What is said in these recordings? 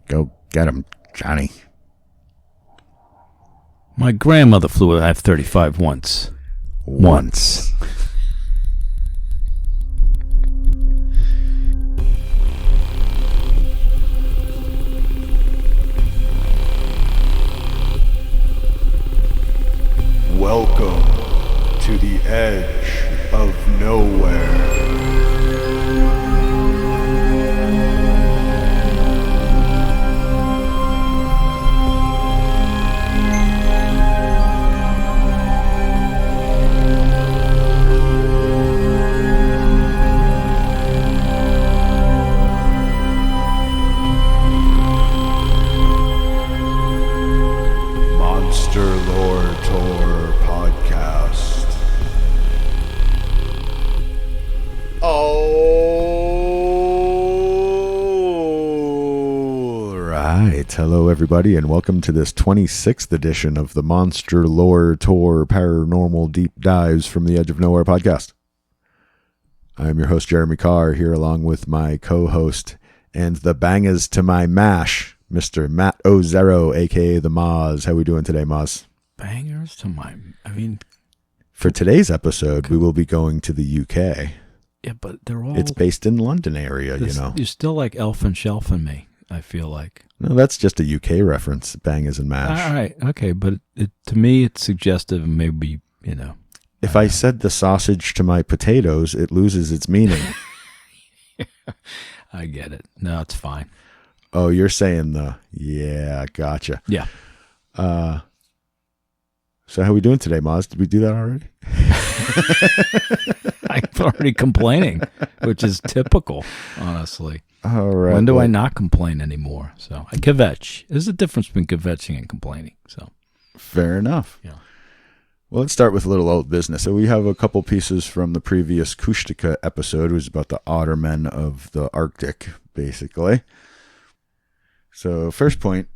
Go get him, Johnny. My grandmother flew at F-35 once. Once. Welcome to the edge of nowhere. Monster Lore Tour Podcast. All right. Hello, everybody, and welcome to this 26th edition of the Monster Lore Tour Paranormal Deep Dives from the Edge of Nowhere podcast. I'm your host, Jeremy Carr, here along with my co-host and the bangers to my mash, Mr. Matt Ozero, a.k.a. the Moz. How we doing today, Moz? Bangers to my... For today's episode, we will be going to the UK. Yeah, but they're all... It's based in London area, you know. You're still like Elf and Shelf and me, I feel like. No, that's just a UK reference, bangers and mash. All right, okay, but to me it's suggestive and maybe, you know. If I said the sausage to my potatoes, it loses its meaning. I get it. No, it's fine. Oh, you're saying yeah, gotcha. Yeah. So how we doing today, Moz? Did we do that already? I'm already complaining, which is typical, honestly. All right. When do I not complain anymore? So I kvetch. There's a difference between kvetching and complaining. So fair enough. Yeah. Well, let's start with a little old business. So we have a couple pieces from the previous Kustica episode. It was about the otter men of the Arctic, basically. So first point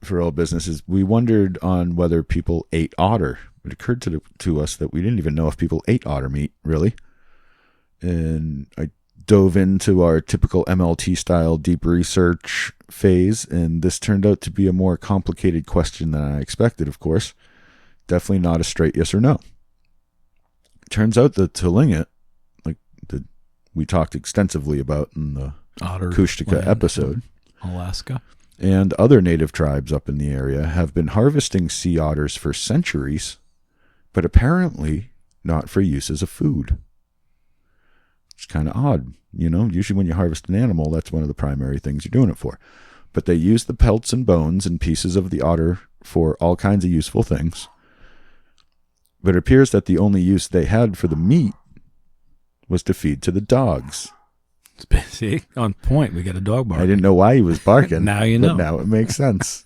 for old business is we wondered on whether people ate otter. It occurred to us that we didn't even know if people ate otter meat, really. And I dove into our typical MLT-style deep research phase, and this turned out to be a more complicated question than I expected, of course. Definitely not a straight yes or no. Turns out that Tlingit, we talked extensively about in the otter Kustica episode, Alaska, and other native tribes up in the area have been harvesting sea otters for centuries, but apparently not for use as a food. It's kind of odd, you know. Usually when you harvest an animal, that's one of the primary things you're doing it for. But they use the pelts and bones and pieces of the otter for all kinds of useful things. But it appears that the only use they had for the meat was to feed to the dogs. See, on point. We got a dog barking. I didn't know why he was barking. Now you know. But now it makes sense.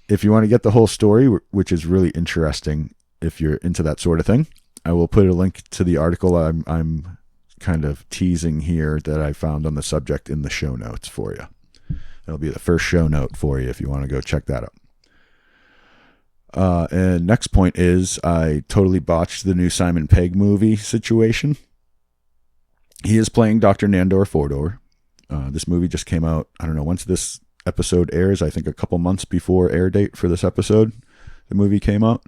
If you want to get the whole story, which is really interesting if you're into that sort of thing, I will put a link to the article I'm kind of teasing here that I found on the subject in the show notes for you. That'll be the first show note for you if you want to go check that out. And next point is I totally botched the new Simon Pegg movie situation. He is playing Dr. Nandor Fodor. This movie just came out, I don't know, once this episode airs, I think a couple months before air date for this episode, the movie came out.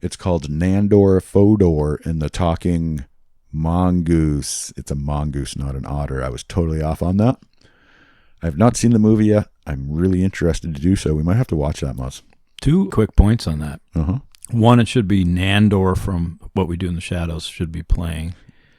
It's called Nandor Fodor and the Talking Mongoose. It's a mongoose, not an otter. I was totally off on that. I have not seen the movie yet. I'm really interested to do so. We might have to watch that, Moz. 2 quick points on that. Uh-huh. One, it should be Nandor from What We Do in the Shadows should be playing.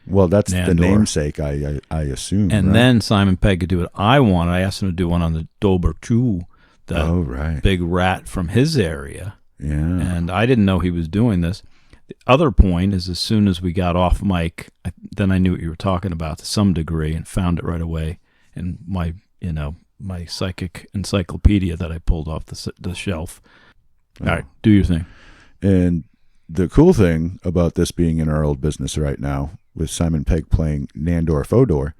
Well, that's Nandor. the namesake, I assume. And right? then Simon Pegg could do what I wanted. I asked him to do one on the Dober Chu, the big rat from his area. Yeah. And I didn't know he was doing this. The other point is as soon as we got off mic, then I knew what you were talking about to some degree and found it right away. And my psychic encyclopedia that I pulled off the shelf. All right, do your thing. And the cool thing about this being in our old business right now, with Simon Pegg playing Nandor Fodor,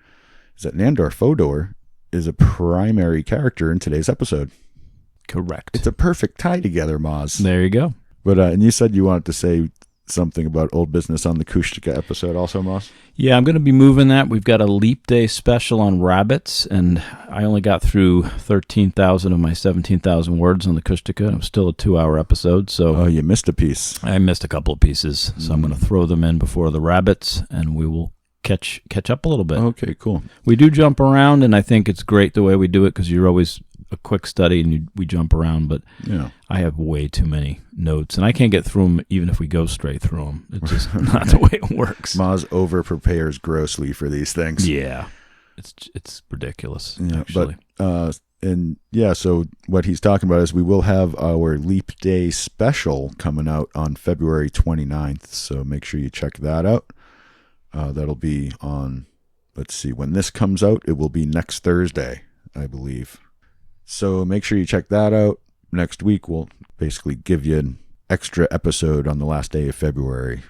is that Nandor Fodor is a primary character in today's episode. Correct. It's a perfect tie together, Moz. There you go. But and you said you wanted to say something about old business on the Kustica episode also, Moss? Yeah, I'm going to be moving that. We've got a Leap Day special on rabbits, and I only got through 13,000 of my 17,000 words on the Kustica. It was still a 2-hour episode, so... Oh, you missed a piece. I missed a couple of pieces, so I'm going to throw them in before the rabbits, and we will catch up a little bit. Okay, cool. We do jump around, and I think it's great the way we do it, because you're always a quick study, and we jump around, but Yeah. I have way too many notes, and I can't get through them even if we go straight through them. It's just not the way it works. Moz over-prepares grossly for these things. Yeah, it's ridiculous, Yeah, actually. But, so what he's talking about is we will have our Leap Day special coming out on February 29th, so make sure you check that out. That'll be on, let's see, when this comes out, it will be next Thursday, I believe. So make sure you check that out. Next week, we'll basically give you an extra episode on the last day of February.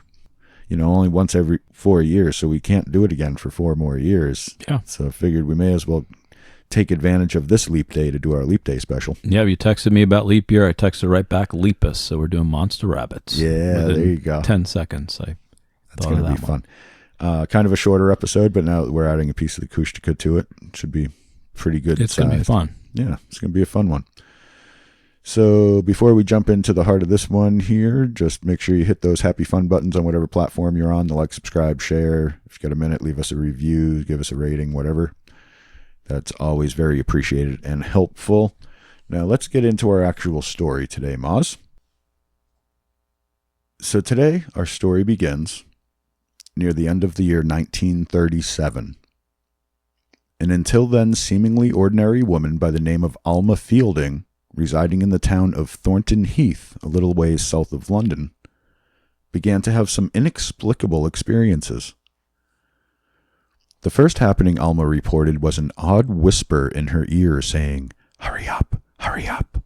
Only once every 4 years, so we can't do it again for 4 more years. Yeah. So I figured we may as well take advantage of this Leap Day to do our Leap Day special. Yeah, you texted me about leap year. I texted right back, Leapus. So we're doing monster rabbits. Yeah, Within there you go. 10 seconds. That's going to be fun. Kind of a shorter episode, but now that we're adding a piece of the Kustica to it, it should be pretty good. It's going to be fun. Yeah, it's going to be a fun one. So before we jump into the heart of this one here, just make sure you hit those happy fun buttons on whatever platform you're on, the like, subscribe, share. If you got a minute, leave us a review, give us a rating, whatever. That's always very appreciated and helpful. Now let's get into our actual story today, Moz. So today our story begins near the end of the year 1937. An until then seemingly ordinary woman by the name of Alma Fielding, residing in the town of Thornton Heath, a little ways south of London, began to have some inexplicable experiences. The first happening Alma reported was an odd whisper in her ear saying, "Hurry up, hurry up."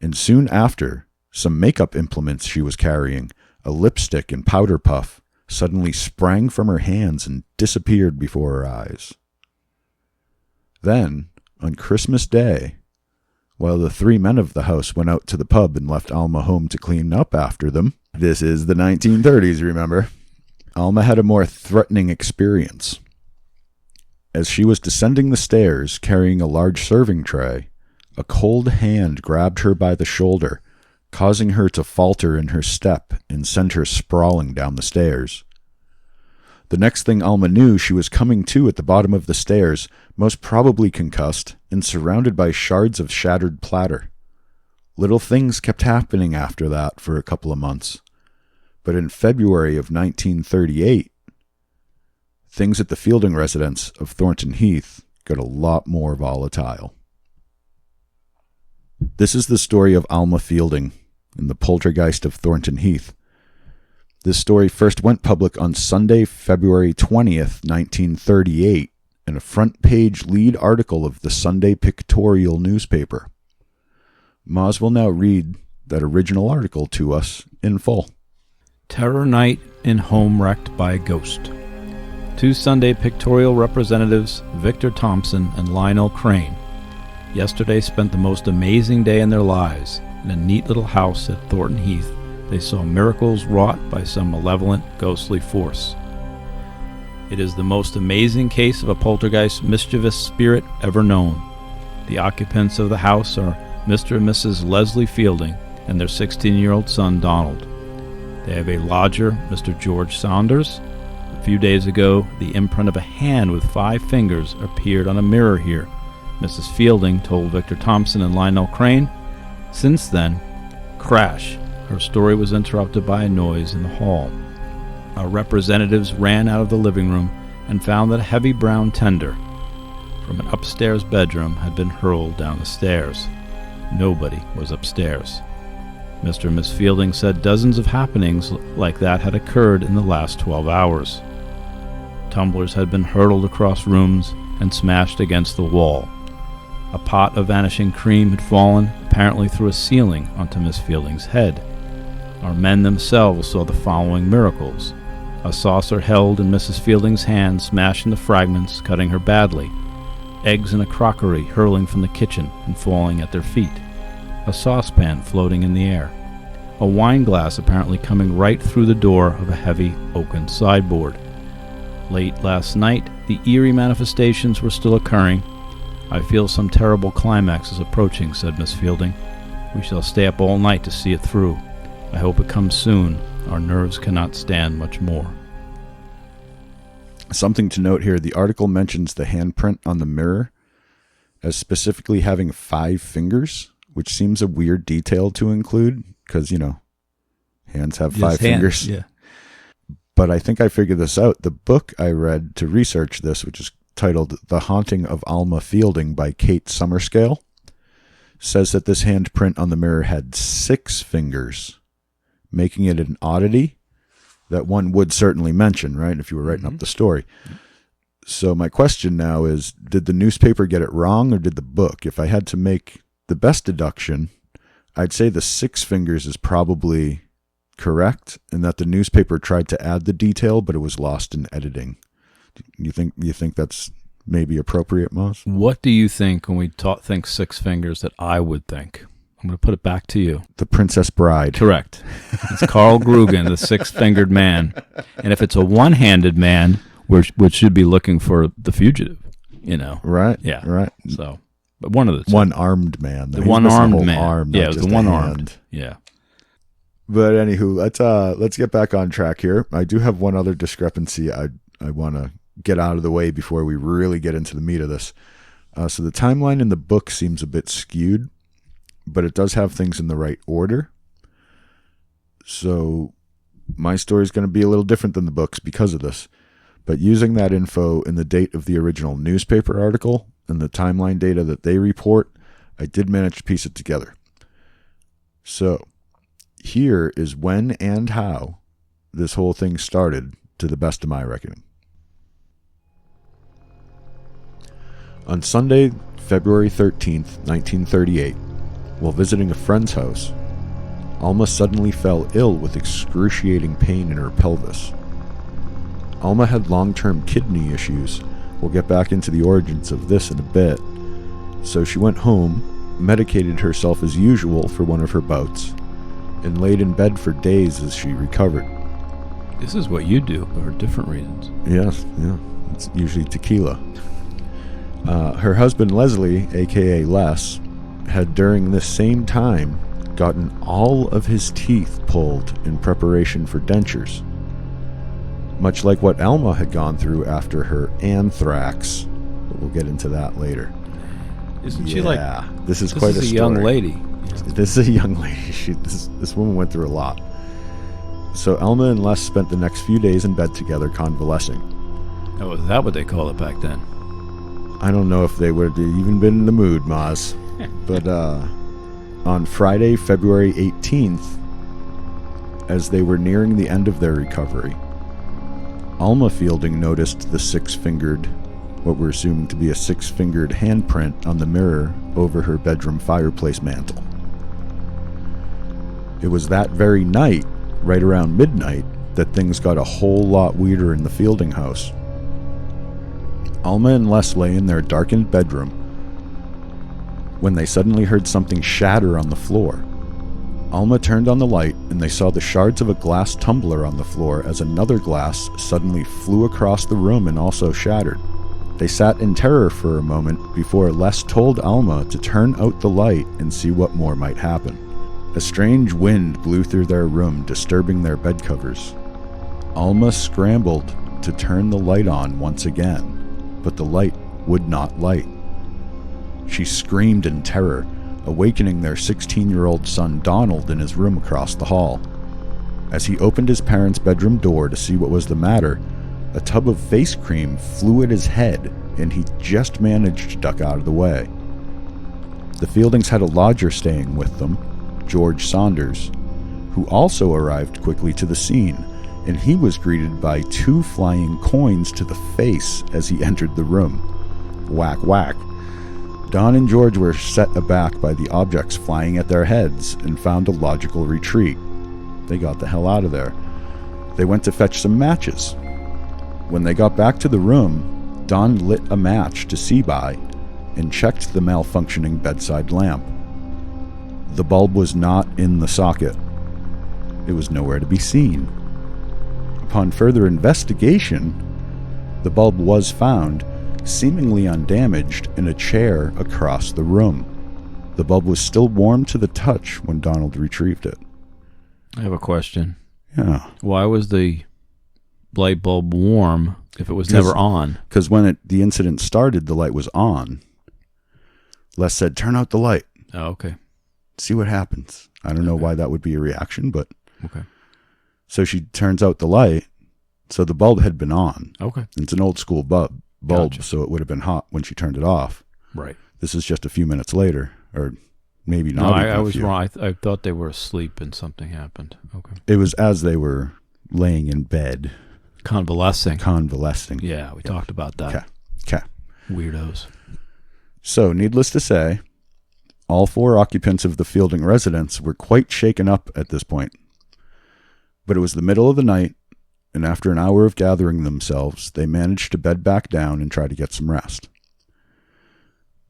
And soon after, some makeup implements she was carrying, a lipstick and powder puff, suddenly sprang from her hands and disappeared before her eyes. Then, on Christmas Day, while the 3 men of the house went out to the pub and left Alma home to clean up after them, this is the 1930s, remember, Alma had a more threatening experience. As she was descending the stairs carrying a large serving tray, a cold hand grabbed her by the shoulder, causing her to falter in her step and send her sprawling down the stairs. The next thing Alma knew, she was coming to at the bottom of the stairs, most probably concussed, and surrounded by shards of shattered platter. Little things kept happening after that for a couple of months. But in February of 1938, things at the Fielding residence of Thornton Heath got a lot more volatile. This is the story of Alma Fielding and the Poltergeist of Thornton Heath. This story first went public on Sunday, February 20th, 1938, in a front-page lead article of the Sunday Pictorial newspaper. Moz will now read that original article to us in full. Terror Night in Home Wrecked by a Ghost. 2 Sunday Pictorial representatives, Victor Thompson and Lionel Crane, yesterday spent the most amazing day in their lives in a neat little house at Thornton Heath. They saw miracles wrought by some malevolent, ghostly force. It is the most amazing case of a poltergeist mischievous spirit ever known. The occupants of the house are Mr. and Mrs. Leslie Fielding and their 16-year-old son, Donald. They have a lodger, Mr. George Saunders. A few days ago, the imprint of a hand with 5 fingers appeared on a mirror here, Mrs. Fielding told Victor Thompson and Lionel Crane. Since then, crash. Her story was interrupted by a noise in the hall. Our representatives ran out of the living room and found that a heavy brown tender from an upstairs bedroom had been hurled down the stairs. Nobody was upstairs. Mr. and Miss Fielding said dozens of happenings like that had occurred in the last 12 hours. Tumblers had been hurled across rooms and smashed against the wall. A pot of vanishing cream had fallen, apparently through a ceiling, onto Miss Fielding's head. Our men themselves saw the following miracles. A saucer held in Mrs. Fielding's hand smashed into fragments, cutting her badly. Eggs in a crockery hurling from the kitchen and falling at their feet. A saucepan floating in the air. a wine glass apparently coming right through the door of a heavy oaken sideboard. Late last night, the eerie manifestations were still occurring. I feel some terrible climax is approaching, said Miss Fielding. We shall stay up all night to see it through. I hope it comes soon. Our nerves cannot stand much more. Something to note here, the article mentions the handprint on the mirror as specifically having 5 fingers, which seems a weird detail to include because, hands have 5 fingers. Yeah. But I think I figured this out. The book I read to research this, which is titled The Haunting of Alma Fielding by Kate Summerscale, says that this handprint on the mirror had 6 fingers, making it an oddity that one would certainly mention, right, if you were writing up the story. So my question now is, did the newspaper get it wrong or did the book? If I had to make the best deduction, I'd say the 6 fingers is probably correct and that the newspaper tried to add the detail, but it was lost in editing. You think that's maybe appropriate, Moz? What do you think when we think 6 fingers that I would think? I'm going to put it back to you. The Princess Bride. Correct. It's Carl Grugan, the 6-fingered man. And if it's a one-handed man, which should be looking for the fugitive, Right. Yeah. Right. So, but one of the two. One-armed man. The one-armed man. Arm, yeah, it was the one-armed. Yeah. But anywho, let's get back on track here. I do have one other discrepancy I want to get out of the way before we really get into the meat of this. So the timeline in the book seems a bit skewed, but it does have things in the right order. So my story is going to be a little different than the book's because of this. But using that info and the date of the original newspaper article and the timeline data that they report, I did manage to piece it together. So here is when and how this whole thing started, to the best of my reckoning. On Sunday, February 13th, 1938, while visiting a friend's house, Alma suddenly fell ill with excruciating pain in her pelvis. Alma had long-term kidney issues. We'll get back into the origins of this in a bit. So she went home, medicated herself as usual for one of her bouts, and laid in bed for days as she recovered. This is what you do, but for different reasons. Yes, yeah. It's usually tequila. Her husband, Leslie, a.k.a. Les, had during this same time gotten all of his teeth pulled in preparation for dentures. Much like what Alma had gone through after her anthrax. But we'll get into that later. Isn't she like... This is quite a story. young lady. This is a young lady. This woman went through a lot. So Alma and Les spent the next few days in bed together convalescing. Oh, is that what they call it back then? I don't know if they would have even been in the mood, Maz. But on Friday, February 18th, as they were nearing the end of their recovery, Alma Fielding noticed the what we're assuming to be a 6-fingered handprint on the mirror over her bedroom fireplace mantle. It was that very night, right around midnight, that things got a whole lot weirder in the Fielding house. Alma and Les lay in their darkened bedroom when they suddenly heard something shatter on the floor. Alma turned on the light and they saw the shards of a glass tumbler on the floor as another glass suddenly flew across the room and also shattered. They sat in terror for a moment before Les told Alma to turn out the light and see what more might happen. A strange wind blew through their room, disturbing their bed covers. Alma scrambled to turn the light on once again, but the light would not light. She screamed in terror, awakening their 16-year-old son Donald in his room across the hall. As he opened his parents' bedroom door to see what was the matter, a tub of face cream flew at his head, and he just managed to duck out of the way. The Fieldings had a lodger staying with them, George Saunders, who also arrived quickly to the scene, and he was greeted by 2 flying coins to the face as he entered the room. Whack, whack. Don and George were set aback by the objects flying at their heads and found a logical retreat. They got the hell out of there. They went to fetch some matches. When they got back to the room, Don lit a match to see by and checked the malfunctioning bedside lamp. The bulb was not in the socket. it was nowhere to be seen. Upon further investigation, the bulb was found, seemingly undamaged, in a chair across the room. The bulb was still warm to the touch when Donald retrieved it. I have a question. Yeah. Why was the light bulb warm if it was never on? Because when the incident started, the light was on. Les said, turn out the light. Oh, okay. See what happens. I don't know why that would be a reaction, but... Okay. So she turns out the light. So the bulb had been on. Okay. It's an old school bulb, Gotcha. so it would have been hot when she turned it off. Right. This is just a few minutes later, or maybe No, not. I was wrong. I thought they were asleep and something happened. Okay. It was as they were laying in bed. Convalescing. Yeah, we talked about that. Okay. Weirdos. So, needless to say, all 4 occupants of the Fielding residence were quite shaken up at this point. But it was the middle of the night, and after an hour of gathering themselves, they managed to bed back down and try to get some rest.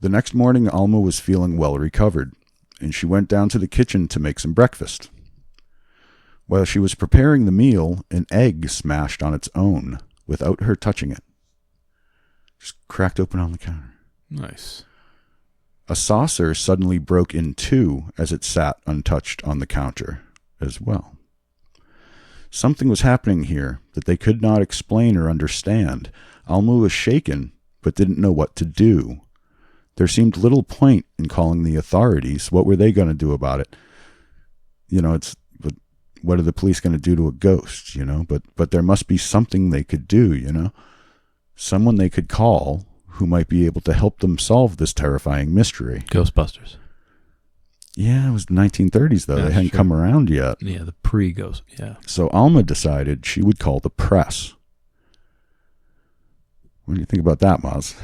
The next morning, Alma was feeling well recovered, and she went down to the kitchen to make some breakfast. While she was preparing the meal, an egg smashed on its own, without her touching it. Just cracked open on the counter. Nice. A saucer suddenly broke in 2 as it sat untouched on the counter as well. Something was happening here that they could not explain or understand. Alma was shaken, but didn't know what to do. There seemed little point in calling the authorities. What were they going to do about it? What are the police going to do to a ghost, But there must be something they could do, Someone they could call who might be able to help them solve this terrifying mystery. Ghostbusters. Yeah, it was the 1930s, though. They hadn't come around yet. Yeah, the pre-ghost, yeah. So Alma decided she would call the press. What do you think about that, Maz?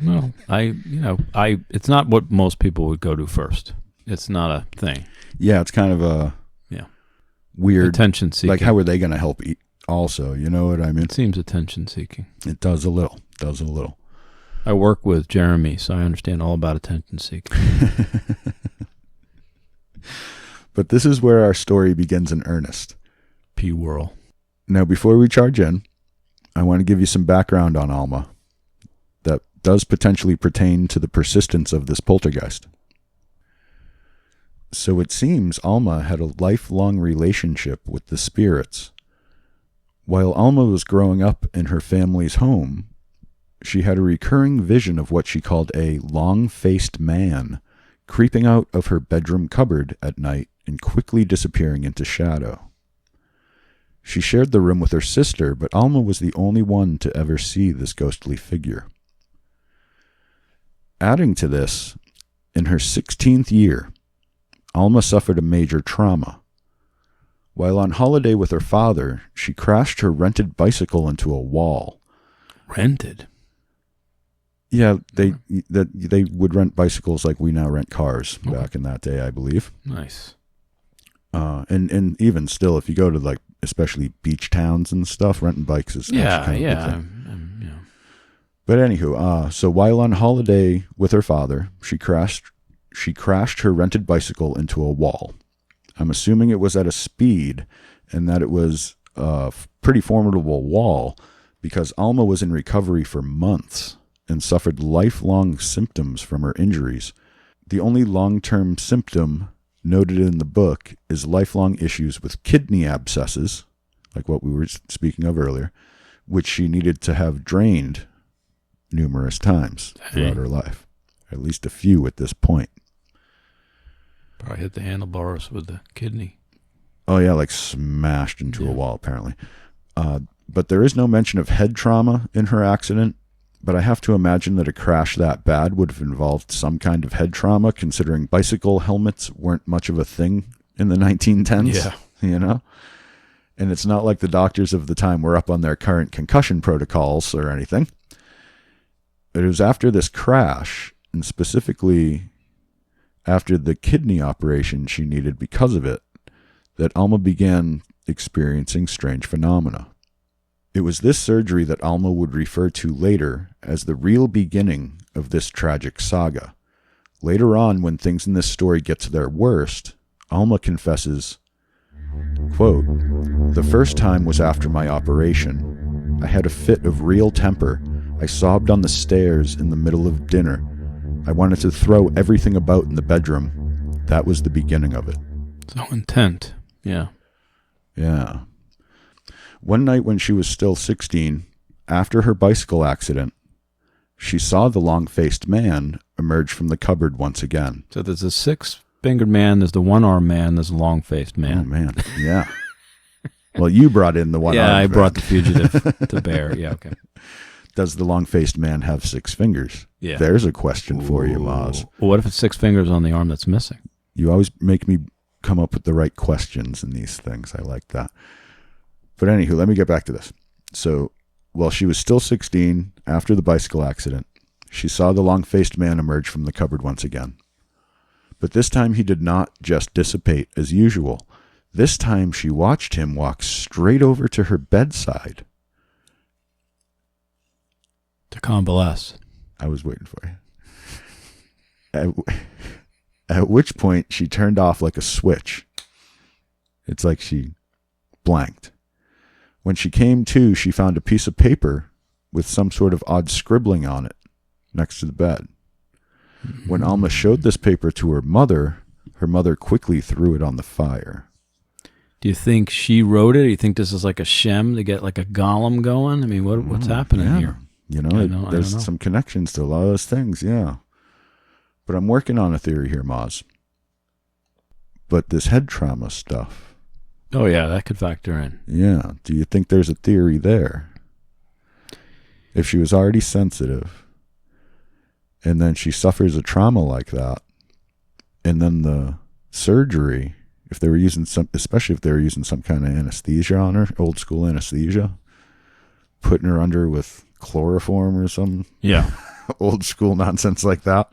Well, it's not what most people would go to first. It's not a thing. Yeah, it's kind of a weird... Attention seeking. Like, how are they going to help also? You know what I mean? It seems attention seeking. It does a little. I work with Jeremy, so I understand all about attention seeking. But this is where our story begins in earnest. P-whirl. Now, before we charge in, I want to give you some background on Alma that does potentially pertain to the persistence of this poltergeist. So it seems Alma had a lifelong relationship with the spirits. While Alma was growing up in her family's home, she had a recurring vision of what she called a long-faced man creeping out of her bedroom cupboard at night and quickly disappearing into shadow. She shared the room with her sister, but Alma was the only one to ever see this ghostly figure. Adding to this, in her 16th year, Alma suffered a major trauma. While on holiday with her father, she crashed her rented bicycle into a wall. Rented? Yeah, they would rent bicycles like we now rent cars back in that day, I believe. Nice. And even still, if you go to especially beach towns and stuff, renting bikes is kind of a thing. But anywho, so while on holiday with her father, she crashed her rented bicycle into a wall. I'm assuming it was at a speed and that it was a pretty formidable wall because Alma was in recovery for months and suffered lifelong symptoms from her injuries. The only long-term symptom noted in the book is lifelong issues with kidney abscesses, like what we were speaking of earlier, which she needed to have drained numerous times throughout her life, at least a few at this point. Probably hit the handlebars with the kidney. Oh, yeah, smashed into a wall, apparently. But there is no mention of head trauma in her accident, but I have to imagine that a crash that bad would have involved some kind of head trauma, considering bicycle helmets weren't much of a thing in the 1910s. Yeah. And it's not like the doctors of the time were up on their current concussion protocols or anything. It was after this crash, and specifically after the kidney operation she needed because of it, that Alma began experiencing strange phenomena. It was this surgery that Alma would refer to later as the real beginning of this tragic saga. Later on, when things in this story get to their worst, Alma confesses, Quote, "The first time was after my operation. I had a fit of real temper. I sobbed on the stairs in the middle of dinner. I wanted to throw everything about in the bedroom. That was the beginning of it." So intent. Yeah. Yeah. One night when she was still 16, after her bicycle accident, she saw the long-faced man emerge from the cupboard once again. So there's a six-fingered man, there's the one-armed man, there's a long-faced man. Oh, man. Yeah. Well, you brought in the one-armed Yeah, I man. brought the fugitive to bear. Yeah, okay. Does the long-faced man have 6 fingers? Yeah. There's a question for you, Maz. Well, what if it's 6 fingers on the arm that's missing? You always make me come up with the right questions in these things. I like that. But anywho, let me get back to this. So, while she was still 16, after the bicycle accident, she saw the long-faced man emerge from the cupboard once again. But this time he did not just dissipate as usual. This time she watched him walk straight over to her bedside. To convalesce. I was waiting for you. At which point she turned off like a switch. It's like she blanked. When she came to, she found a piece of paper with some sort of odd scribbling on it next to the bed. When Alma showed this paper to her mother quickly threw it on the fire. Do you think she wrote it? Do you think this is like a shem to get like a golem going? I mean, what's happening here? You know, I don't know. There's some connections to a lot of those things, yeah. But I'm working on a theory here, Maz. But this head trauma stuff. Oh, yeah, that could factor in. Yeah. Do you think there's a theory there? If she was already sensitive, and then she suffers a trauma like that, and then the surgery, if they were using especially if they were using some kind of anesthesia on her, old school anesthesia, putting her under with chloroform or some old school nonsense like that.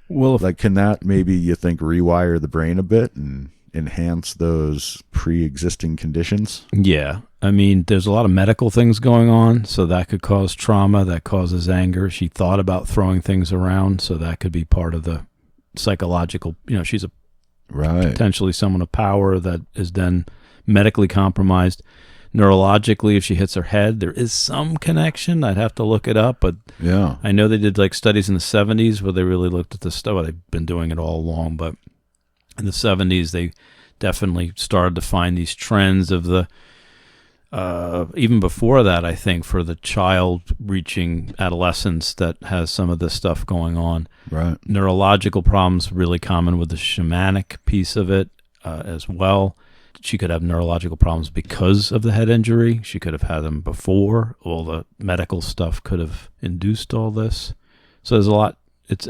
Well, like, can that maybe, you think, rewire the brain a bit and enhance those pre-existing conditions? Yeah. I mean, there's a lot of medical things going on, so that could cause trauma, that causes anger. She thought about throwing things around, so that could be part of the psychological, she's a potentially someone of power that is then medically compromised. Neurologically, if she hits her head, there is some connection. I'd have to look it up, but yeah, I know they did like studies in the 70s where they really looked at this stuff. Well, they've been doing it all along, but in the 70s, they definitely started to find these trends of the, even before that, I think, for the child reaching adolescence that has some of this stuff going on. Right. Neurological problems really common with the shamanic piece of it as well. She could have neurological problems because of the head injury. She could have had them before. All the medical stuff could have induced all this. So there's a lot.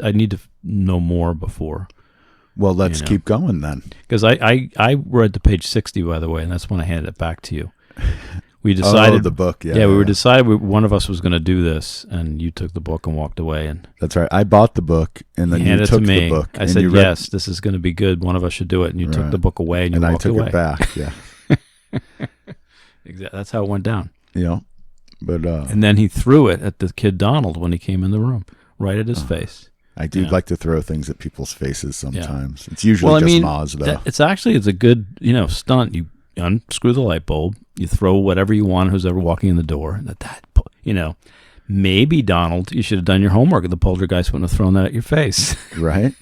I need to know more before. Well, let's keep going then. Because I read to page 60, by the way, and that's when I handed it back to you. We decided the book. Yeah, we were decided one of us was going to do this, and you took the book and walked away. And that's right. I bought the book, and then you took the book. I said, yes, this is going to be good. One of us should do it. And you took the book away, and you walked away. And I took it back, yeah. Exactly. That's how it went down. Yeah. But and then he threw it at the kid Donald when he came in the room, right at his face. I do like to throw things at people's faces sometimes. Yeah. It's usually just Maz, though. It's a good, stunt. You unscrew the light bulb, you throw whatever you want, who's ever walking in the door. Maybe, Donald, you should have done your homework, and the poltergeist wouldn't have thrown that at your face. Right.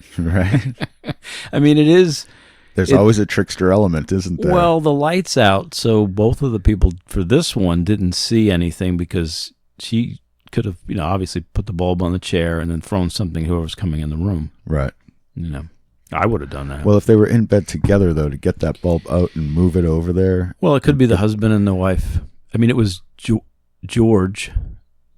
I mean, it is... There's always a trickster element, isn't there? Well, the light's out, so both of the people for this one didn't see anything because she could have, obviously put the bulb on the chair and then thrown something whoever's coming in the room. Right. I would have done that. Well, if they were in bed together, though, to get that bulb out and move it over there. Well, it could be the husband and the wife. I mean, it was George.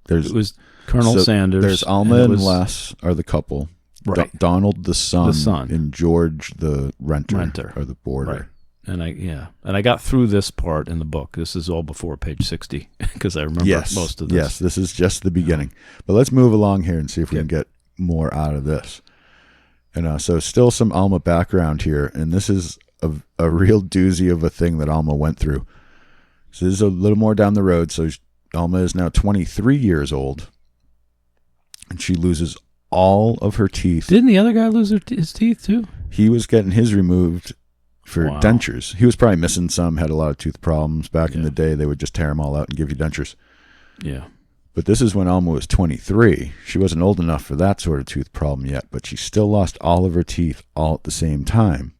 It was Colonel Sanders. There's Alma and Les are the couple. Right. Donald, the son, and George, the renter. Or the boarder. Right. And I got through this part in the book. This is all before page 60 because I remember most of this. Yes, this is just the beginning. But let's move along here and see if we can get more out of this. And so still some Alma background here, and this is a real doozy of a thing that Alma went through. So this is a little more down the road. So Alma is now 23 years old, and she loses all of her teeth. Didn't the other guy lose his teeth too? He was getting his removed for dentures. He was probably missing some, had a lot of tooth problems. Back in the day, they would just tear them all out and give you dentures. Yeah. But this is when Alma was 23. She wasn't old enough for that sort of tooth problem yet, but she still lost all of her teeth all at the same time.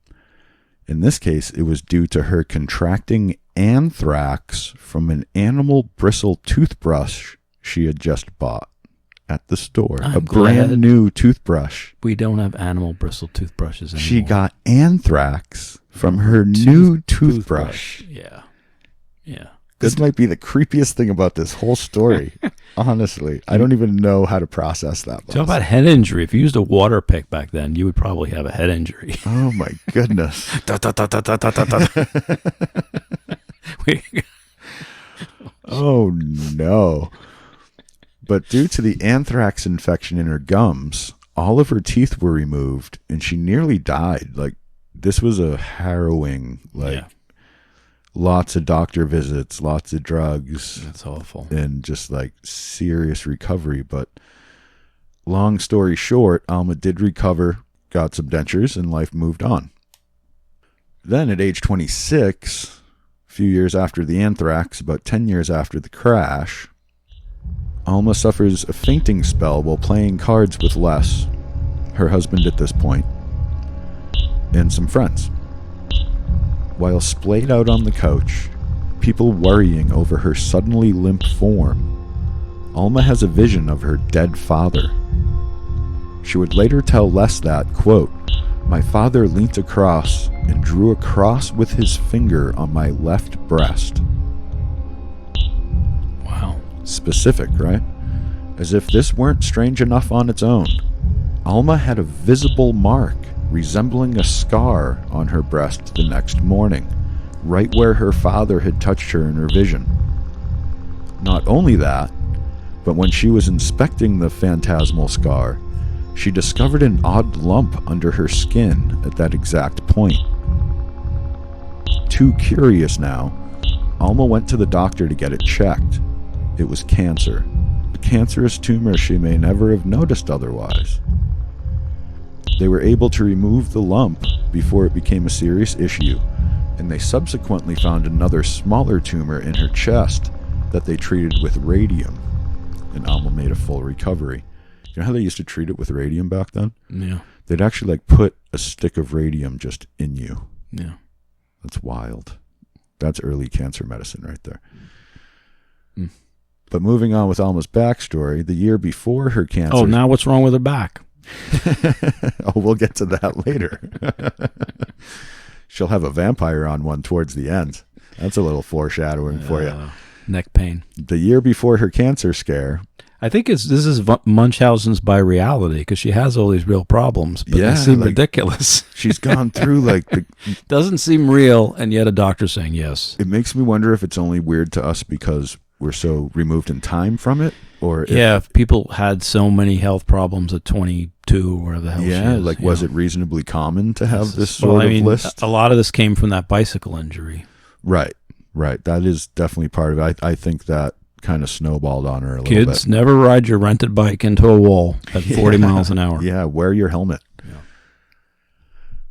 In this case, it was due to her contracting anthrax from an animal bristle toothbrush she had just bought at the store. I'm a brand new toothbrush. We don't have animal bristle toothbrushes anymore. She got anthrax from her new toothbrush. Yeah. Yeah. This might be the creepiest thing about this whole story. Honestly, I don't even know how to process that. Talk about head injury. If you used a water pick back then, you would probably have a head injury. Oh my goodness. Oh no. But due to the anthrax infection in her gums, all of her teeth were removed and she nearly died. Like, this was a harrowing, lots of doctor visits, lots of drugs. That's awful. And just like serious recovery. But long story short, Alma did recover, got some dentures, and life moved on. Then at age 26, a few years after the anthrax, about 10 years after the crash, Alma suffers a fainting spell while playing cards with Les, her husband at this point, and some friends. While splayed out on the couch, people worrying over her suddenly limp form, Alma has a vision of her dead father. She would later tell Les that, quote, "My father leant across and drew a cross with his finger on my left breast." Wow. Specific, right? As if this weren't strange enough on its own, Alma had a visible mark resembling a scar on her breast the next morning, right where her father had touched her in her vision. Not only that, but when she was inspecting the phantasmal scar, she discovered an odd lump under her skin at that exact point. Too curious now, Alma went to the doctor to get it checked. It was cancer. A cancerous tumor she may never have noticed otherwise. They were able to remove the lump before it became a serious issue, and they subsequently found another smaller tumor in her chest that they treated with radium, and Alma made a full recovery. You know how they used to treat it with radium back then? Yeah. They'd actually put a stick of radium just in you. Yeah. That's wild. That's early cancer medicine right there. Mm. But moving on with Alma's backstory, the year before her cancer... Oh, now what's wrong with her back? Oh, we'll get to that later. She'll have a vampire on one towards the end. That's a little foreshadowing for you. Neck pain. The year before her cancer scare... I think this is Munchausen's by reality, because she has all these real problems, but they seem ridiculous. She's gone through Doesn't seem real, and yet a doctor's saying yes. It makes me wonder if it's only weird to us because we're so removed in time from it, or if people had so many health problems at 22 or whatever the hell she is. Was it reasonably common to have this sort of list? A lot of this came from that bicycle injury. Right. That is definitely part of it. I think that kind of snowballed on her a little bit. Kids, never ride your rented bike into a wall at 40 miles an hour. Yeah, wear your helmet. Yeah.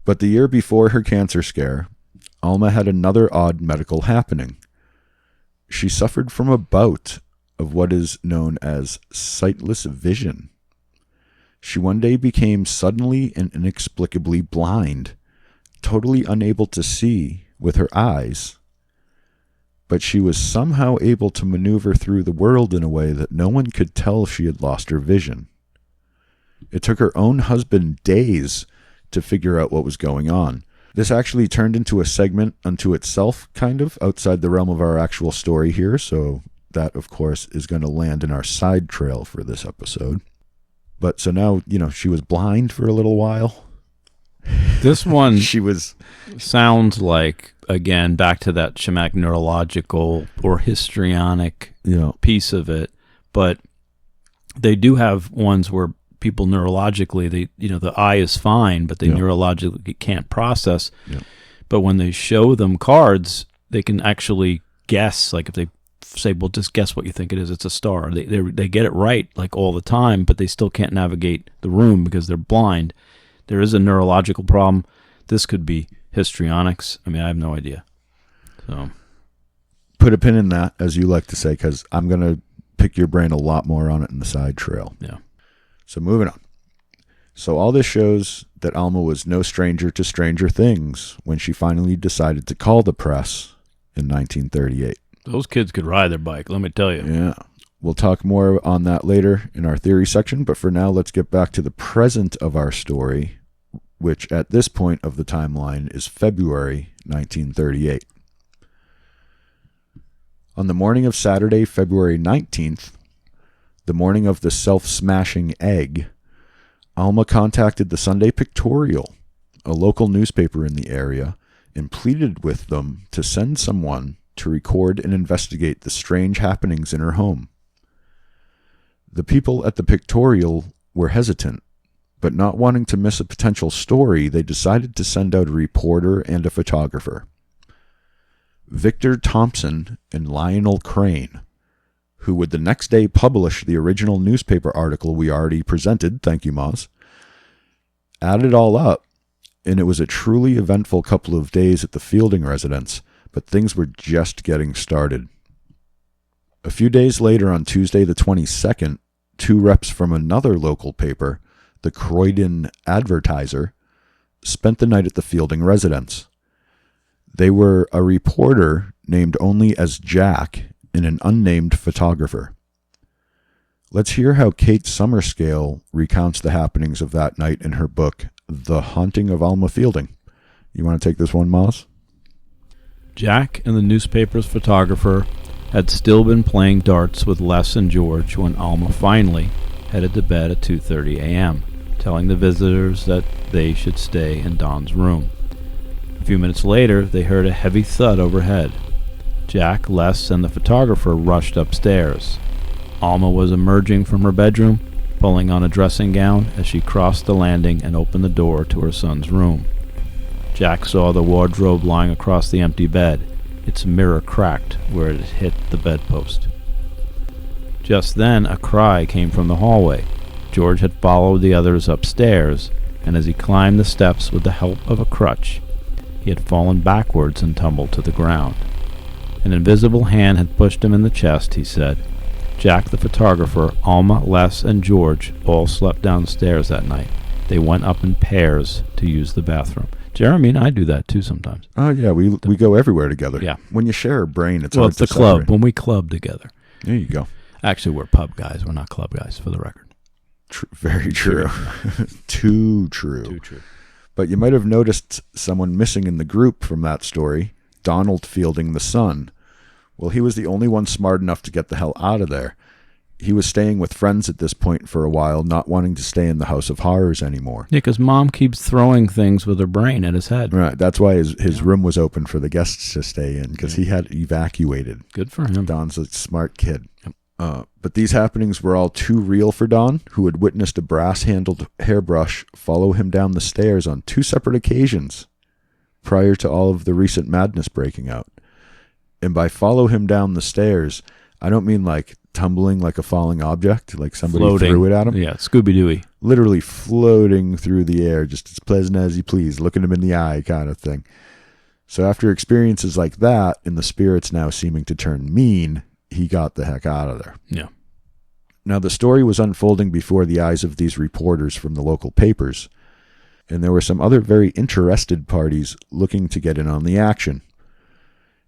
But the year before her cancer scare, Alma had another odd medical happening. She suffered from a bout of what is known as sightless vision. She one day became suddenly and inexplicably blind, totally unable to see with her eyes. But she was somehow able to maneuver through the world in a way that no one could tell she had lost her vision. It took her own husband days to figure out what was going on. This actually turned into a segment unto itself, kind of, outside the realm of our actual story here, so that, of course, is going to land in our side trail for this episode. But so now, she was blind for a little while. This one sounds like, again, back to that shamanic neurological or histrionic piece of it. But they do have ones where people neurologically, the eye is fine, but they neurologically can't process. Yeah. But when they show them cards, they can actually guess. Like if they say, well, just guess what you think it is. It's a star. They get it right like all the time, but they still can't navigate the room because they're blind. There is a neurological problem. This could be histrionics. I mean, I have no idea. So Put a pin in that, as you like to say, because I'm going to pick your brain a lot more on it in the side trail. yeah. So moving on. So all this shows that Alma was no stranger to stranger things when she finally decided to call the press in 1938. Those kids could ride their bike, let me tell you. Yeah. We'll talk more on that later in our theory section, but for now, let's get back to the present of our story, which at this point of the timeline is February 1938. On the morning of Saturday, February 19th, the morning of the self-smashing egg, Alma contacted the Sunday Pictorial, a local newspaper in the area, and pleaded with them to send someone to record and investigate the strange happenings in her home. The people at the Pictorial were hesitant, but not wanting to miss a potential story, they decided to send out a reporter and a photographer. Victor Thompson and Lionel Crane, who would the next day publish the original newspaper article we already presented, thank you, Moz, added it all up, and it was a truly eventful couple of days at the Fielding residence, but things were just getting started. A few days later, on Tuesday the 22nd, two reps from another local paper, the Croydon Advertiser, spent the night at the Fielding residence. They were a reporter named only as Jack and an unnamed photographer. Let's hear how Kate Summerscale recounts the happenings of that night in her book, The Haunting of Alma Fielding. You want to take this one, Moz? Jack and the newspaper's photographer had still been playing darts with Les and George when Alma finally headed to bed at 2:30 a.m., telling the visitors that they should stay in Don's room. A few minutes later, they heard a heavy thud overhead. Jack, Les, and the photographer rushed upstairs. Alma was emerging from her bedroom, pulling on a dressing gown as she crossed the landing and opened the door to her son's room. Jack saw the wardrobe lying across the empty bed, its mirror cracked where it had hit the bedpost. Just then, a cry came from the hallway. George had followed the others upstairs, and as he climbed the steps with the help of a crutch, he had fallen backwards and tumbled to the ground. An invisible hand had pushed him in the chest, he said. Jack, the photographer, Alma, Les, and George all slept downstairs that night. They went up in pairs to use the bathroom. Jeremy and I do that too sometimes. Oh, yeah, we go everywhere together. Yeah. When you share a brain, it's well, hard it's the to club. separate. When we club together. There you go. Actually, we're pub guys. We're not club guys, for the record. Very true. Too true. Too true. But you might have noticed someone missing in the group from that story, Donald Fielding, the son. Well, he was the only one smart enough to get the hell out of there. He was staying with friends at this point for a while, not wanting to stay in the House of Horrors anymore. Yeah, because Mom keeps throwing things with her brain at his head. Right. That's why his room was open for the guests to stay in, because he had evacuated. Good for him. Don's a smart kid. But these happenings were all too real for Don, who had witnessed a brass-handled hairbrush follow him down the stairs on 2 separate occasions prior to all of the recent madness breaking out. And by follow him down the stairs, I don't mean like tumbling like a falling object, like somebody threw it at him. Yeah, Scooby-Dooey. Literally floating through the air, just as pleasant as you please, looking him in the eye kind of thing. So after experiences like that, and the spirits now seeming to turn mean, he got the heck out of there. Yeah. Now, the story was unfolding before the eyes of these reporters from the local papers, and there were some other very interested parties looking to get in on the action.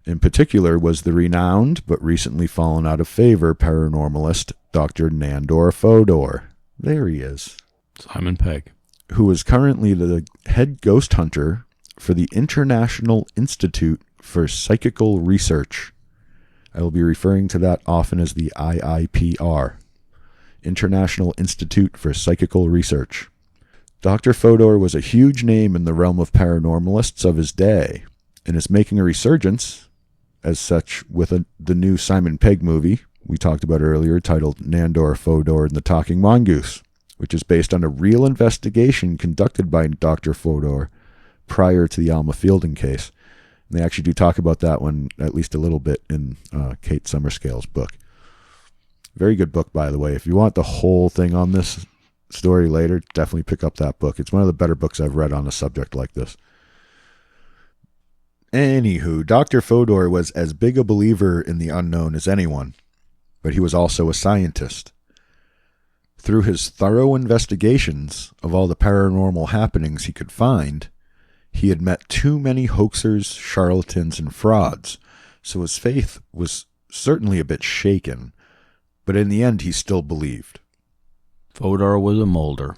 In particular was the renowned, but recently fallen out of favor, paranormalist Dr. Nandor Fodor. There he is. Simon Pegg. Who is currently the head ghost hunter for the International Institute for Psychical Research. I will be referring to that often as the IIPR, International Institute for Psychical Research. Dr. Fodor was a huge name in the realm of paranormalists of his day, and is making a resurgence, as such, with the new Simon Pegg movie we talked about earlier, titled Nandor Fodor and the Talking Mongoose, which is based on a real investigation conducted by Dr. Fodor prior to the Alma Fielding case. And they actually do talk about that one at least a little bit in Kate Summerscale's book. Very good book, by the way. If you want the whole thing on this story later, definitely pick up that book. It's one of the better books I've read on a subject like this. Anywho, Dr. Fodor was as big a believer in the unknown as anyone, but he was also a scientist. Through his thorough investigations of all the paranormal happenings he could find, he had met too many hoaxers, charlatans, and frauds, so his faith was certainly a bit shaken, but in the end he still believed. Fodor was a molder.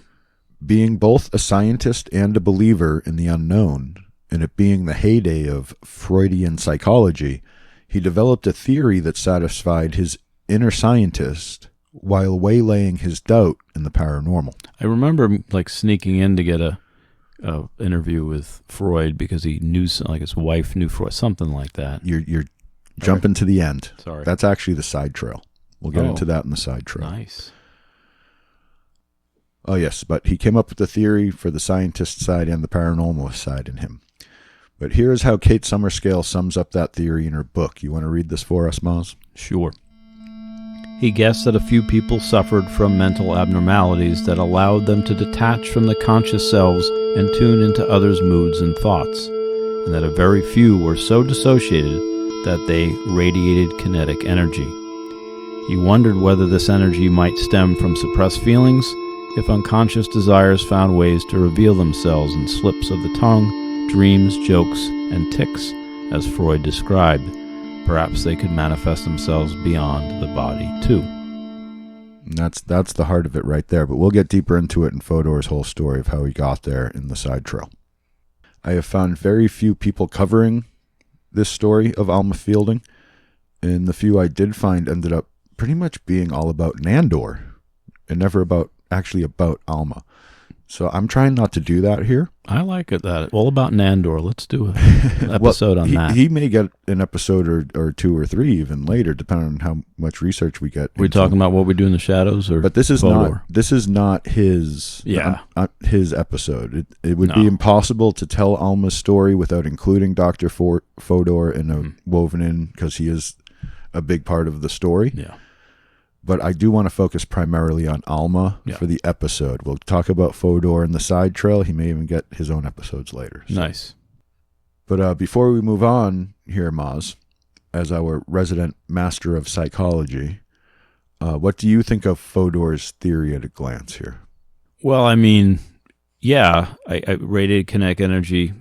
Being both a scientist and a believer in the unknown, and it being the heyday of Freudian psychology, he developed a theory that satisfied his inner scientist while waylaying his doubt in the paranormal. I remember like sneaking in to get a interview with Freud because he knew, like his wife knew Freud, something like that. You're jumping to the end. Sorry. That's actually the side trail. We'll get into that in the side trail. Nice. Oh, yes, but he came up with the theory for the scientist side and the paranormal side in him. But here's how Kate Summerscale sums up that theory in her book. You want to read this for us, Maz? Sure. He guessed that a few people suffered from mental abnormalities that allowed them to detach from the conscious selves and tune into others' moods and thoughts, and that a very few were so dissociated that they radiated kinetic energy. He wondered whether this energy might stem from suppressed feelings, if unconscious desires found ways to reveal themselves in slips of the tongue, dreams, jokes, and tics, as Freud described. Perhaps they could manifest themselves beyond the body, too. That's the heart of it right there, but we'll get deeper into it in Fodor's whole story of how he got there in the side trail. I have found very few people covering this story of Alma Fielding, and the few I did find ended up pretty much being all about Nandor, and never actually about Alma. So I'm trying not to do that here. I like it that all about Nandor. Let's do an episode on that. He may get an episode or two or three even later, depending on how much research we get. We're talking about what we do in the shadows, or but this is Fodor? not his his episode. It would be impossible to tell Alma's story without including Dr. Fodor in woven in, because he is a big part of the story. Yeah. But I do want to focus primarily on Alma for the episode. We'll talk about Fodor in the side trail. He may even get his own episodes later. So. Nice. But before we move on here, Maz, as our resident master of psychology, what do you think of Fodor's theory at a glance here? Well, I mean, yeah, I radiated kinetic energy.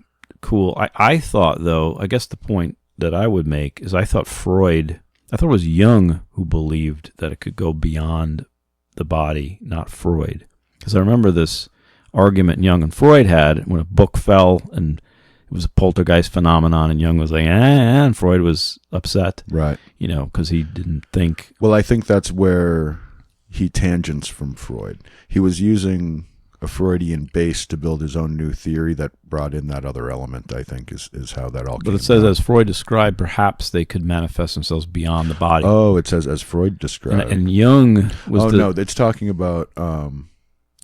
Cool. I thought, though, I guess the point that I would make is I thought it was Jung who believed that it could go beyond the body, not Freud. Because I remember this argument Jung and Freud had when a book fell and it was a poltergeist phenomenon, and Jung was like, and Freud was upset. Right. Because he didn't think. Well, I think that's where he tangents from Freud. He was using a Freudian base to build his own new theory that brought in that other element, I think, is how that all came But it says, about. as Freud described, perhaps they could manifest themselves beyond the body. Oh, it says, as Freud described. And Jung was no, it's talking about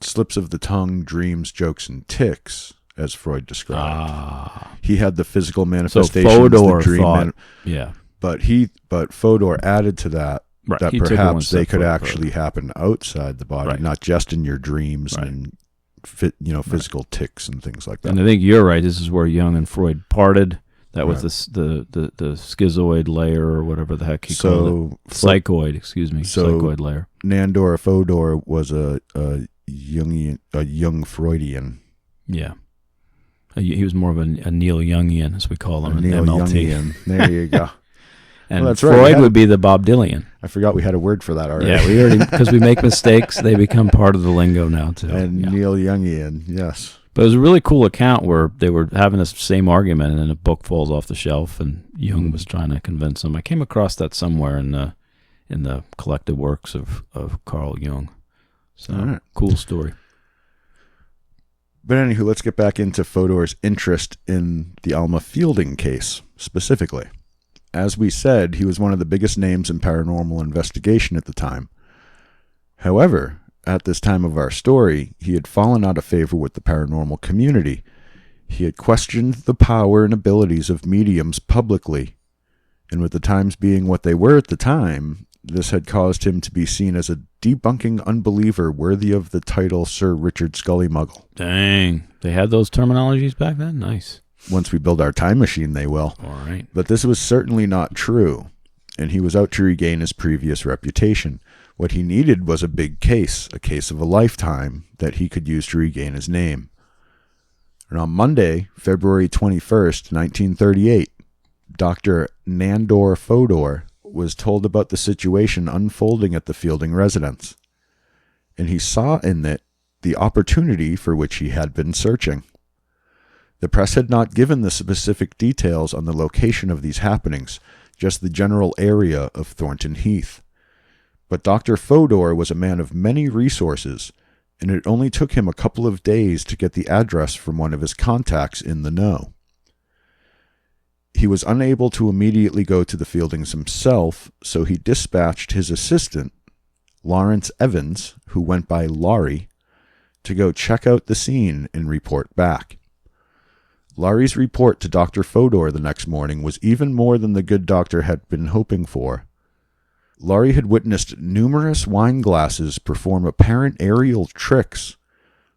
slips of the tongue, dreams, jokes, and tics, as Freud described. He had the physical manifestations, Fodor the dream thought, but Fodor added to that, right. that perhaps they could actually happen outside the body, right. not just in your dreams right. and physical tics and things like that. And I think you're right. This is where Jung and Freud parted. That was the schizoid layer, or whatever the heck he called it. Psychoid, psychoid layer. Nandor Fodor was a young Freudian. Yeah. He was more of a Neil Jungian, as we call him, Neil MLT. Jungian. There you go. And that's Freud right. would be the Bob Dylan. I forgot we had a word for that already. Yeah, we already, because we make mistakes, they become part of the lingo now, too. And Neil Jungian, yes. But it was a really cool account where they were having this same argument, and then a book falls off the shelf, and Jung was trying to convince them. I came across that somewhere in the collected works of Carl Jung. So, Cool story. But anywho, let's get back into Fodor's interest in the Alma Fielding case, specifically. As we said, he was one of the biggest names in paranormal investigation at the time. However, at this time of our story, he had fallen out of favor with the paranormal community. He had questioned the power and abilities of mediums publicly, and with the times being what they were at the time, this had caused him to be seen as a debunking unbeliever worthy of the title Sir Richard Scullymuggle. Dang. They had those terminologies back then? Nice. once we build our time machine, they will. All right. But this was certainly not true, and he was out to regain his previous reputation. What he needed was a big case, a case of a lifetime, that he could use to regain his name. And on Monday, February 21st, 1938, Dr. Nandor Fodor was told about the situation unfolding at the Fielding residence, and he saw in it the opportunity for which he had been searching. The press had not given the specific details on the location of these happenings, just the general area of Thornton Heath. But Dr. Fodor was a man of many resources, and it only took him a couple of days to get the address from one of his contacts in the know. He was unable to immediately go to the Fieldings himself, so he dispatched his assistant, Lawrence Evans, who went by Laurie, to go check out the scene and report back. Laurie's report to Dr. Fodor the next morning was even more than the good doctor had been hoping for. Laurie had witnessed numerous wine glasses perform apparent aerial tricks.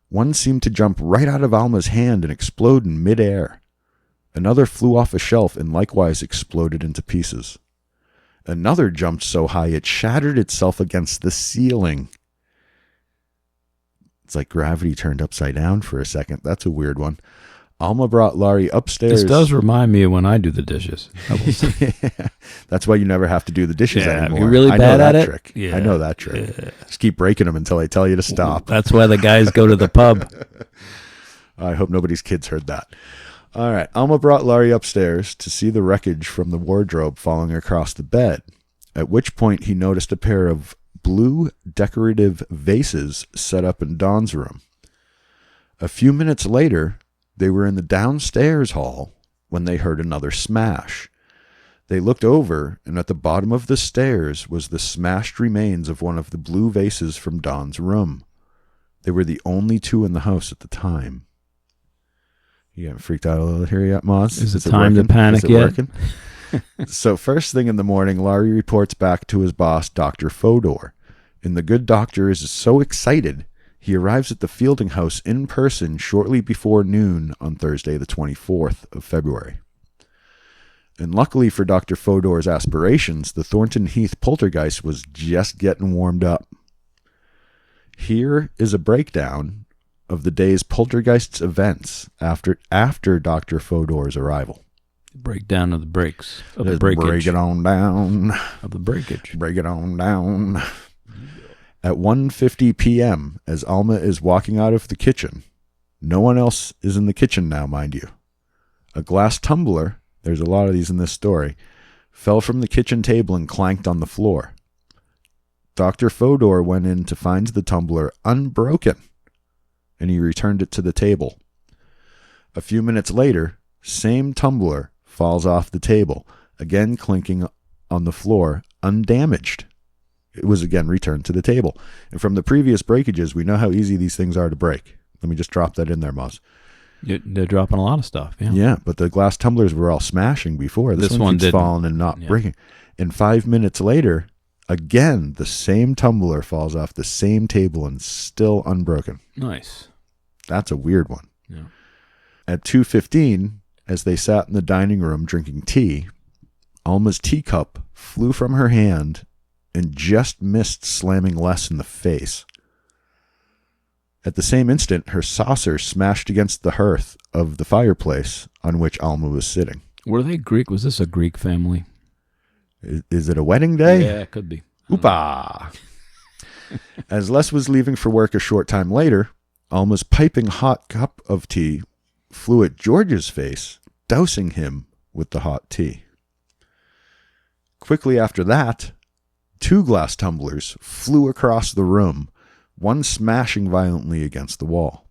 One seemed to jump right out of Alma's hand and explode in midair. Another flew off a shelf and likewise exploded into pieces. Another jumped so high it shattered itself against the ceiling. It's like gravity turned upside down for a second. That's a weird one. Alma brought Laurie upstairs. This does remind me of when I do the dishes. Yeah. That's why you never have to do the dishes anymore. You're really bad at it? Trick. Yeah. I know that trick. Yeah. Just keep breaking them until I tell you to stop. That's why the guys go to the pub. I hope nobody's kids heard that. All right. Alma brought Laurie upstairs to see the wreckage from the wardrobe falling across the bed, at which point he noticed a pair of blue decorative vases set up in Don's room. A few minutes later, they were in the downstairs hall when they heard another smash. They looked over, and at the bottom of the stairs was the smashed remains of one of the blue vases from Don's room. They were the only two in the house at the time. You haven't freaked out a little here yet, Moz? Is it time to panic yet? So first thing in the morning, Laurie reports back to his boss, Dr. Fodor. And the good doctor is so excited, he arrives at the Fielding house in person shortly before noon on Thursday, the 24th of February. And luckily for Dr. Fodor's aspirations, the Thornton Heath poltergeist was just getting warmed up. Here is a breakdown of the day's poltergeist's events after Dr. Fodor's arrival. Breakdown of the breaks. Of the Let's breakage. break it on down. Of the breakage. Break it on down. At 1:50 p.m., as Alma is walking out of the kitchen, no one else is in the kitchen now, mind you. A glass tumbler, there's a lot of these in this story, fell from the kitchen table and clanked on the floor. Dr. Fodor went in to find the tumbler unbroken, and he returned it to the table. A few minutes later, same tumbler falls off the table, again clinking on the floor, undamaged. It was again returned to the table. And from the previous breakages, we know how easy these things are to break. Let me just drop that in there, Moz. They're dropping a lot of stuff. Yeah. Yeah, but the glass tumblers were all smashing before. This one keeps falling and not breaking. And 5 minutes later, again, the same tumbler falls off the same table and still unbroken. Nice. That's a weird one. Yeah. At 2:15, as they sat in the dining room drinking tea, Alma's teacup flew from her hand and just missed slamming Les in the face. At the same instant, her saucer smashed against the hearth of the fireplace on which Alma was sitting. Were they Greek? Was this a Greek family? Is it a wedding day? Yeah, it could be. Oopa! As Les was leaving for work a short time later, Alma's piping hot cup of tea flew at George's face, dousing him with the hot tea. Quickly after that, 2 glass tumblers flew across the room, one smashing violently against the wall.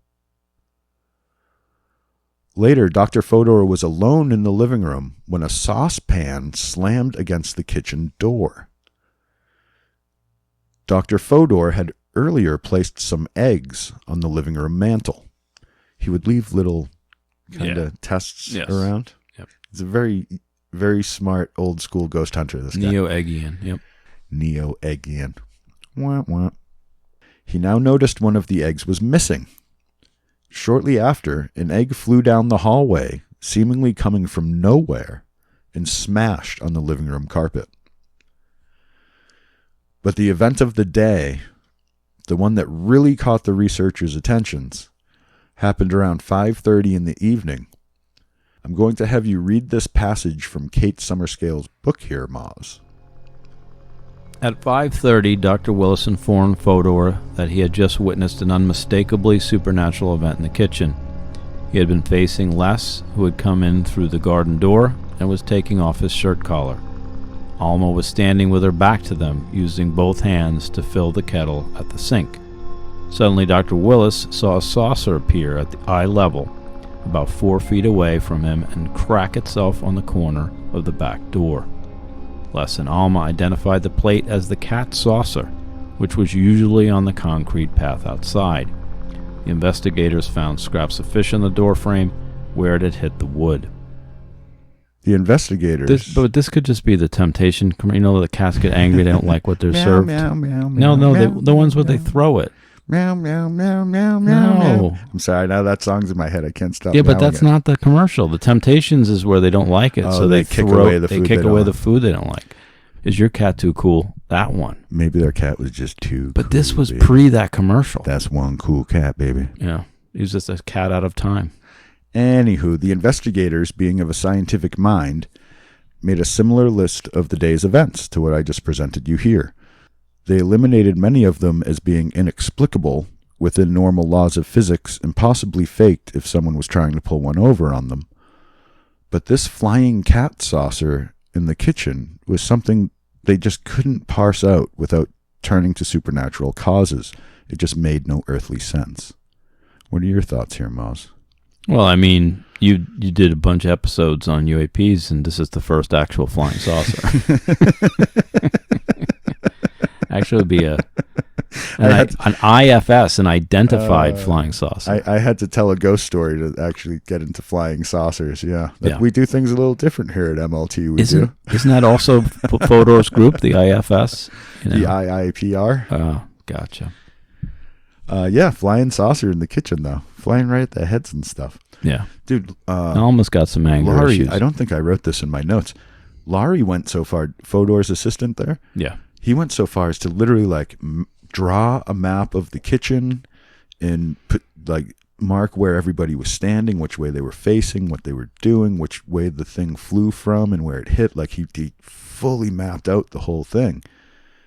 Later, Dr. Fodor was alone in the living room when a saucepan slammed against the kitchen door. Dr. Fodor had earlier placed some eggs on the living room mantel. He would leave little kind of tests around. Yep. He's a very, very smart old school ghost hunter, this guy. Neo-Eggian, yep. Neo-Eggian. Wah, wah. He now noticed one of the eggs was missing. Shortly after, an egg flew down the hallway seemingly coming from nowhere and smashed on the living room carpet. But the event of the day, the one that really caught the researchers' attentions, happened around 5:30 in the evening. I'm going to have you read this passage from Kate Summerscale's book here, Moz. At 5:30, Dr. Willis informed Fodor that he had just witnessed an unmistakably supernatural event in the kitchen. He had been facing Les, who had come in through the garden door and was taking off his shirt collar. Alma was standing with her back to them, using both hands to fill the kettle at the sink. Suddenly, Dr. Willis saw a saucer appear at the eye level, about 4 feet away from him, and crack itself on the corner of the back door. Les and Alma identified the plate as the cat saucer, which was usually on the concrete path outside. The investigators found scraps of fish on the doorframe where it had hit the wood. The investigators... But this could just be the temptation. You know, the cats get angry, they don't like what they're served. Meow, meow, meow, No, meow, the ones where meow. they throw it. Meow, meow, meow, meow, meow, No. meow. I'm sorry, now that song's in my head. I can't stop. Yeah, but meowing that's it. not the commercial. The Temptations is where they don't like it, Oh, so they kick away the food They kick they don't away like. the food they don't like. Is your cat too cool? That one. Maybe their cat was just too But this cool, was baby. pre that commercial. That's one cool cat, baby. Yeah, he was just a cat out of time. Anywho, the investigators, being of a scientific mind, made a similar list of the day's events to what I just presented you here. They eliminated many of them as being inexplicable within normal laws of physics and possibly faked if someone was trying to pull one over on them. But this flying cat saucer in the kitchen was something they just couldn't parse out without turning to supernatural causes. It just made no earthly sense. What are your thoughts here, Moz? Well, I mean, you did a bunch of episodes on UAPs, and this is the first actual flying saucer. Actually, it would be an IFS, an identified flying saucer. I had to tell a ghost story to actually get into flying saucers. Yeah. Yeah. We do things a little different here at MLT. Isn't that also Fodor's group, the IFS? You know? The IIPR. Oh, gotcha. Yeah, flying saucer in the kitchen, though. Flying right at the heads and stuff. Yeah. Dude, I almost got some anger Laurie, issues. I don't think I wrote this in my notes. Laurie went so far, Fodor's assistant there, Yeah. he went so far as to literally like draw a map of the kitchen and put like mark where everybody was standing, which way they were facing, what they were doing, which way the thing flew from and where it hit. Like he fully mapped out the whole thing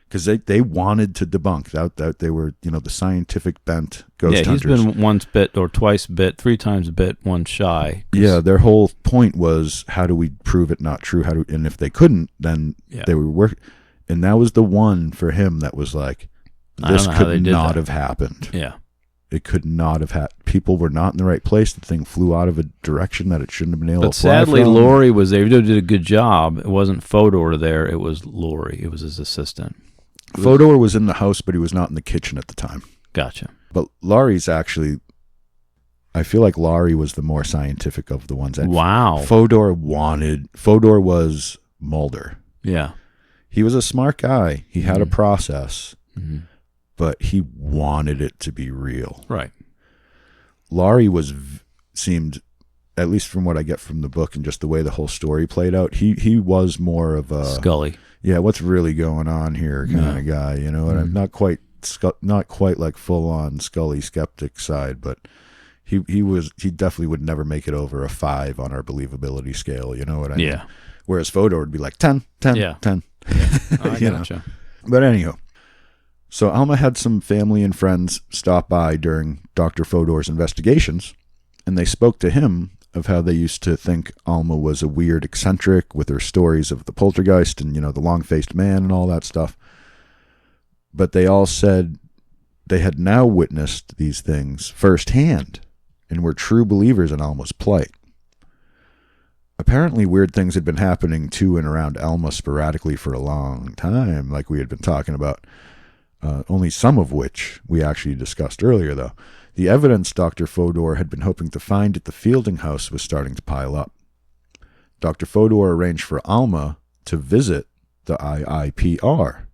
because they wanted to debunk that they were, you know, the scientific bent ghost hunters. He's been once bit or twice bit, 3 times bit, once shy. Yeah, their whole point was, how do we prove it not true? And if they couldn't, then they would work. And that was the one for him that was like, this could not have happened. Yeah. It could not have happened. People were not in the right place. The thing flew out of a direction that it shouldn't have been able But to fly sadly, from. Laurie was there. He did a good job. It wasn't Fodor there. It was Laurie. It was his assistant. Fodor was in the house, but he was not in the kitchen at the time. Gotcha. But Laurie's actually, I feel like Laurie was the more scientific of the ones. Wow. Fodor was Mulder. Yeah. He was a smart guy. He had a process, Mm-hmm. but he wanted it to be real. Right. Laurie seemed, at least from what I get from the book and just the way the whole story played out, he was more of a Scully. Yeah, what's really going on here kind of guy, you know, and I'm not quite like full on Scully skeptic side, but he definitely would never make it over a 5 on our believability scale, you know what I mean? Yeah. Whereas Fodor would be like 10, 10, Yeah. 10. I You know. gotcha. But anyhow, so Alma had some family and friends stop by during Dr. Fodor's investigations, and they spoke to him of how they used to think Alma was a weird eccentric with her stories of the poltergeist and, you know, the long-faced man and all that stuff. But they all said they had now witnessed these things firsthand and were true believers in Alma's plight. Apparently weird things had been happening to and around Alma sporadically for a long time, like we had been talking about, only some of which we actually discussed earlier, though. The evidence Dr. Fodor had been hoping to find at the Fielding house was starting to pile up. Dr. Fodor arranged for Alma to visit the IIPR,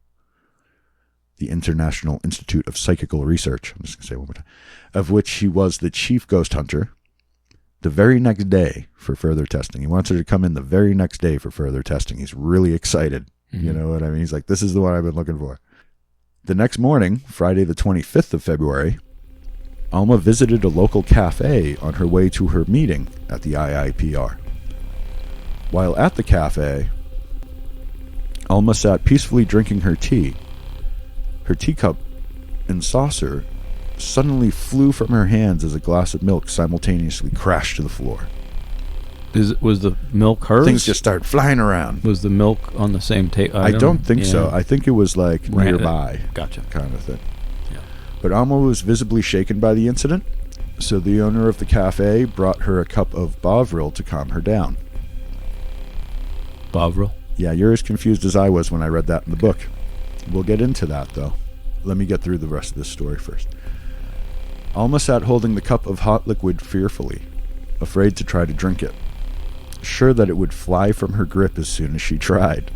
the International Institute of Psychical Research, I'm just going to say it one more time, of which he was the chief ghost hunter, the very next day for further testing. He wants her to come in the very next day for further testing. He's really excited. Mm-hmm. You know what I mean? He's like, this is the one I've been looking for. The next morning, Friday the 25th of February, Alma visited a local cafe on her way to her meeting at the IIPR. While at the cafe, Alma sat peacefully drinking her tea. Her teacup and saucer suddenly flew from her hands as a glass of milk simultaneously crashed to the floor. Was the milk hers? Things just started flying around. Was the milk on the same table? I don't think so. I think it was like nearby. Gotcha. Kind of thing. Yeah. But Alma was visibly shaken by the incident, so the owner of the cafe brought her a cup of Bovril to calm her down. Bovril? Yeah, you're as confused as I was when I read that in the book. We'll get into that, though. Let me get through the rest of this story first. Alma sat holding the cup of hot liquid fearfully, afraid to try to drink it, sure that it would fly from her grip as soon as she tried.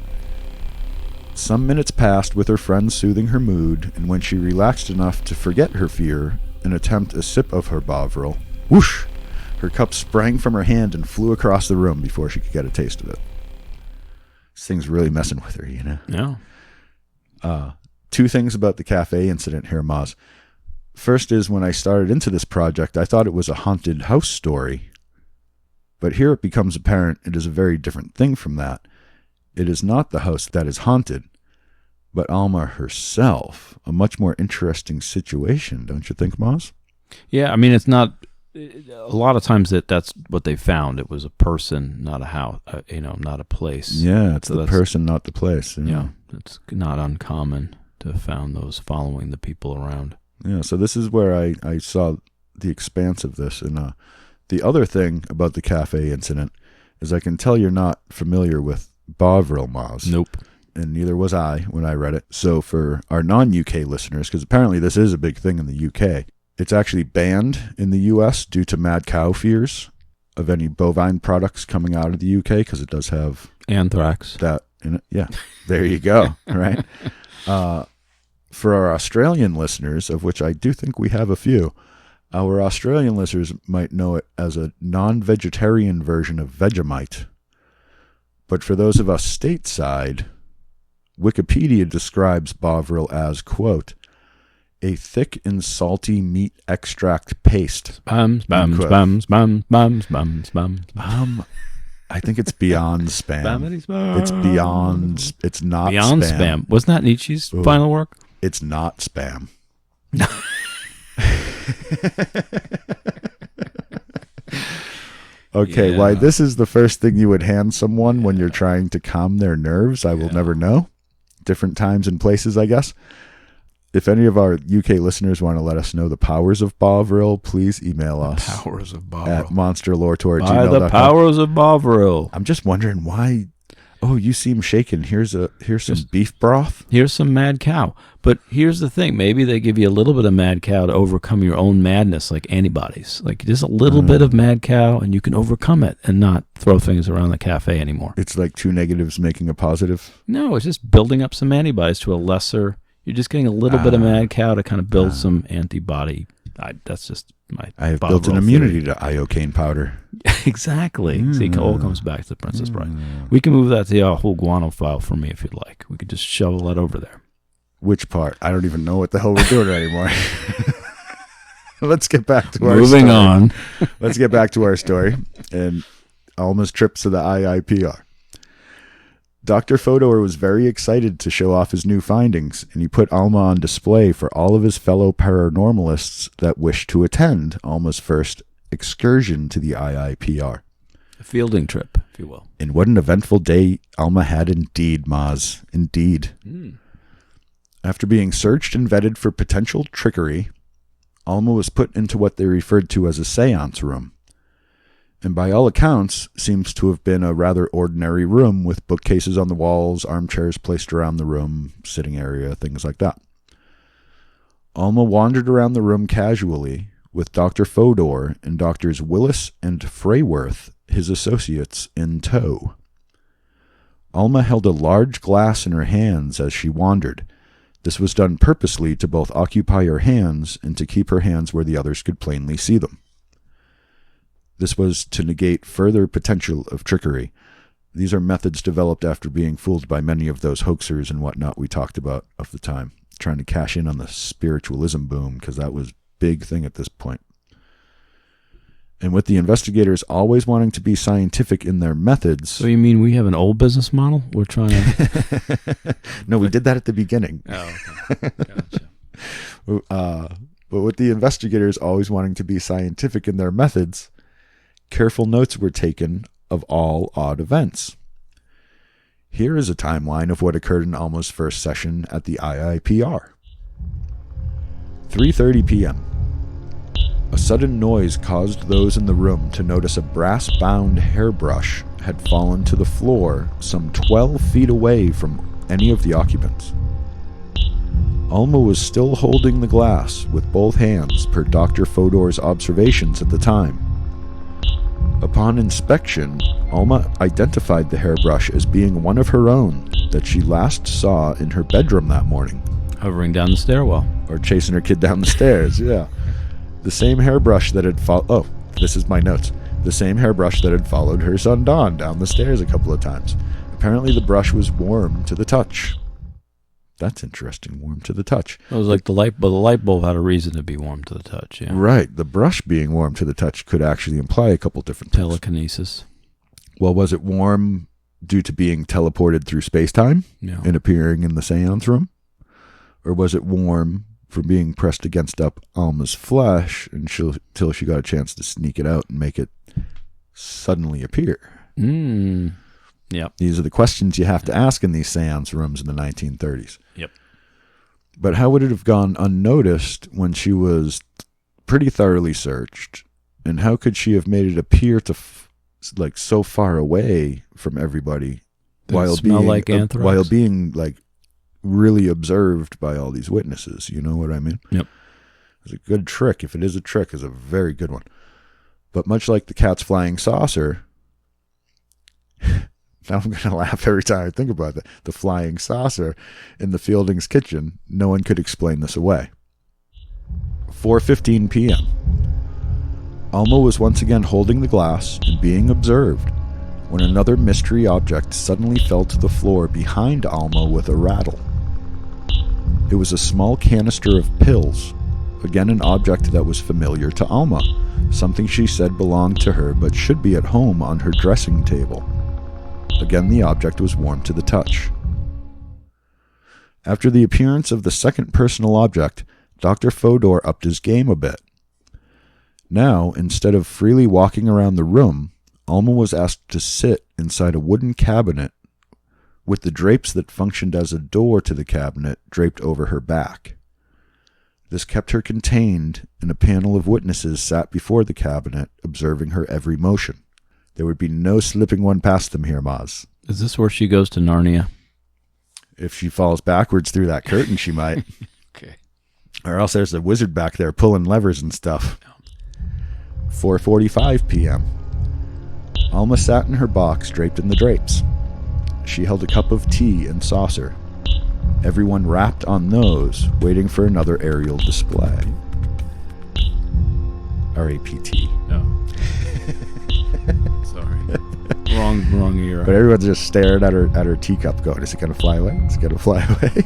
Some minutes passed with her friend soothing her mood, and when she relaxed enough to forget her fear and attempt a sip of her Bovril, whoosh! Her cup sprang from her hand and flew across the room before she could get a taste of it. This thing's really messing with her, you know? Yeah. Two things about the cafe incident here, Maz. First is, when I started into this project, I thought it was a haunted house story. But here it becomes apparent it is a very different thing from that. It is not the house that is haunted, but Alma herself. A much more interesting situation, don't you think, Maz? Yeah, I mean, it's not... A lot of times that's what they found. It was a person, not a house, not a place. Yeah, it's the person, not the place. Yeah, it's not uncommon to have found those following the people around. Yeah, so this is where I saw the expanse of this. And the other thing about the cafe incident is I can tell you're not familiar with Bovril, Maz. Nope. And neither was I when I read it. So for our non-UK listeners, because apparently this is a big thing in the UK, it's actually banned in the US due to mad cow fears of any bovine products coming out of the UK, because it does have anthrax. That in it. Yeah, there you go. Right. For our Australian listeners, of which I do think we have a few, our Australian listeners might know it as a non-vegetarian version of Vegemite. But for those of us stateside, Wikipedia describes Bovril as, quote, a thick and salty meat extract paste. Spam. I think it's beyond spam. It's beyond. It's not beyond spam. Wasn't that Nietzsche's final work? It's not spam. Okay, yeah. Why this is the first thing you would hand someone when you're trying to calm their nerves, I will never know. Different times and places, I guess. If any of our UK listeners want to let us know the powers of Bovril, please email us. Powers of Bovril. At monsterlore@gmail.com. By the powers of Bovril. I'm just wondering why. Oh, you seem shaken. Here's some beef broth. Here's some mad cow. But here's the thing. Maybe they give you a little bit of mad cow to overcome your own madness, like antibodies. Like just a little bit of mad cow, and you can overcome it and not throw things around the cafe anymore. It's like two negatives making a positive? No, it's just building up some antibodies to a lesser... You're just getting a little bit of mad cow to kind of build some antibody. That's just my... I have built an immunity to iocane powder. Exactly. See, it all comes back to the Princess Bride. We can move that to the whole guano file for me if you'd like. We could just shovel that over there. Which part? I don't even know what the hell we're doing anymore. Let's get back to our story. Moving on. Let's get back to our story and Alma's trips to the IIPR. Dr. Fodor was very excited to show off his new findings, and he put Alma on display for all of his fellow paranormalists that wished to attend Alma's first excursion to the IIPR. A fielding trip, if you will. And what an eventful day Alma had indeed, Maz. Indeed. After being searched and vetted for potential trickery, Alma was put into what they referred to as a seance room. And by all accounts, seems to have been a rather ordinary room with bookcases on the walls, armchairs placed around the room, sitting area, things like that. Alma wandered around the room casually, with Dr. Fodor and Drs. Willis and Freyworth, his associates, in tow. Alma held a large glass in her hands as she wandered. This was done purposely to both occupy her hands and to keep her hands where the others could plainly see them. This was to negate further potential of trickery. These are methods developed after being fooled by many of those hoaxers and whatnot we talked about of the time, trying to cash in on the spiritualism boom, because that was a big thing at this point. And with the investigators always wanting to be scientific in their methods... So you mean we have an old business model? We're trying to... No, we did that at the beginning. Oh, okay. Gotcha. But with the investigators always wanting to be scientific in their methods, careful notes were taken of all odd events. Here is a timeline of what occurred in Alma's first session at the IIPR. 3:30 p.m. A sudden noise caused those in the room to notice a brass-bound hairbrush had fallen to the floor some 12 feet away from any of the occupants. Alma was still holding the glass with both hands per Dr. Fodor's observations at the time. Upon inspection, Alma identified the hairbrush as being one of her own that she last saw in her bedroom that morning. Hovering down the stairwell. Or chasing her kid down the stairs, yeah. The same hairbrush that had oh, this is my notes. The same hairbrush that had followed her son Don down the stairs a couple of times. Apparently the brush was warm to the touch. That's interesting, warm to the touch. It was like the light bulb had a reason to be warm to the touch, yeah. Right, the brush being warm to the touch could actually imply a couple different things. Telekinesis. Well, was it warm due to being teleported through space-time and appearing in the seance room? Or was it warm from being pressed against up Alma's flesh until she got a chance to sneak it out and make it suddenly appear? Yep. These are the questions you have to ask in these seance rooms in the 1930s. Yep. But how would it have gone unnoticed when she was pretty thoroughly searched? And how could she have made it appear to like so far away from everybody while being like really observed by all these witnesses? You know what I mean? Yep. It's a good trick. If it is a trick, it's a very good one. But much like the cat's flying saucer, now I'm going to laugh every time I think about that. The flying saucer in the Fielding's kitchen, no one could explain this away. 4:15 p.m. Alma was once again holding the glass and being observed when another mystery object suddenly fell to the floor behind Alma with a rattle. It was a small canister of pills, again an object that was familiar to Alma, something she said belonged to her but should be at home on her dressing table. Again, the object was warm to the touch. After the appearance of the second personal object, Dr. Fodor upped his game a bit. Now, instead of freely walking around the room, Alma was asked to sit inside a wooden cabinet with the drapes that functioned as a door to the cabinet draped over her back. This kept her contained, and a panel of witnesses sat before the cabinet, observing her every motion. There would be no slipping one past them here, Maz. Is this where she goes to Narnia? If she falls backwards through that curtain, she might. Okay. Or else there's a wizard back there pulling levers and stuff. 4:45 p.m. Alma sat in her box draped in the drapes. She held a cup of tea and saucer. Everyone rapped on those, waiting for another aerial display. R-A-P-T. Oh. Sorry. Wrong era. But everyone's just staring at her teacup going, is it going to fly away? Is it going to fly away?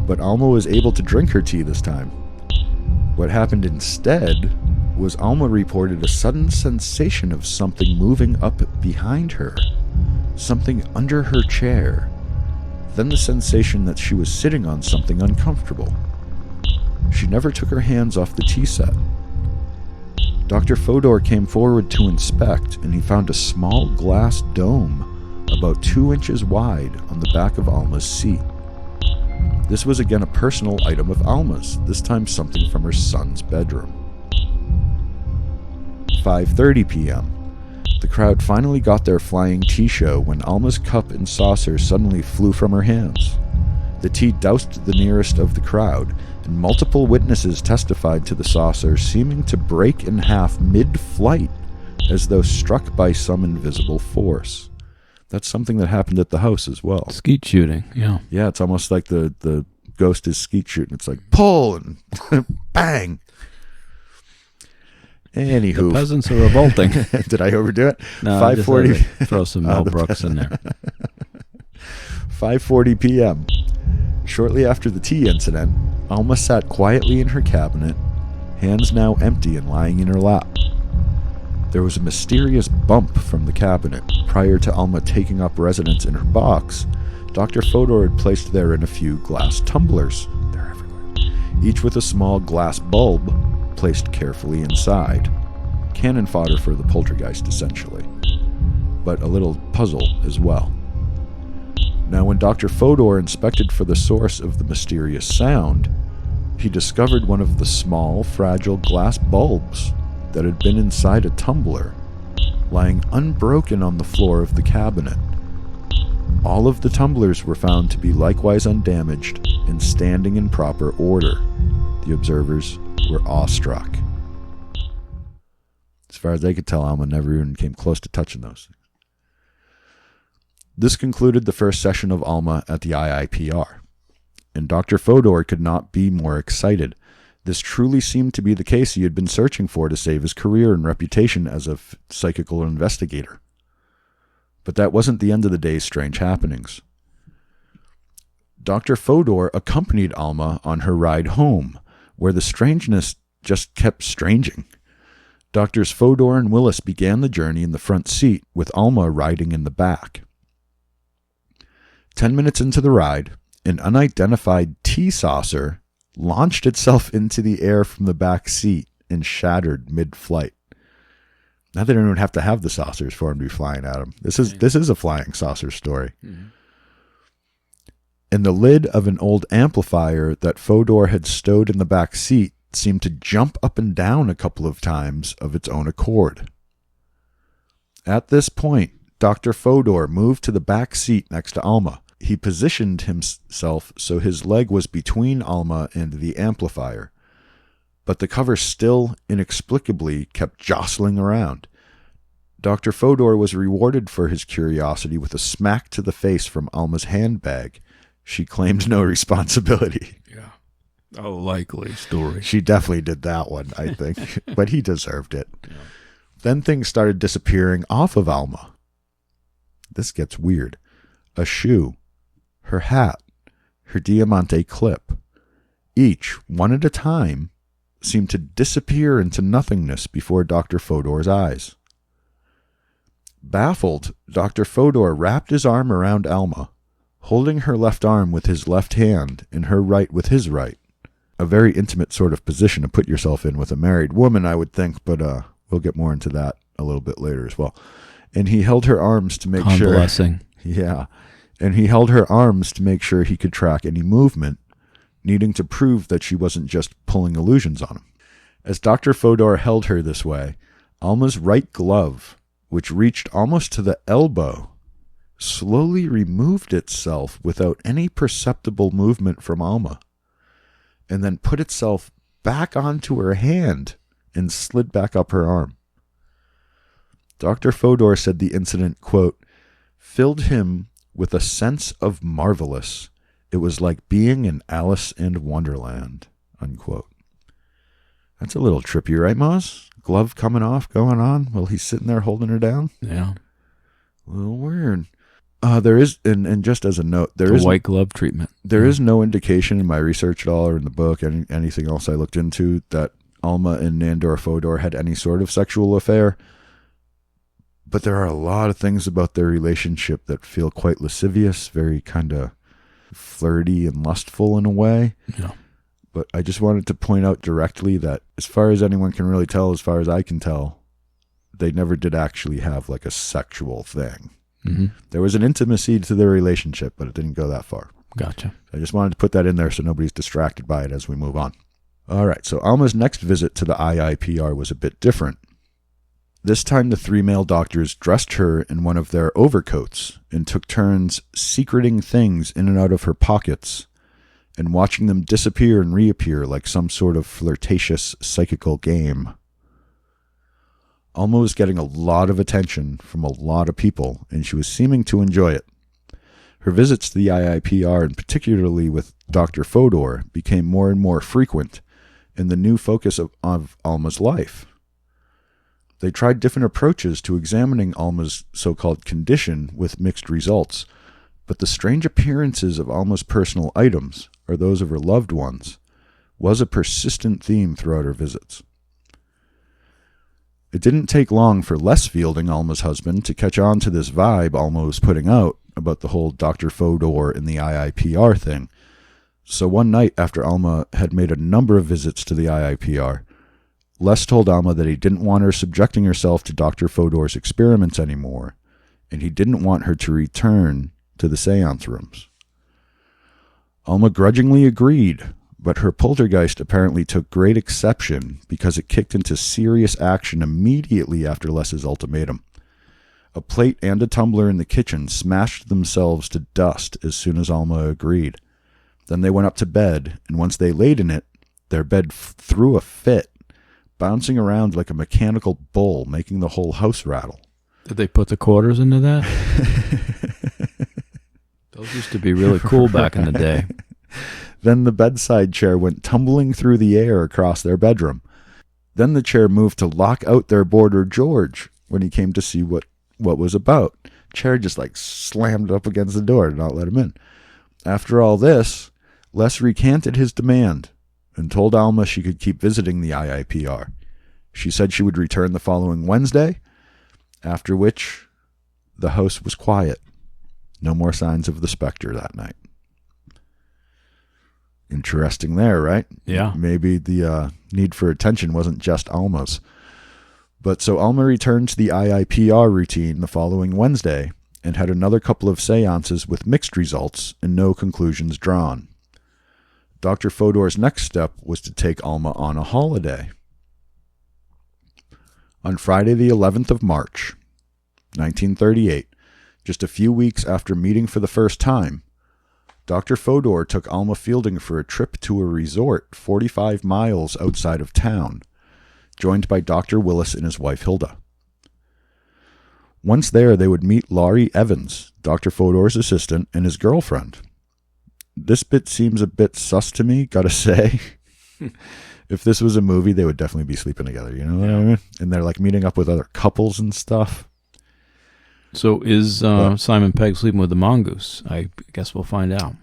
But Alma was able to drink her tea this time. What happened instead was Alma reported a sudden sensation of something moving up behind her, something under her chair, then the sensation that she was sitting on something uncomfortable. She never took her hands off the tea set. Dr. Fodor came forward to inspect, and he found a small glass dome about 2 inches wide on the back of Alma's seat. This was again a personal item of Alma's, this time something from her son's bedroom. 5:30 p.m. The crowd finally got their flying tea show when Alma's cup and saucer suddenly flew from her hands. The tea doused the nearest of the crowd, and multiple witnesses testified to the saucer seeming to break in half mid-flight, as though struck by some invisible force. That's something that happened at the house as well. Skeet shooting, yeah. Yeah, it's almost like the ghost is skeet shooting. It's like, pull, and bang. Anywho. The peasants are revolting. Did I overdo it? No, 5:40. Throw some Mel Brooks in there. 5:40 p.m. Shortly after the tea incident, Alma sat quietly in her cabinet, hands now empty and lying in her lap. There was a mysterious bump from the cabinet. Prior to Alma taking up residence in her box, Dr. Fodor had placed therein a few glass tumblers. They're everywhere. Each with a small glass bulb placed carefully inside. Cannon fodder for the poltergeist, essentially. But a little puzzle as well. Now, when Dr. Fodor inspected for the source of the mysterious sound, he discovered one of the small, fragile glass bulbs that had been inside a tumbler, lying unbroken on the floor of the cabinet. All of the tumblers were found to be likewise undamaged and standing in proper order. The observers were awestruck. As far as they could tell, Alma never even came close to touching those things. This concluded the first session of Alma at the IIPR, and Dr. Fodor could not be more excited. This truly seemed to be the case he had been searching for to save his career and reputation as a psychical investigator. But that wasn't the end of the day's strange happenings. Dr. Fodor accompanied Alma on her ride home, where the strangeness just kept stranging. Doctors Fodor and Willis began the journey in the front seat, with Alma riding in the back. 10 minutes into the ride, an unidentified tea saucer launched itself into the air from the back seat and shattered mid-flight. Now they don't even have to have the saucers for him to be flying at them. This is a flying saucer story. Mm-hmm. And the lid of an old amplifier that Fodor had stowed in the back seat seemed to jump up and down a couple of times of its own accord. At this point, Dr. Fodor moved to the back seat next to Alma. He positioned himself so his leg was between Alma and the amplifier, but the cover still inexplicably kept jostling around. Dr. Fodor was rewarded for his curiosity with a smack to the face from Alma's handbag. She claimed no responsibility. Yeah. Oh, likely story. She definitely did that one, I think, but he deserved it. Yeah. Then things started disappearing off of Alma. This gets weird. A shoe, her hat, her diamante clip, each, one at a time, seemed to disappear into nothingness before Dr. Fodor's eyes. Baffled, Dr. Fodor wrapped his arm around Alma, holding her left arm with his left hand and her right with his right. A very intimate sort of position to put yourself in with a married woman, I would think, but we'll get more into that a little bit later as well. And he held her arms to make sure... Convalescing. Yeah. And he held her arms to make sure he could track any movement, needing to prove that she wasn't just pulling illusions on him. As Dr. Fodor held her this way, Alma's right glove, which reached almost to the elbow, slowly removed itself without any perceptible movement from Alma, and then put itself back onto her hand and slid back up her arm. Dr. Fodor said the incident, quote, filled him with a sense of marvelous. It was like being in Alice in Wonderland, unquote. That's a little trippy, right, Moz? Glove coming off, going on, while he's sitting there holding her down? Yeah. A little weird. There is, and just as a note, there is white glove treatment. There is no indication in my research at all, or in the book, anything else I looked into, that Alma and Nandor Fodor had any sort of sexual affair. But there are a lot of things about their relationship that feel quite lascivious, very kind of flirty and lustful in a way. Yeah. But I just wanted to point out directly that as far as anyone can really tell, as far as I can tell, they never did actually have like a sexual thing. Mm-hmm. There was an intimacy to their relationship, but it didn't go that far. Gotcha. I just wanted to put that in there so nobody's distracted by it as we move on. All right, so Alma's next visit to the IIPR was a bit different. This time the three male doctors dressed her in one of their overcoats and took turns secreting things in and out of her pockets and watching them disappear and reappear like some sort of flirtatious psychical game. Alma was getting a lot of attention from a lot of people, and she was seeming to enjoy it. Her visits to the IIPR, and particularly with Dr. Fodor, became more and more frequent and the new focus of Alma's life. They tried different approaches to examining Alma's so-called condition with mixed results, but the strange appearances of Alma's personal items, or those of her loved ones, was a persistent theme throughout her visits. It didn't take long for Les Fielding, Alma's husband, to catch on to this vibe Alma was putting out about the whole Dr. Fodor and the IIPR thing. So one night after Alma had made a number of visits to the IIPR, Les told Alma that he didn't want her subjecting herself to Dr. Fodor's experiments anymore, and he didn't want her to return to the seance rooms. Alma grudgingly agreed, but her poltergeist apparently took great exception because it kicked into serious action immediately after Les's ultimatum. A plate and a tumbler in the kitchen smashed themselves to dust as soon as Alma agreed. Then they went up to bed, and once they laid in it, their bed threw a fit, bouncing around like a mechanical bull, making the whole house rattle. Did they put the quarters into that? Those used to be really cool back in the day. Then the bedside chair went tumbling through the air across their bedroom. Then the chair moved to lock out their boarder George when he came to see what was about. Chair just like slammed up against the door to not let him in. After all this, Les recanted his demand and told Alma she could keep visiting the IIPR. She said she would return the following Wednesday, after which the house was quiet. No more signs of the specter that night. Interesting there, right? Yeah. Maybe the need for attention wasn't just Alma's. But so Alma returned to the IIPR routine the following Wednesday and had another couple of seances with mixed results and no conclusions drawn. Dr. Fodor's next step was to take Alma on a holiday. On Friday the 11th of March, 1938, just a few weeks after meeting for the first time, Dr. Fodor took Alma Fielding for a trip to a resort 45 miles outside of town, joined by Dr. Willis and his wife Hilda. Once there, they would meet Laurie Evans, Dr. Fodor's assistant, and his girlfriend. This bit seems a bit sus to me, gotta say. If this was a movie, they would definitely be sleeping together, you know what I mean? And they're like meeting up with other couples and stuff. So is Simon Pegg sleeping with the mongoose? I guess we'll find out.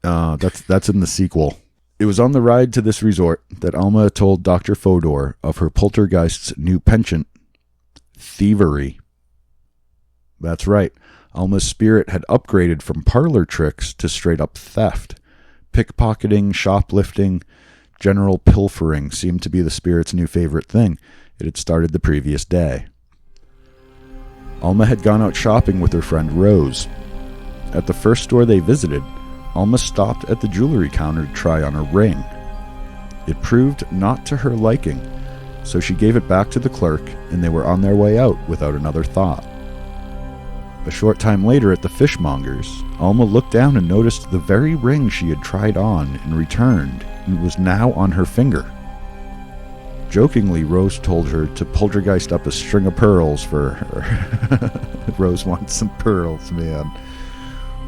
That's in the sequel. It was on the ride to this resort that Alma told Dr. Fodor of her poltergeist's new penchant, thievery. That's right. Alma's spirit had upgraded from parlor tricks to straight-up theft. Pickpocketing, shoplifting, general pilfering seemed to be the spirit's new favorite thing. It had started the previous day. Alma had gone out shopping with her friend Rose. At the first store they visited, Alma stopped at the jewelry counter to try on a ring. It proved not to her liking, so she gave it back to the clerk, and they were on their way out without another thought. A short time later at the fishmonger's, Alma looked down and noticed the very ring she had tried on and returned and was now on her finger. Jokingly, Rose told her to poltergeist up a string of pearls for her. Rose wants some pearls, man.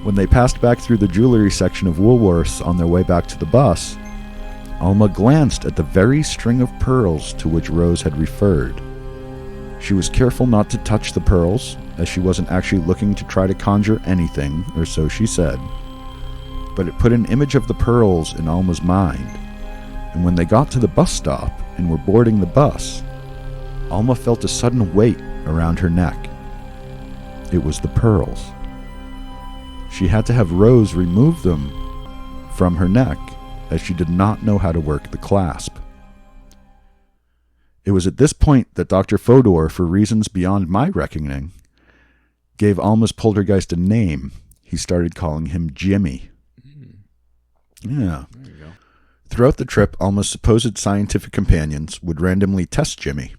When they passed back through the jewelry section of Woolworth's on their way back to the bus, Alma glanced at the very string of pearls to which Rose had referred. She was careful not to touch the pearls, as she wasn't actually looking to try to conjure anything, or so she said. But it put an image of the pearls in Alma's mind, and when they got to the bus stop and were boarding the bus, Alma felt a sudden weight around her neck. It was the pearls. She had to have Rose remove them from her neck, as she did not know how to work the clasp. It was at this point that Dr. Fodor, for reasons beyond my reckoning, gave Alma's poltergeist a name. He started calling him Jimmy. Yeah. There you go. Throughout the trip, Alma's supposed scientific companions would randomly test Jimmy.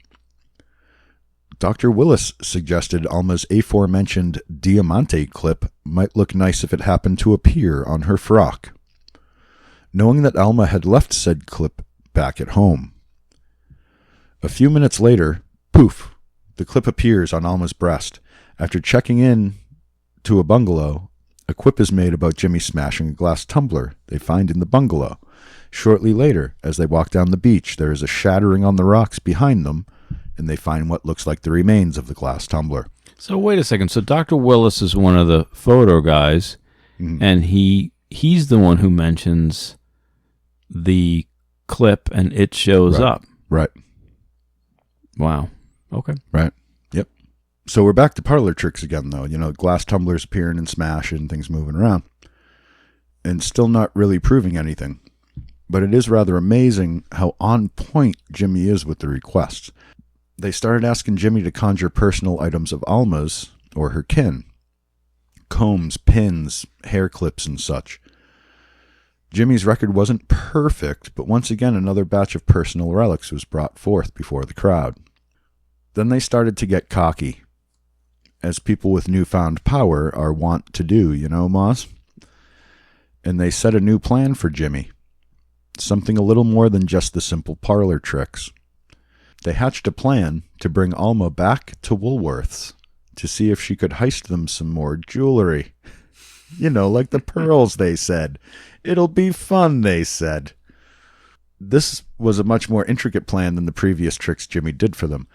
Dr. Willis suggested Alma's aforementioned Diamante clip might look nice if it happened to appear on her frock, knowing that Alma had left said clip back at home. A few minutes later, poof, the clip appears on Alma's breast. After checking in to a bungalow, a quip is made about Jimmy smashing a glass tumbler they find in the bungalow. Shortly later, as they walk down the beach, there is a shattering on the rocks behind them, and they find what looks like the remains of the glass tumbler. So wait a second. So Dr. Willis is one of the photo guys, and he's the one who mentions the clip, and it shows up. Right. Wow. Okay. Right. Yep. So we're back to parlor tricks again, though. Glass tumblers appearing and smashing, things moving around. And still not really proving anything. But it is rather amazing how on point Jimmy is with the requests. They started asking Jimmy to conjure personal items of Alma's or her kin. Combs, pins, hair clips, and such. Jimmy's record wasn't perfect, but once again another batch of personal relics was brought forth before the crowd. Then they started to get cocky, as people with newfound power are wont to do, Moz? And they set a new plan for Jimmy. Something a little more than just the simple parlor tricks. They hatched a plan to bring Alma back to Woolworth's to see if she could heist them some more jewelry. Like the pearls, they said. It'll be fun, they said. This was a much more intricate plan than the previous tricks Jimmy did for them.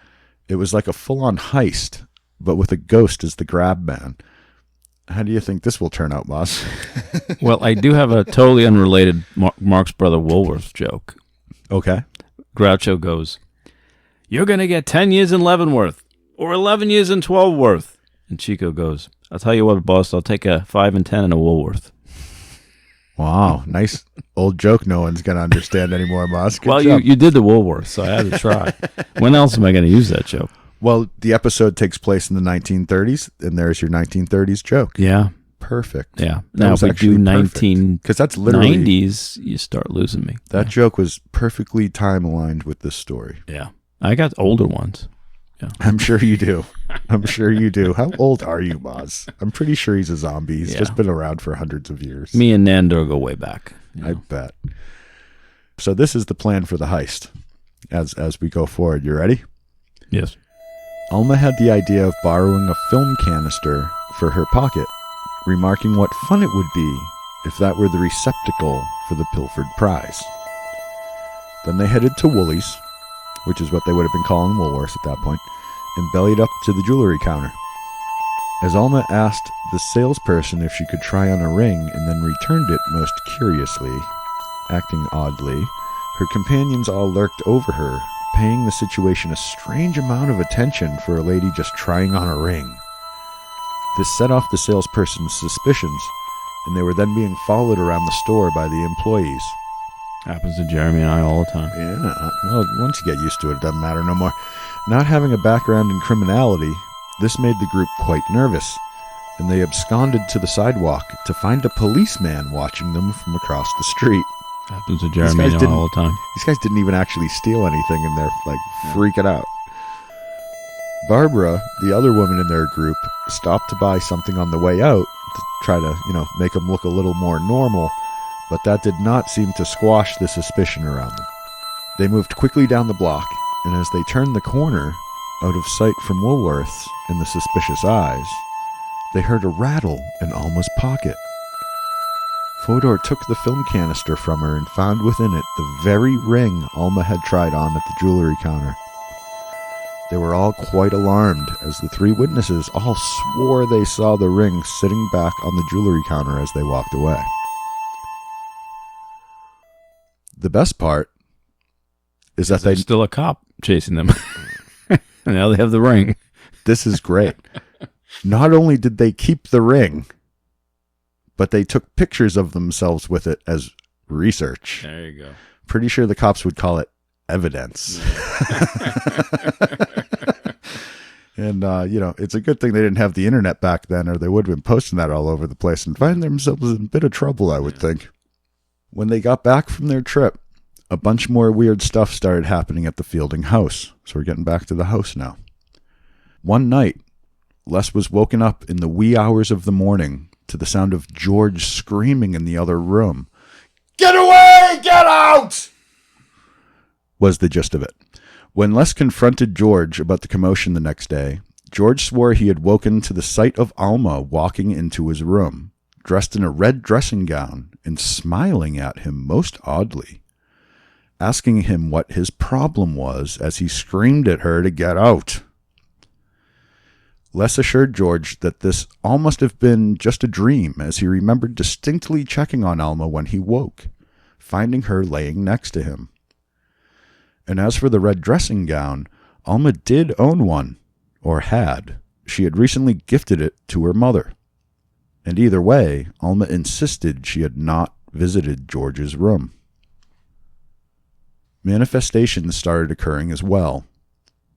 It was like a full-on heist, but with a ghost as the grab man. How do you think this will turn out, boss? Well, I do have a totally unrelated Marx Brother Woolworth joke. Okay. Groucho goes, "You're going to get 10 years in Leavenworth, or 11 years in Twelveworth." And Chico goes, "I'll tell you what, boss, I'll take a 5 and 10 in a Woolworth." Wow, nice old joke no one's going to understand anymore, boss. Good well, job. you did the Woolworth, so I had to try. When else am I going to use that joke? Well, the episode takes place in the 1930s, and there's your 1930s joke. Yeah. Perfect. Yeah. That now, was if we do 1990s, because that's literally 90s, you start losing me. That joke was perfectly time aligned with this story. Yeah. I got older ones. Yeah. I'm sure you do. I'm sure you do. How old are you, Boz? I'm pretty sure he's a zombie. He's just been around for hundreds of years. Me and Nando go way back. I bet. So this is the plan for the heist. As we go forward, you ready? Yes. Alma had the idea of borrowing a film canister for her pocket, remarking what fun it would be if that were the receptacle for the pilfered prize. Then they headed to Woolies, which is what they would have been calling Woolworths at that point, and bellied up to the jewelry counter. As Alma asked the salesperson if she could try on a ring and then returned it most curiously, acting oddly, her companions all lurked over her, paying the situation a strange amount of attention for a lady just trying on a ring. This set off the salesperson's suspicions, and they were then being followed around the store by the employees. Happens to Jeremy and I all the time. Yeah, well, once you get used to it, it doesn't matter no more. Not having a background in criminality, this made the group quite nervous, and they absconded to the sidewalk to find a policeman watching them from across the street. Happens to Jeremy and I all the time. These guys didn't even actually steal anything, and they're freaking out. Barbara, the other woman in their group, stopped to buy something on the way out to try to, make them look a little more normal, but that did not seem to squash the suspicion around them. They moved quickly down the block, and as they turned the corner, out of sight from Woolworth's and the suspicious eyes, they heard a rattle in Alma's pocket. Fodor took the film canister from her and found within it the very ring Alma had tried on at the jewelry counter. They were all quite alarmed, as the three witnesses all swore they saw the ring sitting back on the jewelry counter as they walked away. The best part is that there's still a cop chasing them. And now they have the ring. This is great. Not only did they keep the ring, but they took pictures of themselves with it as research. There you go. Pretty sure the cops would call it evidence. And, it's a good thing they didn't have the internet back then, or they would have been posting that all over the place and find themselves in a bit of trouble, I would think. When they got back from their trip, a bunch more weird stuff started happening at the Fielding house. So we're getting back to the house now. One night, Les was woken up in the wee hours of the morning to the sound of George screaming in the other room. "Get away! Get out!" was the gist of it. When Les confronted George about the commotion the next day, George swore he had woken to the sight of Alma walking into his room, dressed in a red dressing gown and smiling at him most oddly. asking him what his problem was as he screamed at her to get out. Les assured George that this all must have been just a dream, as he remembered distinctly checking on Alma when he woke, finding her laying next to him. And as for the red dressing gown, Alma did own one, or had. She had recently gifted it to her mother. And either way, Alma insisted she had not visited George's room. Manifestations started occurring as well.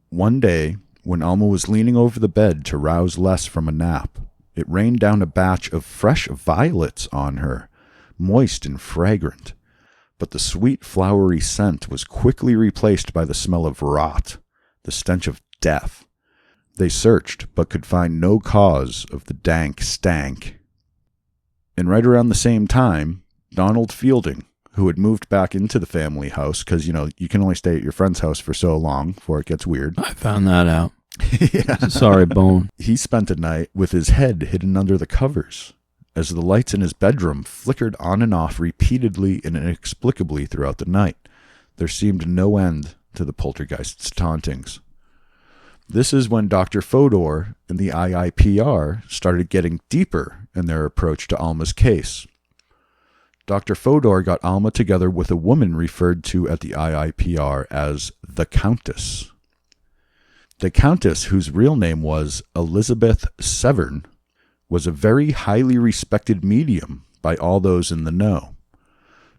One day, when Alma was leaning over the bed to rouse Les from a nap, it rained down a batch of fresh violets on her, moist and fragrant. But the sweet flowery scent was quickly replaced by the smell of rot, the stench of death. They searched, but could find no cause of the dank stank. And right around the same time, Donald Fielding, who had moved back into the family house, because, you can only stay at your friend's house for so long before it gets weird. I found that out. Yeah. Sorry, Bone. He spent a night with his head hidden under the covers, as the lights in his bedroom flickered on and off repeatedly and inexplicably throughout the night. There seemed no end to the poltergeist's tauntings. This is when Dr. Fodor and the IIPR started getting deeper in their approach to Alma's case. Dr. Fodor got Alma together with a woman referred to at the IIPR as the Countess. The Countess, whose real name was Elizabeth Severn, was a very highly respected medium by all those in the know.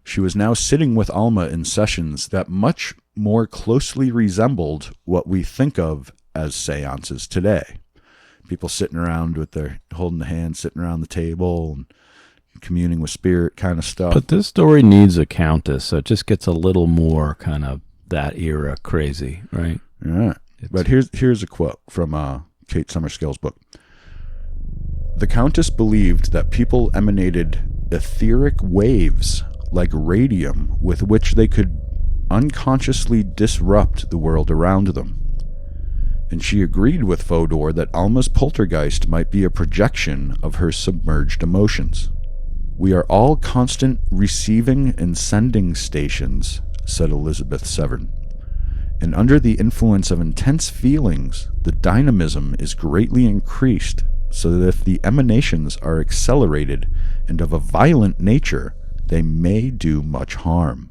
She was now sitting with Alma in sessions that much more closely resembled what we think of as seances today. People sitting around holding the hand, sitting around the table and communing with spirit kind of stuff. But this story needs a countess, so it just gets a little more kind of that era crazy, right? Yeah. But here's a quote from Kate Summerscale's book. The Countess believed that people emanated etheric waves like radium with which they could unconsciously disrupt the world around them. And she agreed with Fodor that Alma's poltergeist might be a projection of her submerged emotions. We are all constant receiving and sending stations, said Elizabeth Severn. And under the influence of intense feelings, the dynamism is greatly increased, so that if the emanations are accelerated and of a violent nature, they may do much harm.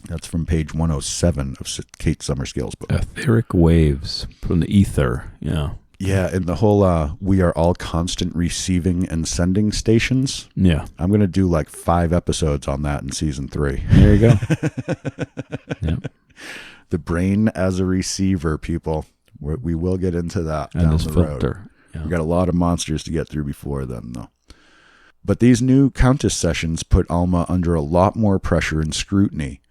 That's from page 107 of Kate Summerscale's book. Etheric waves from the ether, yeah. Yeah, and the whole we are all constant receiving and sending stations. Yeah. I'm going to do like 5 episodes on that in season 3. There you go. Yep. The brain as a receiver, people. We will get into that and down this the filter. road. Yeah. We got a lot of monsters to get through before then, though. But these new Countess sessions put Alma under a lot more pressure and scrutiny.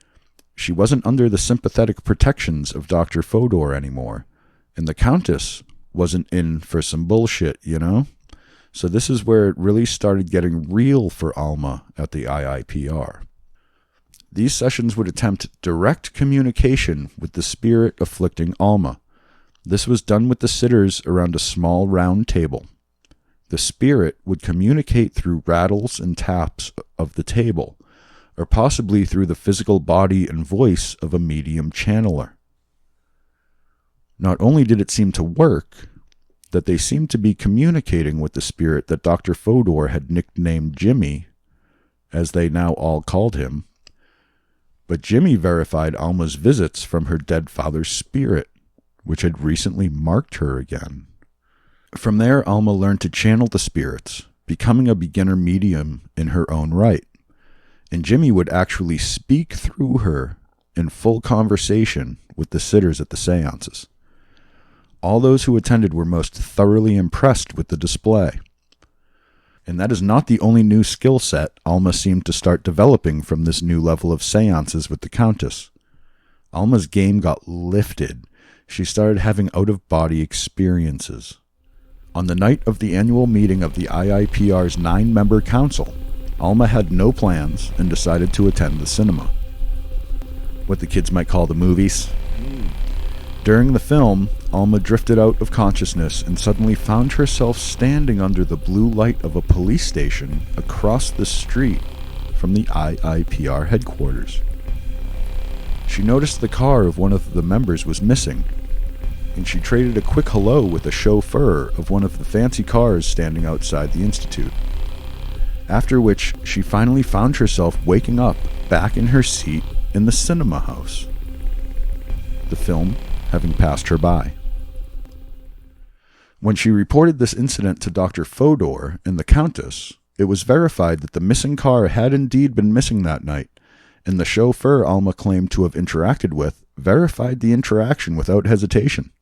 She wasn't under the sympathetic protections of Dr. Fodor anymore, and the Countess wasn't in for some bullshit, So this is where it really started getting real for Alma at the IIPR. These sessions would attempt direct communication with the spirit afflicting Alma. This was done with the sitters around a small round table. The spirit would communicate through rattles and taps of the table, or possibly through the physical body and voice of a medium channeler. Not only did it seem to work, that they seemed to be communicating with the spirit that Dr. Fodor had nicknamed Jimmy, as they now all called him, but Jimmy verified Alma's visits from her dead father's spirit, which had recently marked her again. From there, Alma learned to channel the spirits, becoming a beginner medium in her own right, and Jimmy would actually speak through her in full conversation with the sitters at the seances. All those who attended were most thoroughly impressed with the display. And that is not the only new skill set Alma seemed to start developing from this new level of seances with the Countess. Alma's game got lifted. She started having out-of-body experiences. On the night of the annual meeting of the IIPR's 9-member council, Alma had no plans and decided to attend the cinema. What the kids might call the movies. During the film, Alma drifted out of consciousness and suddenly found herself standing under the blue light of a police station across the street from the IIPR headquarters. she noticed the car of one of the members was missing, and she traded a quick hello with the chauffeur of one of the fancy cars standing outside the Institute. After which, she finally found herself waking up back in her seat in the cinema house, the film having passed her by. When she reported this incident to Dr. Fodor and the Countess, it was verified that the missing car had indeed been missing that night, and the chauffeur Alma claimed to have interacted with verified the interaction without hesitation.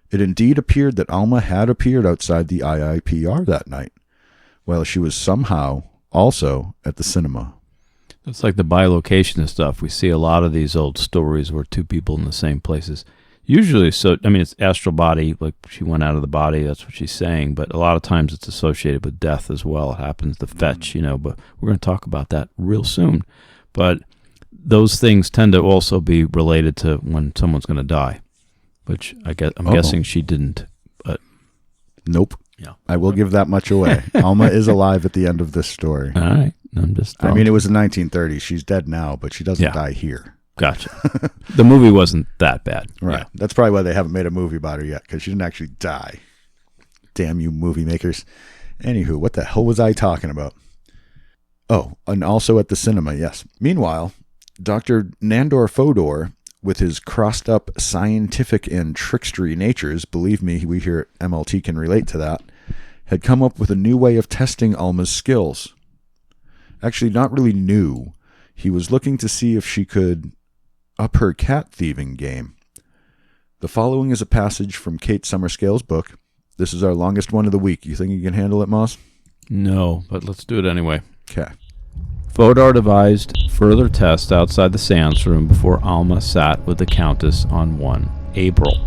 It indeed appeared that Alma had appeared outside the IIPR that night, while she was somehow also at the cinema. It's like the bilocation stuff. We see a lot of these old stories where two people in the same places. Usually, it's astral body, like she went out of the body, that's what she's saying, but a lot of times it's associated with death as well. It happens to fetch, but we're going to talk about that real soon. But those things tend to also be related to when someone's going to die, which I'm guessing she didn't. But nope. Yeah. I will give that much away. Alma is alive at the end of this story. All right. It was the 1930s. She's dead now, but she doesn't die here. Gotcha. The movie wasn't that bad. Right. Yeah. That's probably why they haven't made a movie about her yet, because she didn't actually die. Damn you movie makers. Anywho, what the hell was I talking about? Oh, and also at the cinema, yes. Meanwhile, Dr. Nandor Fodor, with his crossed-up scientific and trickstery natures, believe me, we here at MLT can relate to that, had come up with a new way of testing Alma's skills. Actually, not really new. He was looking to see if she could up her cat thieving game. The following is a passage from Kate Summerscale's book. This is our longest one of the week. You think you can handle it, Moss? No, but let's do it anyway. Okay. Fodor devised further tests outside the seance room before Alma sat with the Countess on 1 April.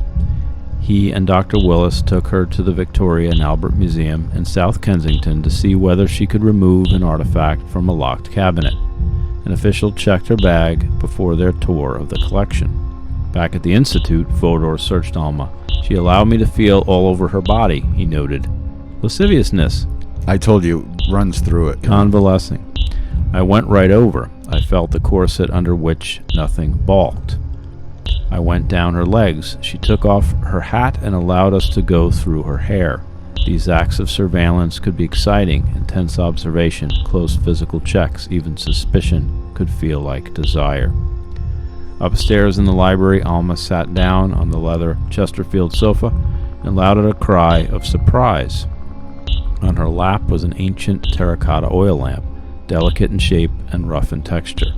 He and Dr. Willis took her to the Victoria and Albert Museum in South Kensington to see whether she could remove an artifact from a locked cabinet. An official checked her bag before their tour of the collection. Back at the Institute, Fodor searched Alma. She allowed me to feel all over her body, he noted. Lasciviousness. I told you, runs through it. Convalescing. I went right over. I felt the corset under which nothing balked. I went down her legs. She took off her hat and allowed us to go through her hair. These acts of surveillance could be exciting, intense observation, close physical checks, even suspicion could feel like desire. Upstairs in the library, Alma sat down on the leather Chesterfield sofa and let out a cry of surprise. On her lap was an ancient terracotta oil lamp, delicate in shape and rough in texture.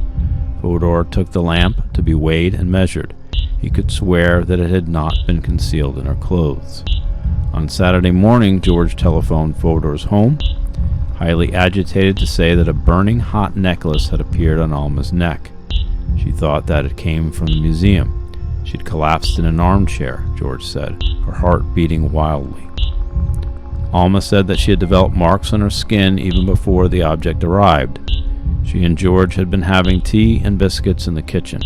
Fodor took the lamp to be weighed and measured. He could swear that it had not been concealed in her clothes. On Saturday morning, George telephoned Fodor's home, highly agitated to say that a burning hot necklace had appeared on Alma's neck. She thought that it came from the museum. She'd collapsed in an armchair, George said, her heart beating wildly. Alma said that she had developed marks on her skin even before the object arrived. She and George had been having tea and biscuits in the kitchen.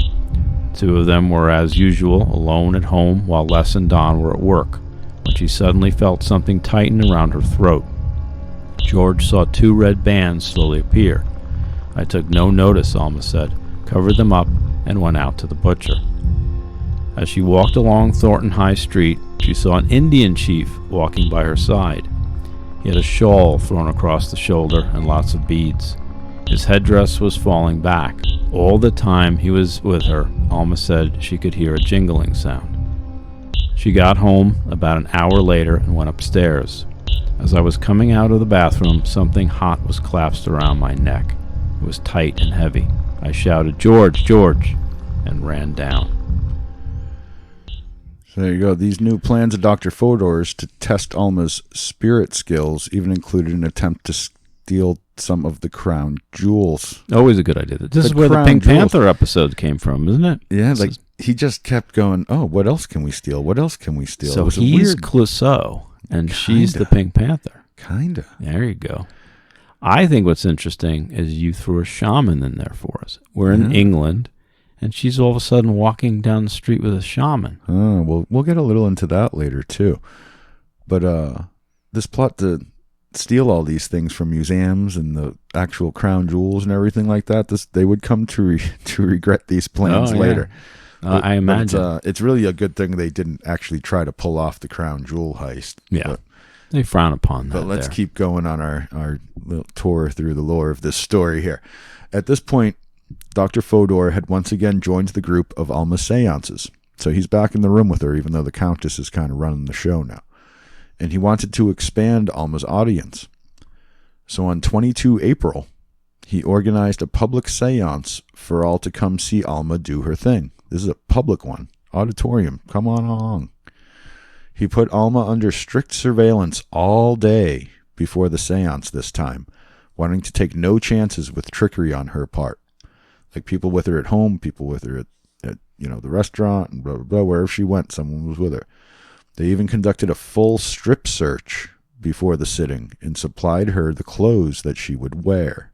The two of them were, as usual, alone at home while Les and Don were at work, when she suddenly felt something tighten around her throat. George saw 2 red bands slowly appear. I took no notice, Alma said, covered them up, and went out to the butcher. As she walked along Thornton High Street, she saw an Indian chief walking by her side. He had a shawl thrown across the shoulder and lots of beads. His headdress was falling back. All the time he was with her, Alma said she could hear a jingling sound. She got home about an hour later and went upstairs. As I was coming out of the bathroom, something hot was clasped around my neck. It was tight and heavy. I shouted, "George, George," and ran down. So there you go. These new plans of Dr. Fodor's to test Alma's spirit skills even included an attempt to steal some of the crown jewels. Always a good idea. This is where the Pink Panther episode came from, isn't it? Yeah, like he just kept going, oh, what else can we steal? What else can we steal? So he's Clouseau, and she's the Pink Panther. Kinda. There you go. I think what's interesting is you threw a shaman in there for us. We're in England, and she's all of a sudden walking down the street with a shaman. Oh, well, we'll get a little into that later, too. But this plot to steal all these things from museums and the actual crown jewels and everything like that, they would come to regret these plans later. I imagine. It's really a good thing they didn't actually try to pull off the crown jewel heist. Yeah. They frown upon that. But let's keep going on our little tour through the lore of this story here. At this point, Dr. Fodor had once again joined the group of Alma's seances. So he's back in the room with her, even though the Countess is kind of running the show now. And he wanted to expand Alma's audience. So on 22 April, he organized a public seance for all to come see Alma do her thing. This is a public one. Auditorium, come on along. He put Alma under strict surveillance all day before the seance this time, wanting to take no chances with trickery on her part. Like people with her at home, people with her at the restaurant, and blah, blah, blah. Wherever she went, someone was with her. They even conducted a full strip search before the sitting and supplied her the clothes that she would wear.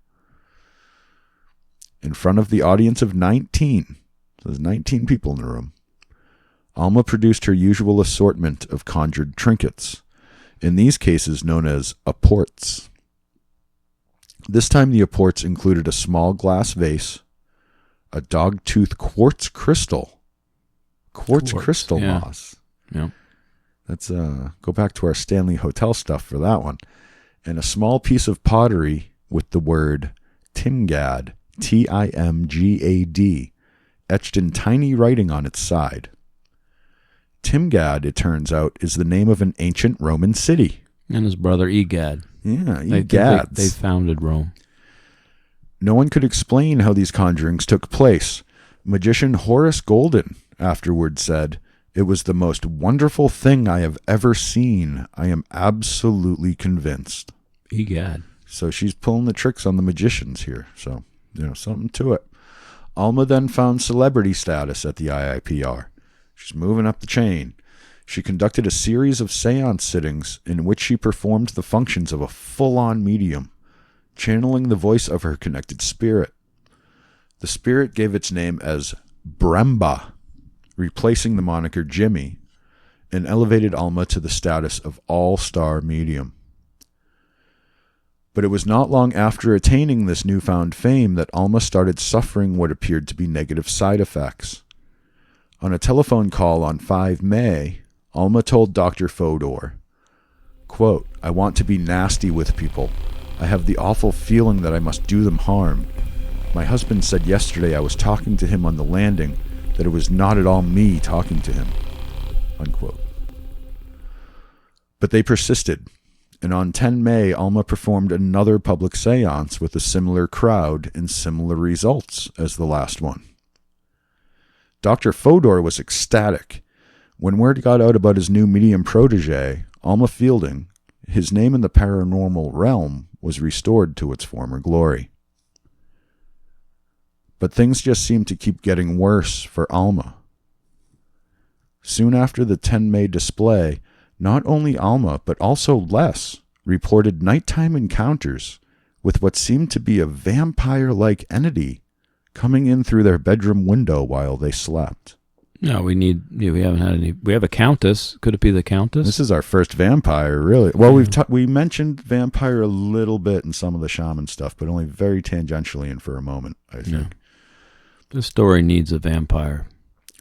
In front of the audience of 19, so there's 19 people in the room, Alma produced her usual assortment of conjured trinkets, in these cases known as apports. This time the apports included a small glass vase, a dog-tooth quartz crystal. Quartz crystal moss. Yeah. Let's go back to our Stanley Hotel stuff for that one. And a small piece of pottery with the word Timgad, Timgad, etched in tiny writing on its side. Timgad, it turns out, is the name of an ancient Roman city. And his brother Egad. Yeah, Egads. They founded Rome. No one could explain how these conjurings took place. Magician Horace Golden afterward said, "It was the most wonderful thing I have ever seen. I am absolutely convinced." Egad. So she's pulling the tricks on the magicians here. So, something to it. Alma then found celebrity status at the IIPR. She's moving up the chain. She conducted a series of seance sittings in which she performed the functions of a full-on medium, channeling the voice of her connected spirit. The spirit gave its name as Bremba, replacing the moniker Jimmy, and elevated Alma to the status of all-star medium. But it was not long after attaining this newfound fame that Alma started suffering what appeared to be negative side effects. On a telephone call on 5 May, Alma told Dr. Fodor, quote, "I want to be nasty with people. I have the awful feeling that I must do them harm. My husband said yesterday I was talking to him on the landing, that it was not at all me talking to him." Unquote. But they persisted, and on 10 May, Alma performed another public seance with a similar crowd and similar results as the last one. Dr. Fodor was ecstatic. When word got out about his new medium protege, Alma Fielding, his name in the paranormal realm was restored to its former glory. But things just seemed to keep getting worse for Alma. Soon after the 10 May display, not only Alma, but also Les, reported nighttime encounters with what seemed to be a vampire-like entity coming in through their bedroom window while they slept. No, we haven't had any. We have a countess. Could it be the countess? This is our first vampire, really. Well, we mentioned vampire a little bit in some of the shaman stuff, but only very tangentially and for a moment, I think. Yeah. This story needs a vampire.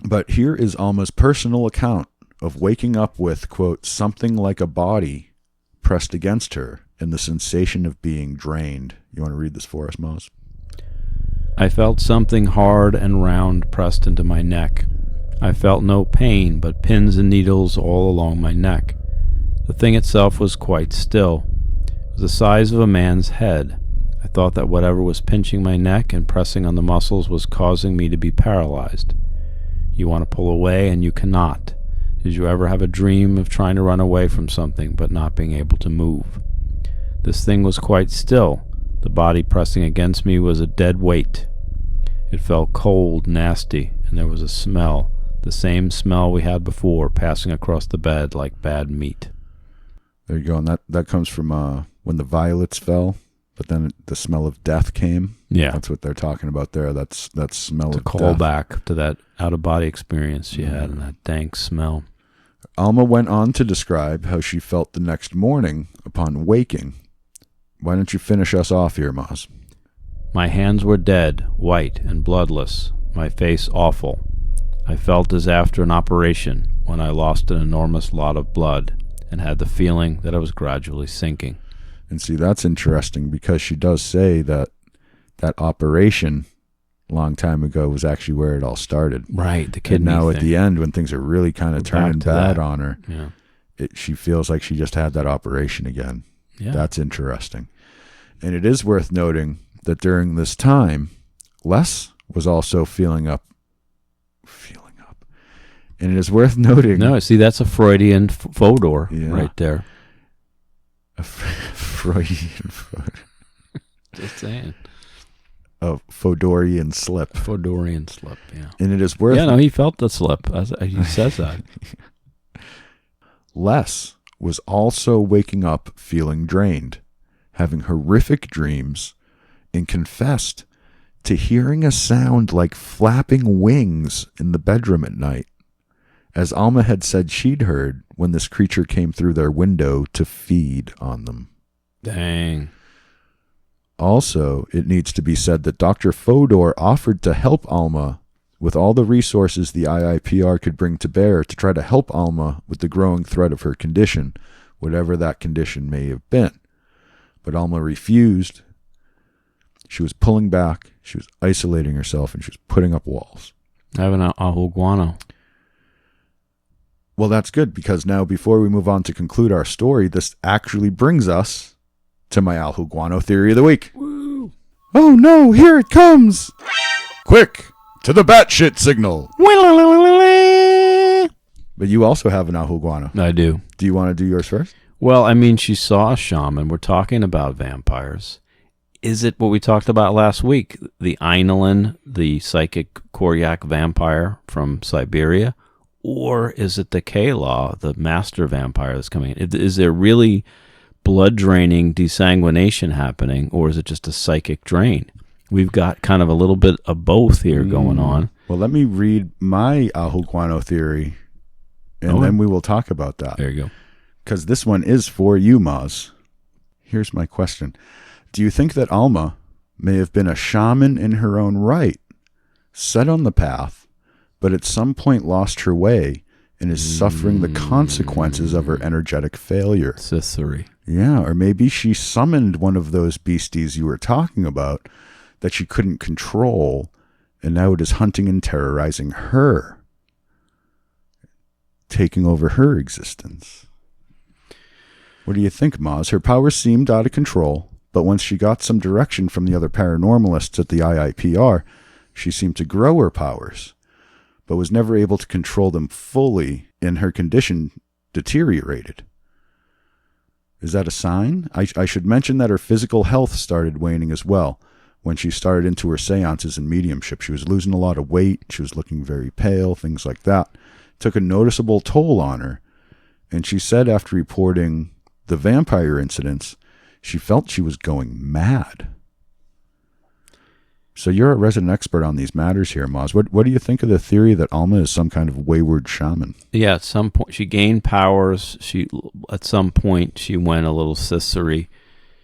But here is Alma's personal account of waking up with, quote, something like a body pressed against her and the sensation of being drained. You want to read this for us, Moz? I felt something hard and round pressed into my neck. I felt no pain, but pins and needles all along my neck. The thing itself was quite still. It was the size of a man's head. I thought that whatever was pinching my neck and pressing on the muscles was causing me to be paralyzed. You want to pull away, and you cannot. Did you ever have a dream of trying to run away from something but not being able to move? This thing was quite still. The body pressing against me was a dead weight. It felt cold, nasty, and there was a smell, the same smell we had before, passing across the bed like bad meat. There you go, and that comes from when the violets fell, but then the smell of death came. Yeah. That's what they're talking about there, that smell of death. To call back to that out-of-body experience she had and that dank smell. Alma went on to describe how she felt the next morning upon waking, Why don't you finish us off here, Moz? My hands were dead, white and bloodless, my face awful. I felt as after an operation when I lost an enormous lot of blood and had the feeling that I was gradually sinking. And see, that's interesting because she does say that that operation a long time ago was actually where it all started. Right, the kidney And now thing. at the end, when things are really kind of turning bad on her, Yeah. she feels like she just had that operation again. Yeah. That's interesting. And it is worth noting that during this time, Les was also feeling up. And it is worth noting. No, see, that's a Freudian Fodor right there. A Freudian Fodor. Just saying. A Fodorian slip. Fodorian slip, yeah. And it is worth. Yeah, no, he felt the slip. He says that. Les was also waking up feeling drained, having horrific dreams, and confessed to hearing a sound like flapping wings in the bedroom at night, as Alma had said she'd heard when this creature came through their window to feed on them. Dang. Also, it needs to be said that Dr. Fodor offered to help Alma with all the resources the IIPR could bring to bear to try to help Alma with the growing threat of her condition, whatever that condition may have been. But Alma refused. She was pulling back, she was isolating herself, and she was putting up walls. I have an ahuguano. Well, that's good, because now before we move on to conclude our story, this actually brings us to my ahuguano theory of the week. Woo. Oh no, here it comes! Quick, to the batshit signal! But you also have an ahuguano. I do. Do you want to do yours first? Well, I mean, she saw a shaman. We're talking about vampires. Is it what we talked about last week? The Ainulin, the psychic Koryak vampire from Siberia? Or is it the Kala, the master vampire that's coming in? Is there really blood-draining desanguination happening, or is it just a psychic drain? We've got kind of a little bit of both here going on. Well, let me read my ahuguano theory, and then we will talk about that. There you go. Because this one is for you, Maz. Here's my question. Do you think that Alma may have been a shaman in her own right, set on the path, but at some point lost her way and is suffering the consequences of her energetic failure? Cicely. Yeah, or maybe she summoned one of those beasties you were talking about that she couldn't control, and now it is hunting and terrorizing her, taking over her existence. What do you think, Maz? Her powers seemed out of control, but once she got some direction from the other paranormalists at the IIPR, she seemed to grow her powers, but was never able to control them fully, and her condition deteriorated. Is that a sign? I should mention that her physical health started waning as well. When she started into her seances and mediumship, she was losing a lot of weight, she was looking very pale, things like that. It took a noticeable toll on her, and she said after reporting the vampire incidents, she felt she was going mad. So you're a resident expert on these matters here, Maz. What do you think of the theory that Alma is some kind of wayward shaman? Yeah, at some point she gained powers. At some point she went a little Cicely.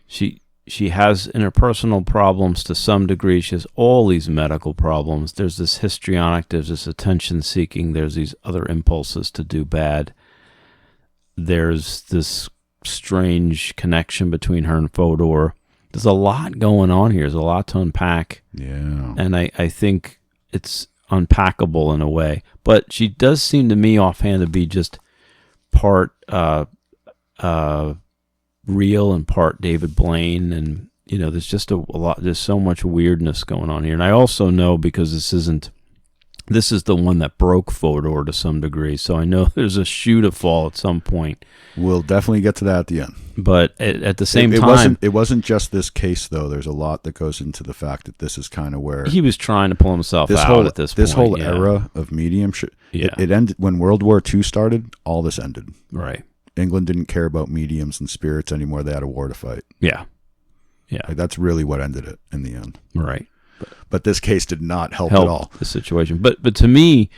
She has interpersonal problems to some degree. She has all these medical problems. There's this histrionic, there's this attention seeking, there's these other impulses to do bad. There's this strange connection between her and Fodor. There's a lot going on here. There's a lot to unpack. Yeah. And I think it's unpackable in a way. But she does seem to me offhand to be just part real and part David Blaine. And, there's just a lot, there's so much weirdness going on here. And I also know, because this is the one that broke Fodor to some degree. So I know there's a shoe to fall at some point. We'll definitely get to that at the end. But at the same time, it wasn't just this case, though. There's a lot that goes into the fact that this is kind of where he was trying to pull himself out at this point. This whole era of mediumship, Yeah. it ended when World War II started. All this ended. Right. England didn't care about mediums and spirits anymore. They had a war to fight. Yeah. Yeah. Like, that's really what ended it in the end. Right. But this case did not help at all. The situation. But to me,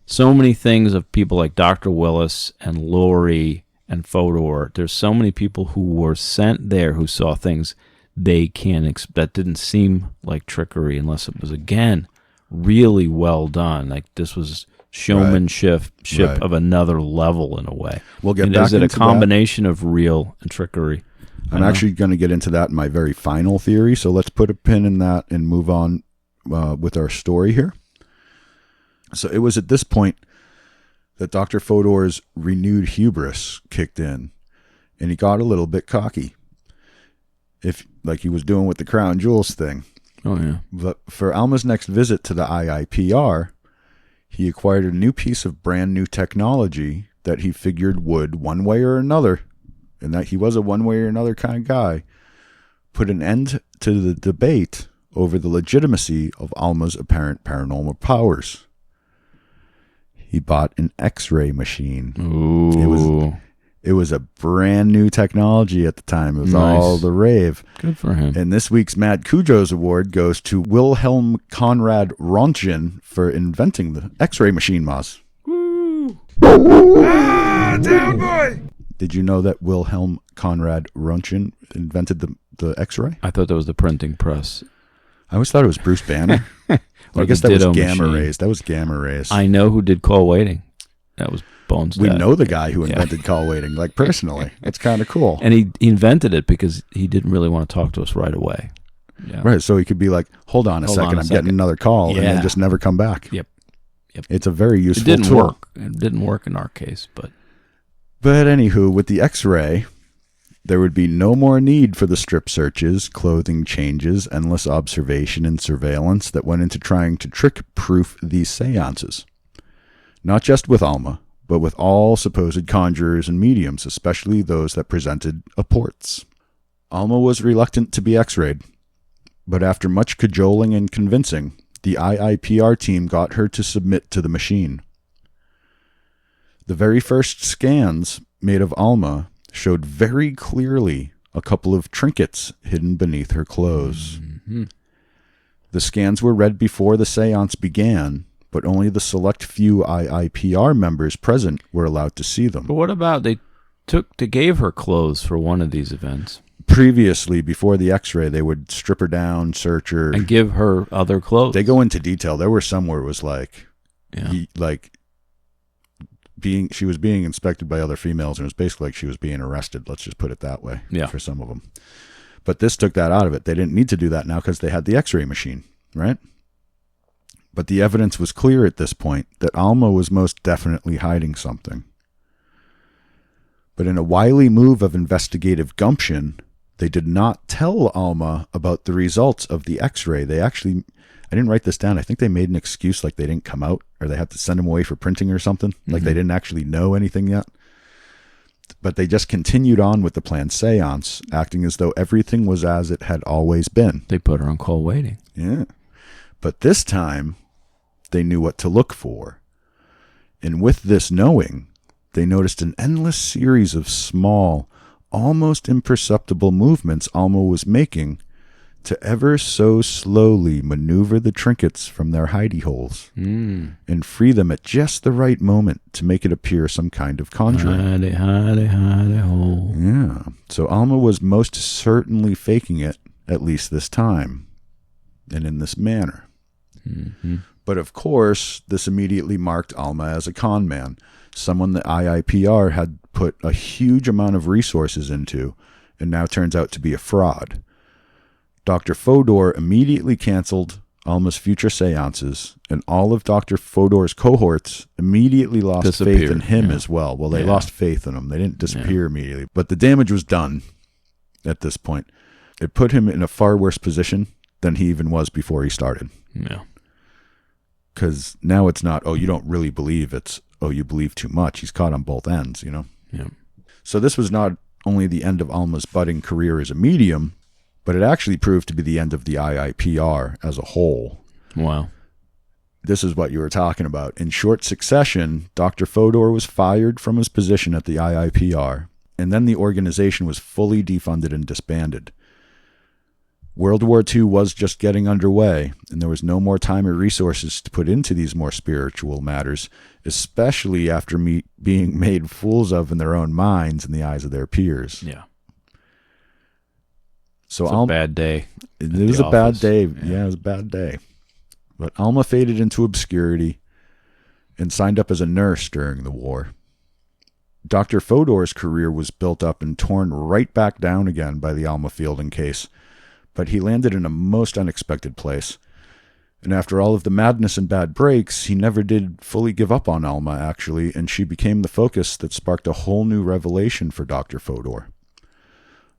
so many things of people like Dr. Willis and Lori and Fodor. There's so many people who were sent there who saw things they can't that didn't seem like trickery unless it was, again, really well done. Like this was showmanship Right. of another level in a way. We'll get And back is it into a combination of real and trickery? I'm actually going to get into that in my very final theory. So let's put a pin in that and move on with our story here. So it was at this point that Dr. Fodor's renewed hubris kicked in, and he got a little bit cocky. Like he was doing with the crown jewels thing. Oh, yeah. But for Alma's next visit to the IIPR, he acquired a new piece of brand new technology that he figured would, one way or another, and that he was a one way or another kind of guy, put an end to the debate over the legitimacy of Alma's apparent paranormal powers. He bought an X-ray machine. Ooh. It was a brand new technology at the time. It was Nice. all the rave. Good for him. And this week's Mad Cujo's Award goes to Wilhelm Conrad Röntgen for inventing the X-ray machine, Moz. Woo. Down boy! Did you know that Wilhelm Conrad Röntgen invented the X-ray? I thought that was the printing press. I always thought it was Bruce Banner. Or I guess the that was ditto gamma machine. rays. That was gamma rays. I know who did call waiting. That was Bones' We dad. know the guy who invented call waiting, like personally. That's kind of cool. And he invented it because he didn't really want to talk to us right away. Yeah. Right, so he could be like, hold on a second, I'm getting another call, and Yeah. then just never come back. Yep. It's a very It useful didn't tool. work. It didn't work in our case, but But anywho, with the X-ray, there would be no more need for the strip searches, clothing changes, endless observation and surveillance that went into trying to trick-proof these seances. Not just with Alma, but with all supposed conjurers and mediums, especially those that presented apports. Alma was reluctant to be X-rayed, but after much cajoling and convincing, the IIPR team got her to submit to the machine. The very first scans made of Alma showed very clearly a couple of trinkets hidden beneath her clothes. Mm-hmm. The scans were read before the seance began, but only the select few IIPR members present were allowed to see them. But what about they gave her clothes for one of these events Previously, before the X-ray, they would strip her down, search her. and give her other clothes? They go into detail. There were some where it was like, Yeah. she was being inspected by other females, and it was basically like she was being arrested. Let's just put it that way. Yeah. For some of them. But this took that out of it. They didn't need to do that now because they had the X-ray machine, right? But the evidence was clear at this point that Alma was most definitely hiding something. But in a wily move of investigative gumption, they did not tell Alma about the results of the X-ray. They actually, I didn't write this down. I think they made an excuse like they didn't come out or they had to send them away for printing or something. Like they didn't actually know anything yet. But they just continued on with the planned seance, acting as though everything was as it had always been. They put her on call waiting. Yeah. But this time, they knew what to look for. And with this knowing, they noticed an endless series of small, almost imperceptible movements Alma was making to ever so slowly maneuver the trinkets from their hidey holes and free them at just the right moment to make it appear some kind of conjuring. Hidey hole. Yeah. So Alma was most certainly faking it, at least this time, and in this manner. Mm-hmm. But of course, this immediately marked Alma as a con man, someone that IIPR had put a huge amount of resources into, and now turns out to be a fraud. Dr. Fodor immediately canceled Alma's future seances, and all of Dr. Fodor's cohorts immediately lost faith in him as well. Well, they lost faith in him. They didn't disappear immediately. But the damage was done at this point. It put him in a far worse position than he even was before he started. Yeah. Because now it's not, oh, you don't really believe. It's, oh, you believe too much. He's caught on both ends, you know? Yeah. So this was not only the end of Alma's budding career as a medium, but it actually proved to be the end of the IIPR as a whole. Wow. This is what you were talking about. In short succession, Dr. Fodor was fired from his position at the IIPR, and then the organization was fully defunded and disbanded. World War II was just getting underway, and there was no more time or resources to put into these more spiritual matters, especially after being made fools of in their own minds in the eyes of their peers. Yeah. So It's a bad day. It was a bad day. Yeah, it was a bad day. But Alma faded into obscurity and signed up as a nurse during the war. Dr. Fodor's career was built up and torn right back down again by the Alma Fielding case, but he landed in a most unexpected place. And after all of the madness and bad breaks, he never did fully give up on Alma, actually, and she became the focus that sparked a whole new revelation for Dr. Fodor.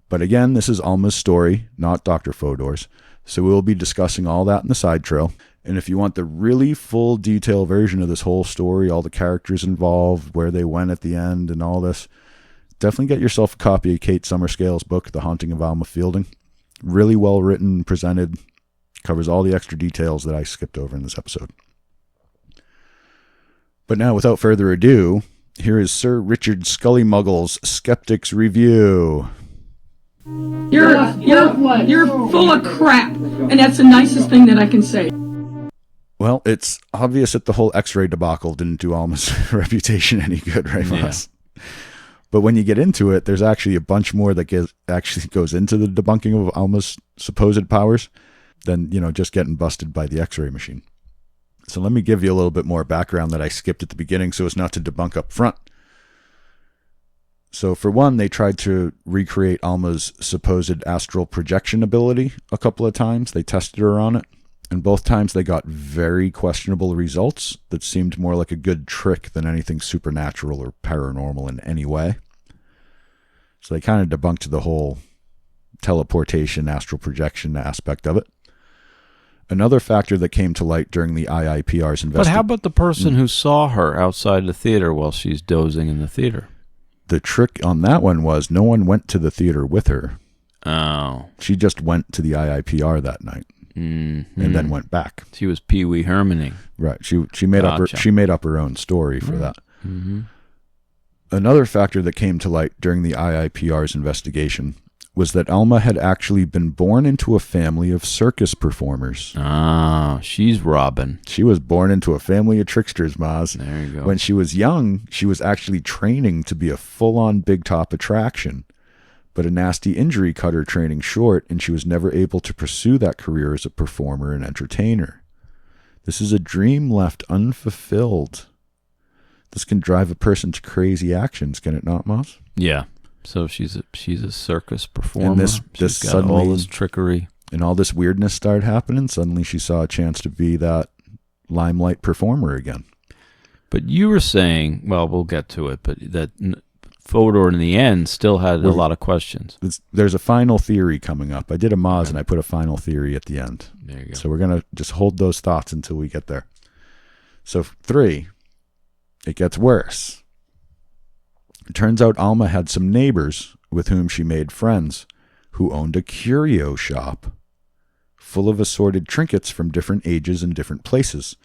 But again, this is Alma's story, not Dr. Fodor's, so we'll be discussing all that in the side trail. And if you want the really full detail version of this whole story, all the characters involved, where they went at the end and all this, definitely get yourself a copy of Kate Summerscale's book, The Haunting of Alma Fielding. Really well written, presented, covers all the extra details that I skipped over in this episode. But now, without further ado, here is Sir Richard Scully-Muggle's Skeptics Review. You're full of crap, and that's the nicest thing that I can say. Well, it's obvious that the whole X-ray debacle didn't do Alma's reputation any good, right, Moss? Yeah. But when you get into it, there's actually a bunch more that actually goes into the debunking of Alma's supposed powers than, just getting busted by the X-ray machine. So let me give you a little bit more background that I skipped at the beginning so as not to debunk up front. So for one, they tried to recreate Alma's supposed astral projection ability a couple of times. They tested her on it. And both times they got very questionable results that seemed more like a good trick than anything supernatural or paranormal in any way. So they kind of debunked the whole teleportation, astral projection aspect of it. Another factor that came to light during the IIPR's investigation. But how about the person who saw her outside the theater while she's dozing in the theater? The trick on that one was no one went to the theater with her. Oh. She just went to the IIPR that night. Mm-hmm. And then went back. She was Pee Wee Hermaning. Right. She made up her own story for that. Mm-hmm. Another factor that came to light during the IIPR's investigation was that Alma had actually been born into a family of circus performers. Ah, she's Robin. She was born into a family of tricksters, Maz. There you go. When she was young, she was actually training to be a full-on big top attraction. But a nasty injury cut her training short, and she was never able to pursue that career as a performer and entertainer. This is a dream left unfulfilled. This can drive a person to crazy actions, can it not, Moss? Yeah. So she's a circus performer. And this got suddenly, all this trickery. And all this weirdness started happening. Suddenly she saw a chance to be that limelight performer again. But you were saying, well, we'll get to it, but that Fodor in the end still had a lot of questions. There's a final theory coming up. I did a Moz and I put a final theory at the end. There you go. So we're going to just hold those thoughts until we get there. So 3, it gets worse. It turns out Alma had some neighbors with whom she made friends who owned a curio shop full of assorted trinkets from different ages and different places.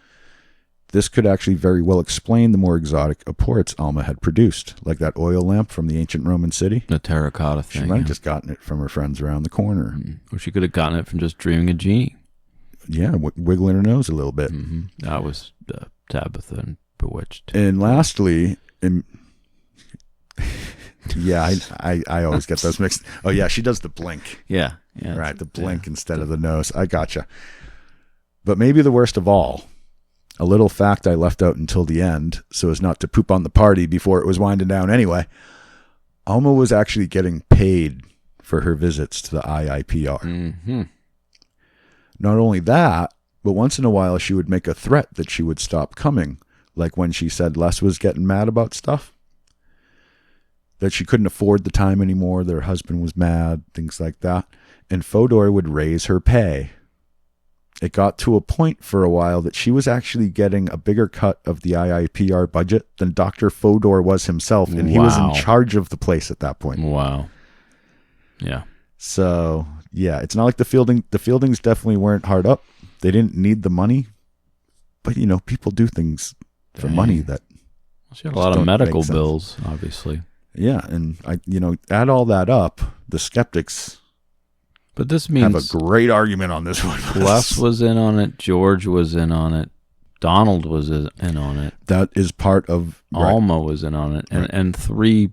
This could actually very well explain the more exotic apports Alma had produced, like that oil lamp from the ancient Roman city. The terracotta thing. She might have just gotten it from her friends around the corner. Or she could have gotten it from just dreaming a genie. Yeah, wiggling her nose a little bit. Mm-hmm. That was Tabitha and Bewitched. And lastly, yeah, I always get those mixed. Oh, yeah, she does the blink. Yeah. Right, the blink instead of the nose. I gotcha. But maybe the worst of all, a little fact I left out until the end, so as not to poop on the party before it was winding down anyway. Alma was actually getting paid for her visits to the IIPR. Mm-hmm. Not only that, but once in a while she would make a threat that she would stop coming, like when she said Les was getting mad about stuff. That she couldn't afford the time anymore, that her husband was mad, things like that. And Fodor would raise her pay. It got to a point for a while that she was actually getting a bigger cut of the IIPR budget than Dr. Fodor was himself, and he was in charge of the place at that point. Wow. Yeah. So, yeah, it's not like the Fieldings definitely weren't hard up. They didn't need the money. But, people do things for money that... She had a lot of medical bills, obviously. Yeah, and add all that up, the skeptics But this have a means great argument on this one. Les was in on it. George was in on it. Donald was in on it. That is part of Alma was in on it, and Right. and 3,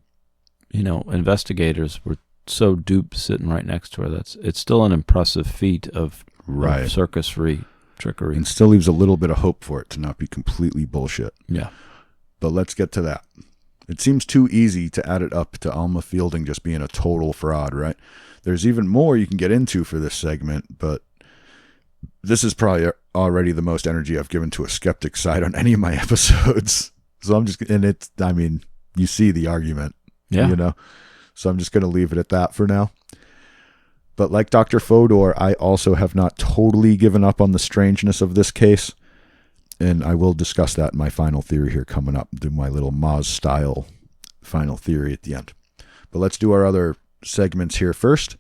investigators were so duped sitting right next to her. It's still an impressive feat of circus-free trickery, and still leaves a little bit of hope for it to not be completely bullshit. Yeah. But let's get to that. It seems too easy to add it up to Alma Fielding just being a total fraud, right? There's even more you can get into for this segment, but this is probably already the most energy I've given to a skeptic side on any of my episodes. So I'm just, and it's, I mean, you see the argument, so I'm just going to leave it at that for now. But like Dr. Fodor, I also have not totally given up on the strangeness of this case. And I will discuss that in my final theory here coming up, do my little Moz style final theory at the end. But let's do our other segments here first.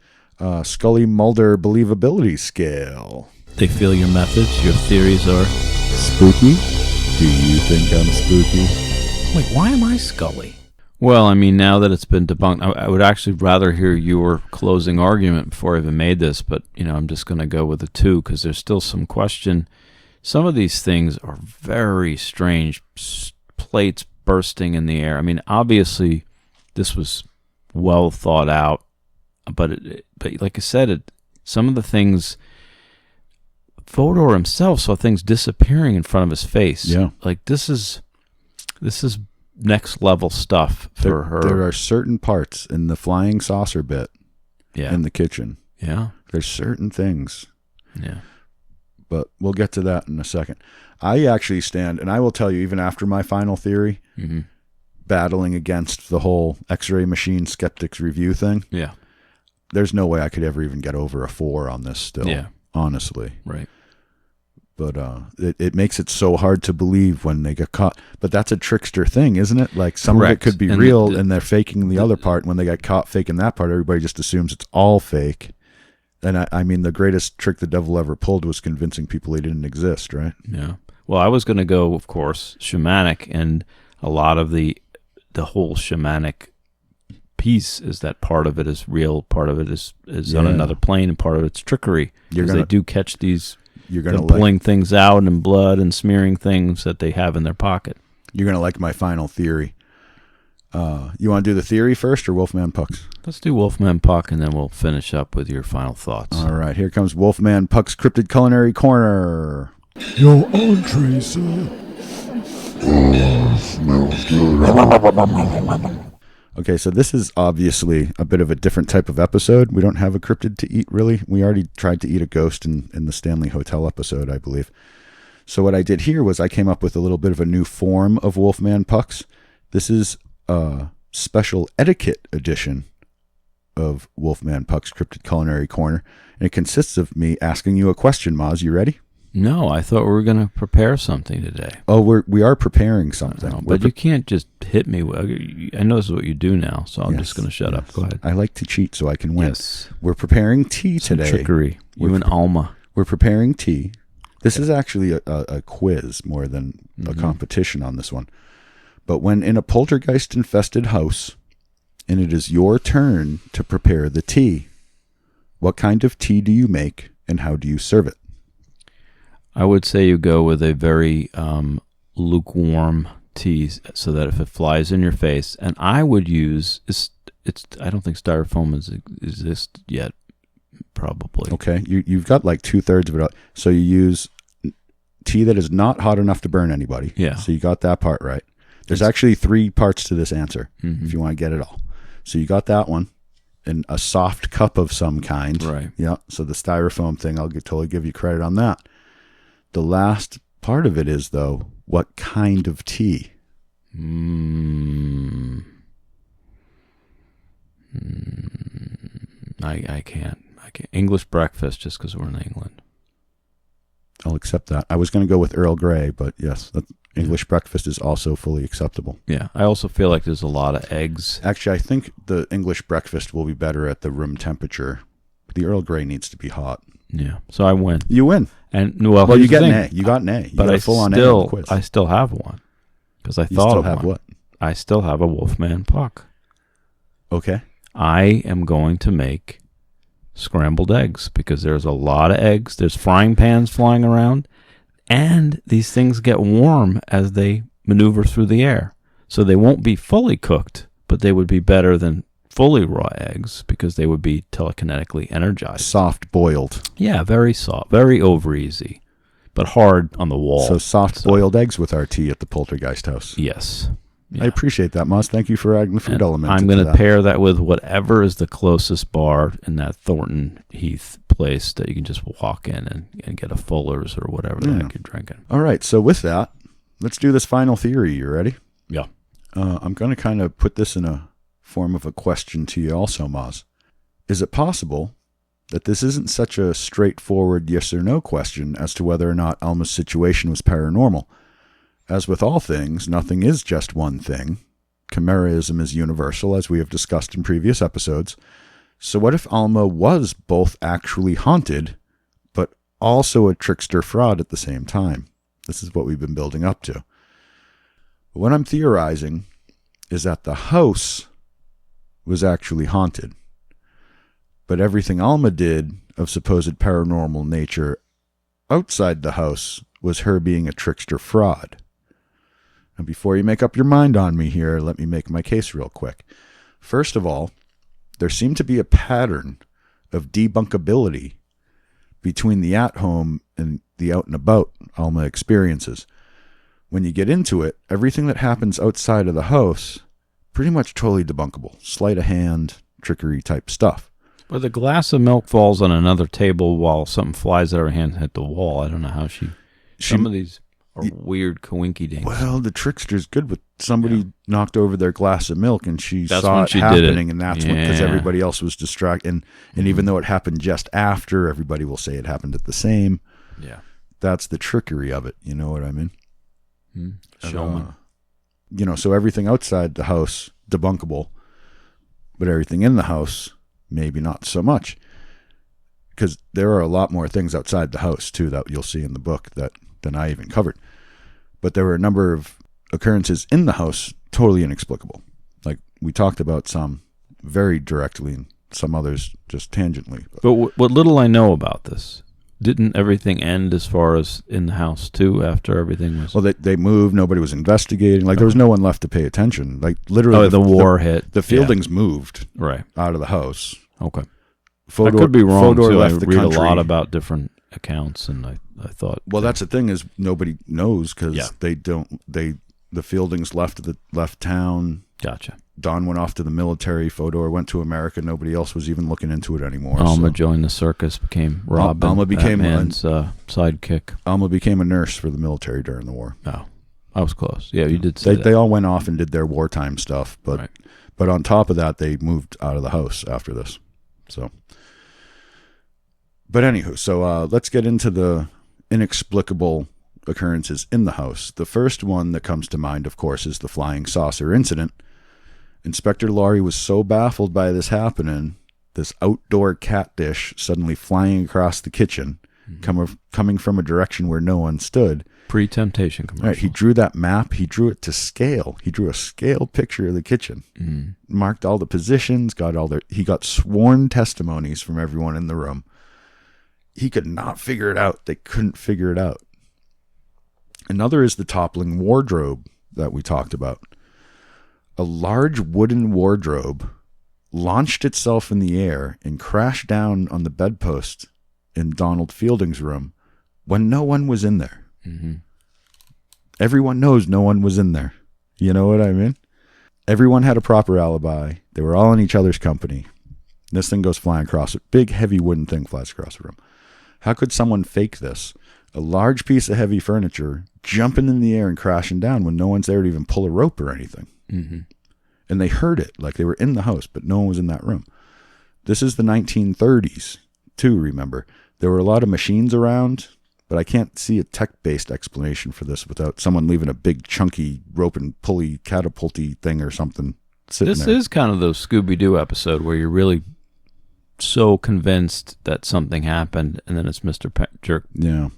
Scully Mulder believability scale. They feel your methods, your theories are Spooky? Do you think I'm spooky? Wait, why am I Scully? Well, I mean, now that it's been debunked, I would actually rather hear your closing argument before I even made this, but, I'm just going to go with the 2 because there's still some question. Some of these things are very strange. Plates bursting in the air. I mean, obviously, this was well thought out, but like I said, some of the things, Fodor himself saw things disappearing in front of his face. Yeah. Like this is next level stuff for her. There are certain parts in the flying saucer bit in the kitchen. Yeah. There's certain things. Yeah. But we'll get to that in a second. I actually stand, and I will tell you, even after my final theory, battling against the whole X-ray machine skeptics review thing, there's no way I could ever even get over a 4 on this still, honestly. Right. But it makes it so hard to believe when they get caught. But that's a trickster thing, isn't it? Like some of it could be real, and they're faking the other part. And when they get caught faking that part, everybody just assumes it's all fake. And I mean, the greatest trick the devil ever pulled was convincing people he didn't exist, right? Yeah. Well, I was going to go, of course, shamanic, and a lot of the whole shamanic piece is that part of it is real, part of it is on another plane, and part of it's trickery. Because they do catch these. You're going to pulling things out and blood and smearing things that they have in their pocket. You're going to like my final theory. You want to do the theory first or Wolfman Puck's? Let's do Wolfman Puck, and then we'll finish up with your final thoughts. All right, here comes Wolfman Puck's Cryptid Culinary Corner. Your entree, sir. Smells good. Okay, so this is obviously a bit of a different type of episode. We don't have a cryptid to eat, really. We already tried to eat a ghost in the Stanley Hotel episode, I believe. So what I did here was I came up with a little bit of a new form of Wolfman Pucks. This is a special etiquette edition of Wolfman Puck's Cryptid Culinary Corner, and it consists of me asking you a question, Maz. You ready? No, I thought we were going to prepare something today. Oh, we are preparing something. But you can't just hit me. I know this is what you do now, so I'm just going to shut up. Go ahead. I like to cheat so I can win. Yes. We're preparing tea today. Trickery. You and Alma. We're preparing tea. This is actually a quiz more than a competition on this one. But when in a poltergeist-infested house, and it is your turn to prepare the tea, what kind of tea do you make, and how do you serve it? I would say you go with a very lukewarm tea, so that if it flies in your face, and I would use I don't think styrofoam exists yet, probably. Okay, you've got like 2/3 of it out. So you use tea that is not hot enough to burn anybody. Yeah. So you got that part right. There's actually 3 parts to this answer, if you want to get it all. So you got that one. And a soft cup of some kind. Right. Yeah. So the styrofoam thing, I'll totally give you credit on that. The last part of it is, though, what kind of tea? I can't. English breakfast, just because we're in England. I'll accept that. I was going to go with Earl Grey, but yes, English breakfast is also fully acceptable. Yeah. I also feel like there's a lot of eggs. Actually, I think the English breakfast will be better at the room temperature. But the Earl Grey needs to be hot. Yeah. So I win. You win. And you get an A. You got an A. You but got a full-on A on the quiz. I still have one. Because I You thought still of have one. what? I still have a Wolfman Puck. Okay. I am going to make scrambled eggs, because there's a lot of eggs. There's frying pans flying around, and these things get warm as they maneuver through the air. So they won't be fully cooked, but they would be better than fully raw eggs because they would be telekinetically energized. Soft boiled. Yeah, very soft, very over easy, but hard on the wall. So soft boiled eggs with our tea at the Poltergeist house. Yes. Yeah. I appreciate that, Moss. Thank you for adding the food And element. I'm going to pair that with whatever is the closest bar in that Thornton Heath place that you can just walk in and get a Fuller's or whatever the heck you're drinking. All right. So with that, let's do this final theory. You ready? Yeah. I'm going to kind of put this in a form of a question to you also, Moz. Is it possible that this isn't such a straightforward yes or no question as to whether or not Alma's situation was paranormal? As with all things, nothing is just one thing. Chimeraism is universal, as we have discussed in previous episodes. So what if Alma was both actually haunted, but also a trickster fraud at the same time? This is what we've been building up to. What I'm theorizing is that the house was actually haunted, but everything Alma did of supposed paranormal nature outside the house was her being a trickster fraud. Now, before you make up your mind on me here, let me make my case real quick. First of all, there seemed to be a pattern of debunkability between the at-home and the out-and-about Alma experiences. When you get into it, everything that happens outside of the house, pretty much totally debunkable. Sleight of hand, trickery type stuff. But the glass of milk falls on another table while something flies out of her hand and hit the wall. I don't know how some of these are weird coinky-dinks. Well, the trickster's good with somebody knocked over their glass of milk and she That's saw when it she happening, did it. and that's when, because Yeah. everybody else was distracted. And even though it happened just after, everybody will say it happened at the same. Yeah. That's the trickery of it. You know what I mean? Showman. So everything outside the house, debunkable, but everything in the house, maybe not so much. Because there are a lot more things outside the house, too, that you'll see in the book than I even covered. But there were a number of occurrences in the house totally inexplicable. Like, we talked about some very directly and some others just tangentially. But what little I know about this, didn't everything end as far as in the house, too, after everything was... Well, they moved. Nobody was investigating. Like, there was no one left to pay attention. Like, literally... the war hit. The Fieldings moved Right. out of the house. Okay. Fodor, I could be wrong, Fodor too. I left the read country. a lot about different accounts, and I thought... Well, that's the thing, is nobody knows, because Yeah. the Fieldings left town. Gotcha. Don went off to the military. Fodor went to America. Nobody else was even looking into it anymore. Alma joined the circus, became Robin, Alma became Batman's sidekick. Alma became a nurse for the military during the war. Oh, I was close. Yeah, you did say that. They all went off and did their wartime stuff, but Right. but on top of that, they moved out of the house after this. So, but anywho, so let's get into the inexplicable occurrences in the house. The first one that comes to mind, of course, is the flying saucer incident. Inspector Laurie was so baffled by this happening, this outdoor cat dish suddenly flying across the kitchen, coming from a direction where no one stood. Pre-Temptation commercial. Right, he drew that map. He drew it to scale. He drew a scale picture of the kitchen, marked all the positions, he got sworn testimonies from everyone in the room. He could not figure it out. They couldn't figure it out. Another is the toppling wardrobe that we talked about. A large wooden wardrobe launched itself in the air and crashed down on the bedpost in Donald Fielding's room when no one was in there. Mm-hmm. Everyone knows no one was in there. You know what I mean? Everyone had a proper alibi. They were all in each other's company. This thing goes flying across it. Big, heavy wooden thing flies across the room. How could someone fake this? A large piece of heavy furniture jumping in the air and crashing down when no one's there to even pull a rope or anything. Mm-hmm. And they heard it, like they were in the house, but no one was in that room. This is the 1930s, too, remember. There were a lot of machines around, but I can't see a tech-based explanation for this without someone leaving a big, chunky, rope and pulley, catapulty thing or something sitting This there. is kind of the Scooby-Doo episode where you're really so convinced that something happened, and then it's Mr. Jerk and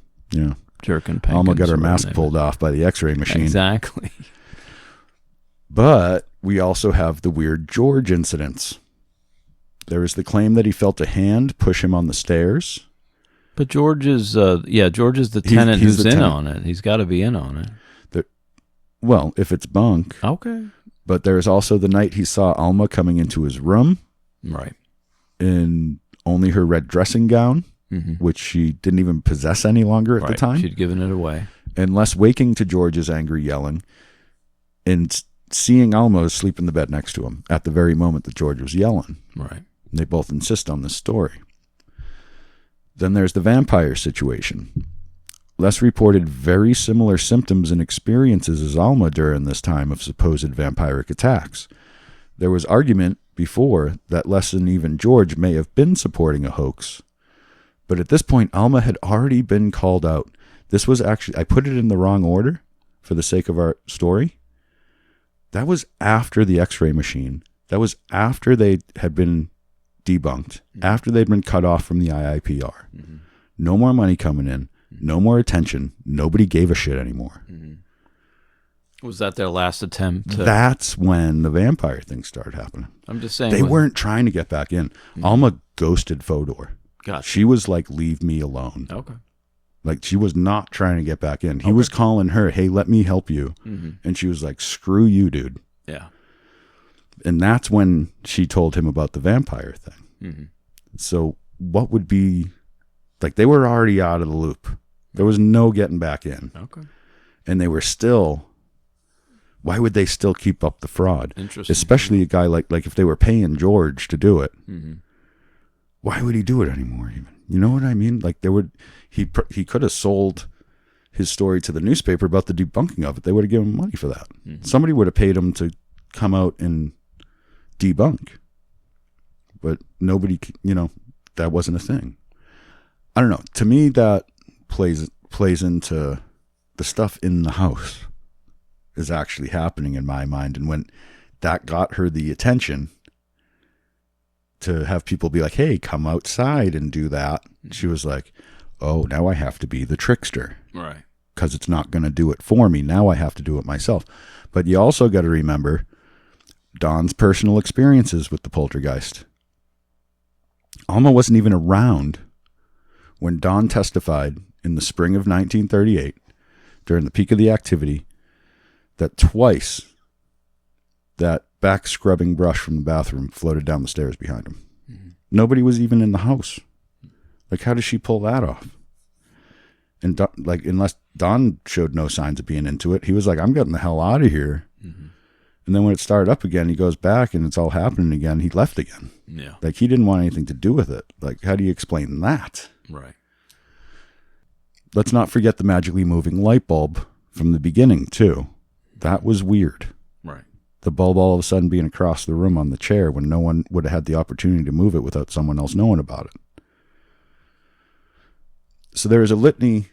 Penkins. Alma got her mask pulled off by the x-ray machine. Exactly. But we also have the weird George incidents. There was the claim that he felt a hand push him on the stairs. But George is, George is the tenant he's who's the in tenant. on it. He's got to be in on it. Well, if it's bunk. Okay. But there's also the night he saw Alma coming into his room. Right. In only her red dressing gown, which she didn't even possess any longer at the time. She'd given it away. Unless waking to George's angry yelling and seeing Alma asleep in the bed next to him at the very moment that George was yelling. Right. They both insist on this story. Then there's the vampire situation. Les reported very similar symptoms and experiences as Alma during this time of supposed vampiric attacks. There was argument before that Les and even George may have been supporting a hoax. But at this point, Alma had already been called out. This was actually, I put it in the wrong order for the sake of our story. That was after the x-ray machine. That was after they had been debunked, after they'd been cut off from the IIPR. No more money coming in, no more attention. Nobody gave a shit anymore. Was that their last attempt? That's when the vampire thing started happening. I'm just saying. They weren't trying to get back in. Alma ghosted Fodor. Gotcha. She was like, leave me alone. Okay. Like, she was not trying to get back in. He was calling her, hey, let me help you. And she was like, screw you, dude. Yeah. And that's when she told him about the vampire thing. So what would be, like, they were already out of the loop. There was no getting back in. Okay. And they were still, why would they still keep up the fraud? Interesting. Especially a guy like if they were paying George to do it. Why would he do it anymore even? You know what I mean? Like, he could have sold his story to the newspaper about the debunking of it. They would have given him money for that. Somebody would have paid him to come out and debunk. But nobody, that wasn't a thing. I don't know. To me, that plays into the stuff in the house is actually happening in my mind. And when that got her the attention to have people be like, hey, come outside and do that, she was like, oh, now I have to be the trickster. Right. Because it's not going to do it for me. Now I have to do it myself. But you also got to remember Don's personal experiences with the poltergeist. Alma wasn't even around when Don testified in the spring of 1938, during the peak of the activity, that twice that back scrubbing brush from the bathroom floated down the stairs behind him. Nobody was even in the house. Like, how does she pull that off? And unless Don showed no signs of being into it, he was like, I'm getting the hell out of here. And then when it started up again, he goes back and it's all happening again. He left again. Yeah. Like, he didn't want anything to do with it. Like, how do you explain that? Right. Let's not forget the magically moving light bulb from the beginning, too. That was weird. Right. The bulb all of a sudden being across the room on the chair when no one would have had the opportunity to move it without someone else knowing about it. So there is a litany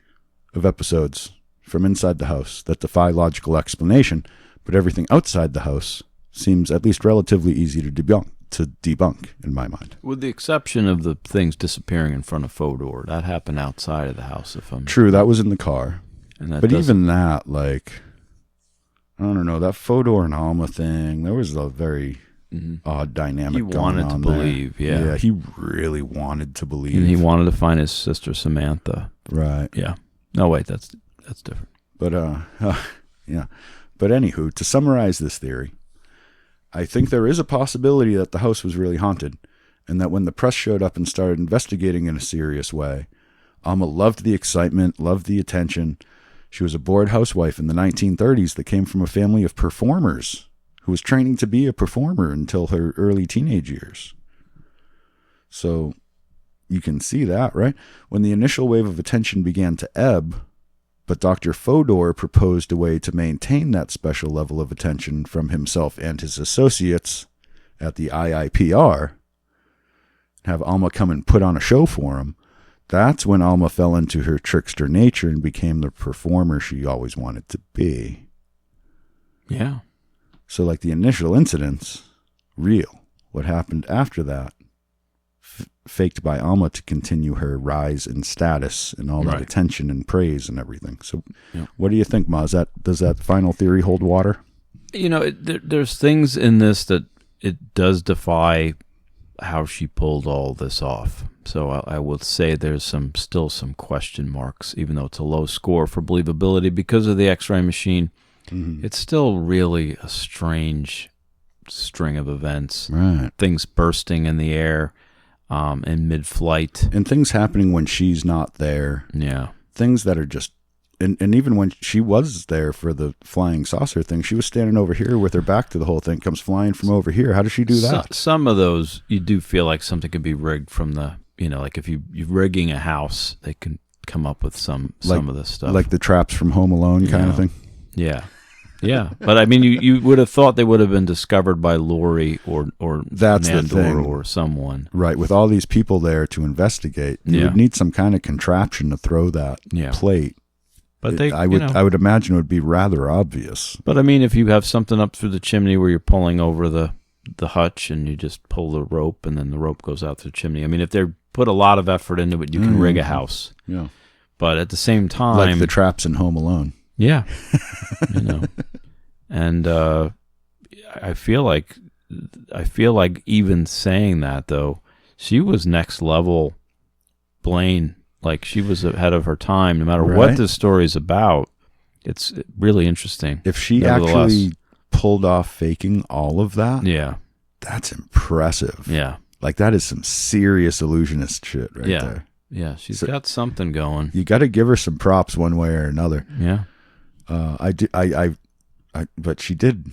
of episodes from inside the house that defy logical explanation, but everything outside the house seems at least relatively easy to debunk in my mind. With the exception of the things disappearing in front of Fodor, that happened outside of the house. True, that was in the car. But even that, like, I don't know, that Fodor and Alma thing, there was a very odd dynamic he going wanted on to there. believe, yeah. Yeah, he really wanted to believe. And he wanted to find his sister Samantha. Right. Yeah. No, wait, that's different. But, yeah. But anywho, to summarize this theory, I think there is a possibility that the house was really haunted, and that when the press showed up and started investigating in a serious way, Alma loved the excitement, loved the attention. She was a bored housewife in the 1930s that came from a family of performers who was training to be a performer until her early teenage years. So you can see that, right? When the initial wave of attention began to ebb, but Dr. Fodor proposed a way to maintain that special level of attention from himself and his associates at the IIPR, have Alma come and put on a show for him. That's when Alma fell into her trickster nature and became the performer she always wanted to be. Yeah. So like the initial incidents, real. What happened after that, faked by Alma to continue her rise in status and all that attention and praise and everything. So what do you think, Ma? Does that final theory hold water? There's things in this that it does defy how she pulled all this off. So I would say there's still some question marks, even though it's a low score for believability because of the X-ray machine. Mm-hmm. It's still really a strange string of events. Right. Things bursting in the air in mid-flight. And things happening when she's not there. Yeah. Things that are just... And even when she was there for the flying saucer thing, she was standing over here with her back to the whole thing, comes flying from over here. How does she do that? Some of those, you do feel like something could be rigged from the, like if you're rigging a house, they can come up with some of this stuff. Like the traps from Home Alone kind of thing? Yeah. Yeah. But I mean, you would have thought they would have been discovered by Lori or that's Nandor the thing. Or someone. Right. With all these people there to investigate, you would need some kind of contraption to throw that plate. But I would imagine it would be rather obvious. But I mean, if you have something up through the chimney where you're pulling over the hutch and you just pull the rope and then the rope goes out through the chimney. I mean, if they put a lot of effort into it, you can rig a house. Yeah. But at the same time, like the traps in Home Alone. Yeah. And I feel like even saying that though, she was next level Blaine. Like, she was ahead of her time. No matter what this story is about, it's really interesting. If she actually pulled off faking all of that, that's impressive. Yeah. Like, that is some serious illusionist shit right there. Yeah, she's got something going. You got to give her some props one way or another. Yeah. But she did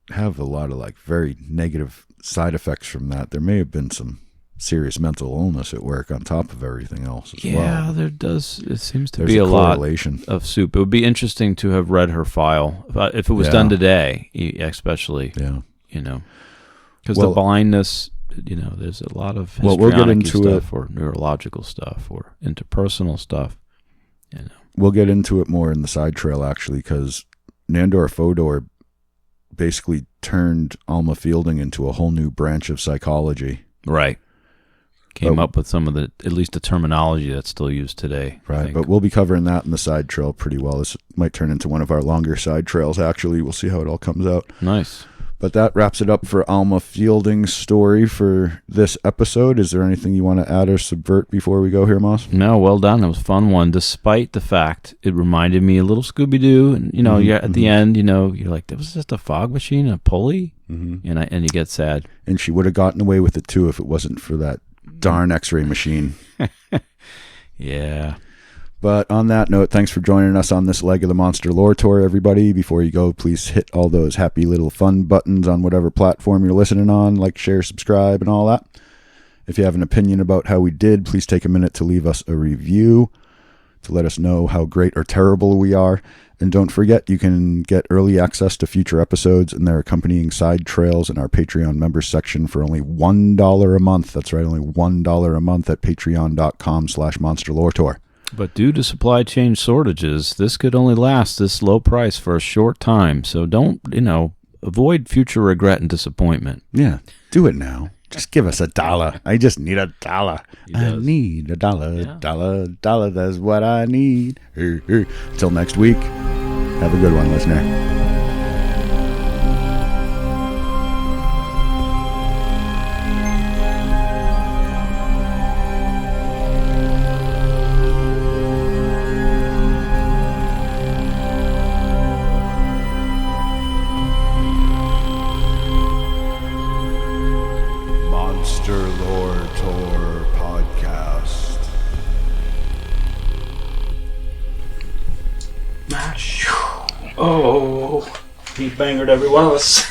have a lot of, like, very negative side effects from that. There may have been some serious mental illness at work on top of everything else as well. Yeah, there does. It seems to be a lot of soup. It would be interesting to have read her file if it was done today, especially. Yeah, because the blindness. There's a lot of we'll get into stuff or neurological stuff or interpersonal stuff. We'll get into it more in the side trail actually, because Nandor Fodor basically turned Alma Fielding into a whole new branch of psychology. Right. Came up with some of at least the terminology that's still used today. Right, but we'll be covering that in the side trail pretty well. This might turn into one of our longer side trails, actually. We'll see how it all comes out. Nice. But that wraps it up for Alma Fielding's story for this episode. Is there anything you want to add or subvert before we go here, Moss? No, well done. It was a fun one, despite the fact it reminded me a little Scooby-Doo. And, at the end, you're like, that was just a fog machine, a pulley? Mm-hmm. And you get sad. And she would have gotten away with it, too, if it wasn't for that darn X-ray machine. Yeah. But on that note, thanks for joining us on this leg of the Monster Lore Tour, everybody. Before you go, please hit all those happy little fun buttons on whatever platform you're listening on, like, share, subscribe, and all that. If you have an opinion about how we did, please take a minute to leave us a review to let us know how great or terrible we are. And don't forget, you can get early access to future episodes and their accompanying side trails in our Patreon members section for only $1 a month. That's right, only $1 a month at patreon.com/monsterloretour. But due to supply chain shortages, this could only last this low price for a short time. So don't, avoid future regret and disappointment. Yeah, do it now. Just give us $1. I just need $1. I need $1. Dollar, that's what I need. Until next week, have a good one, listener. Oh, he bangered every one of us.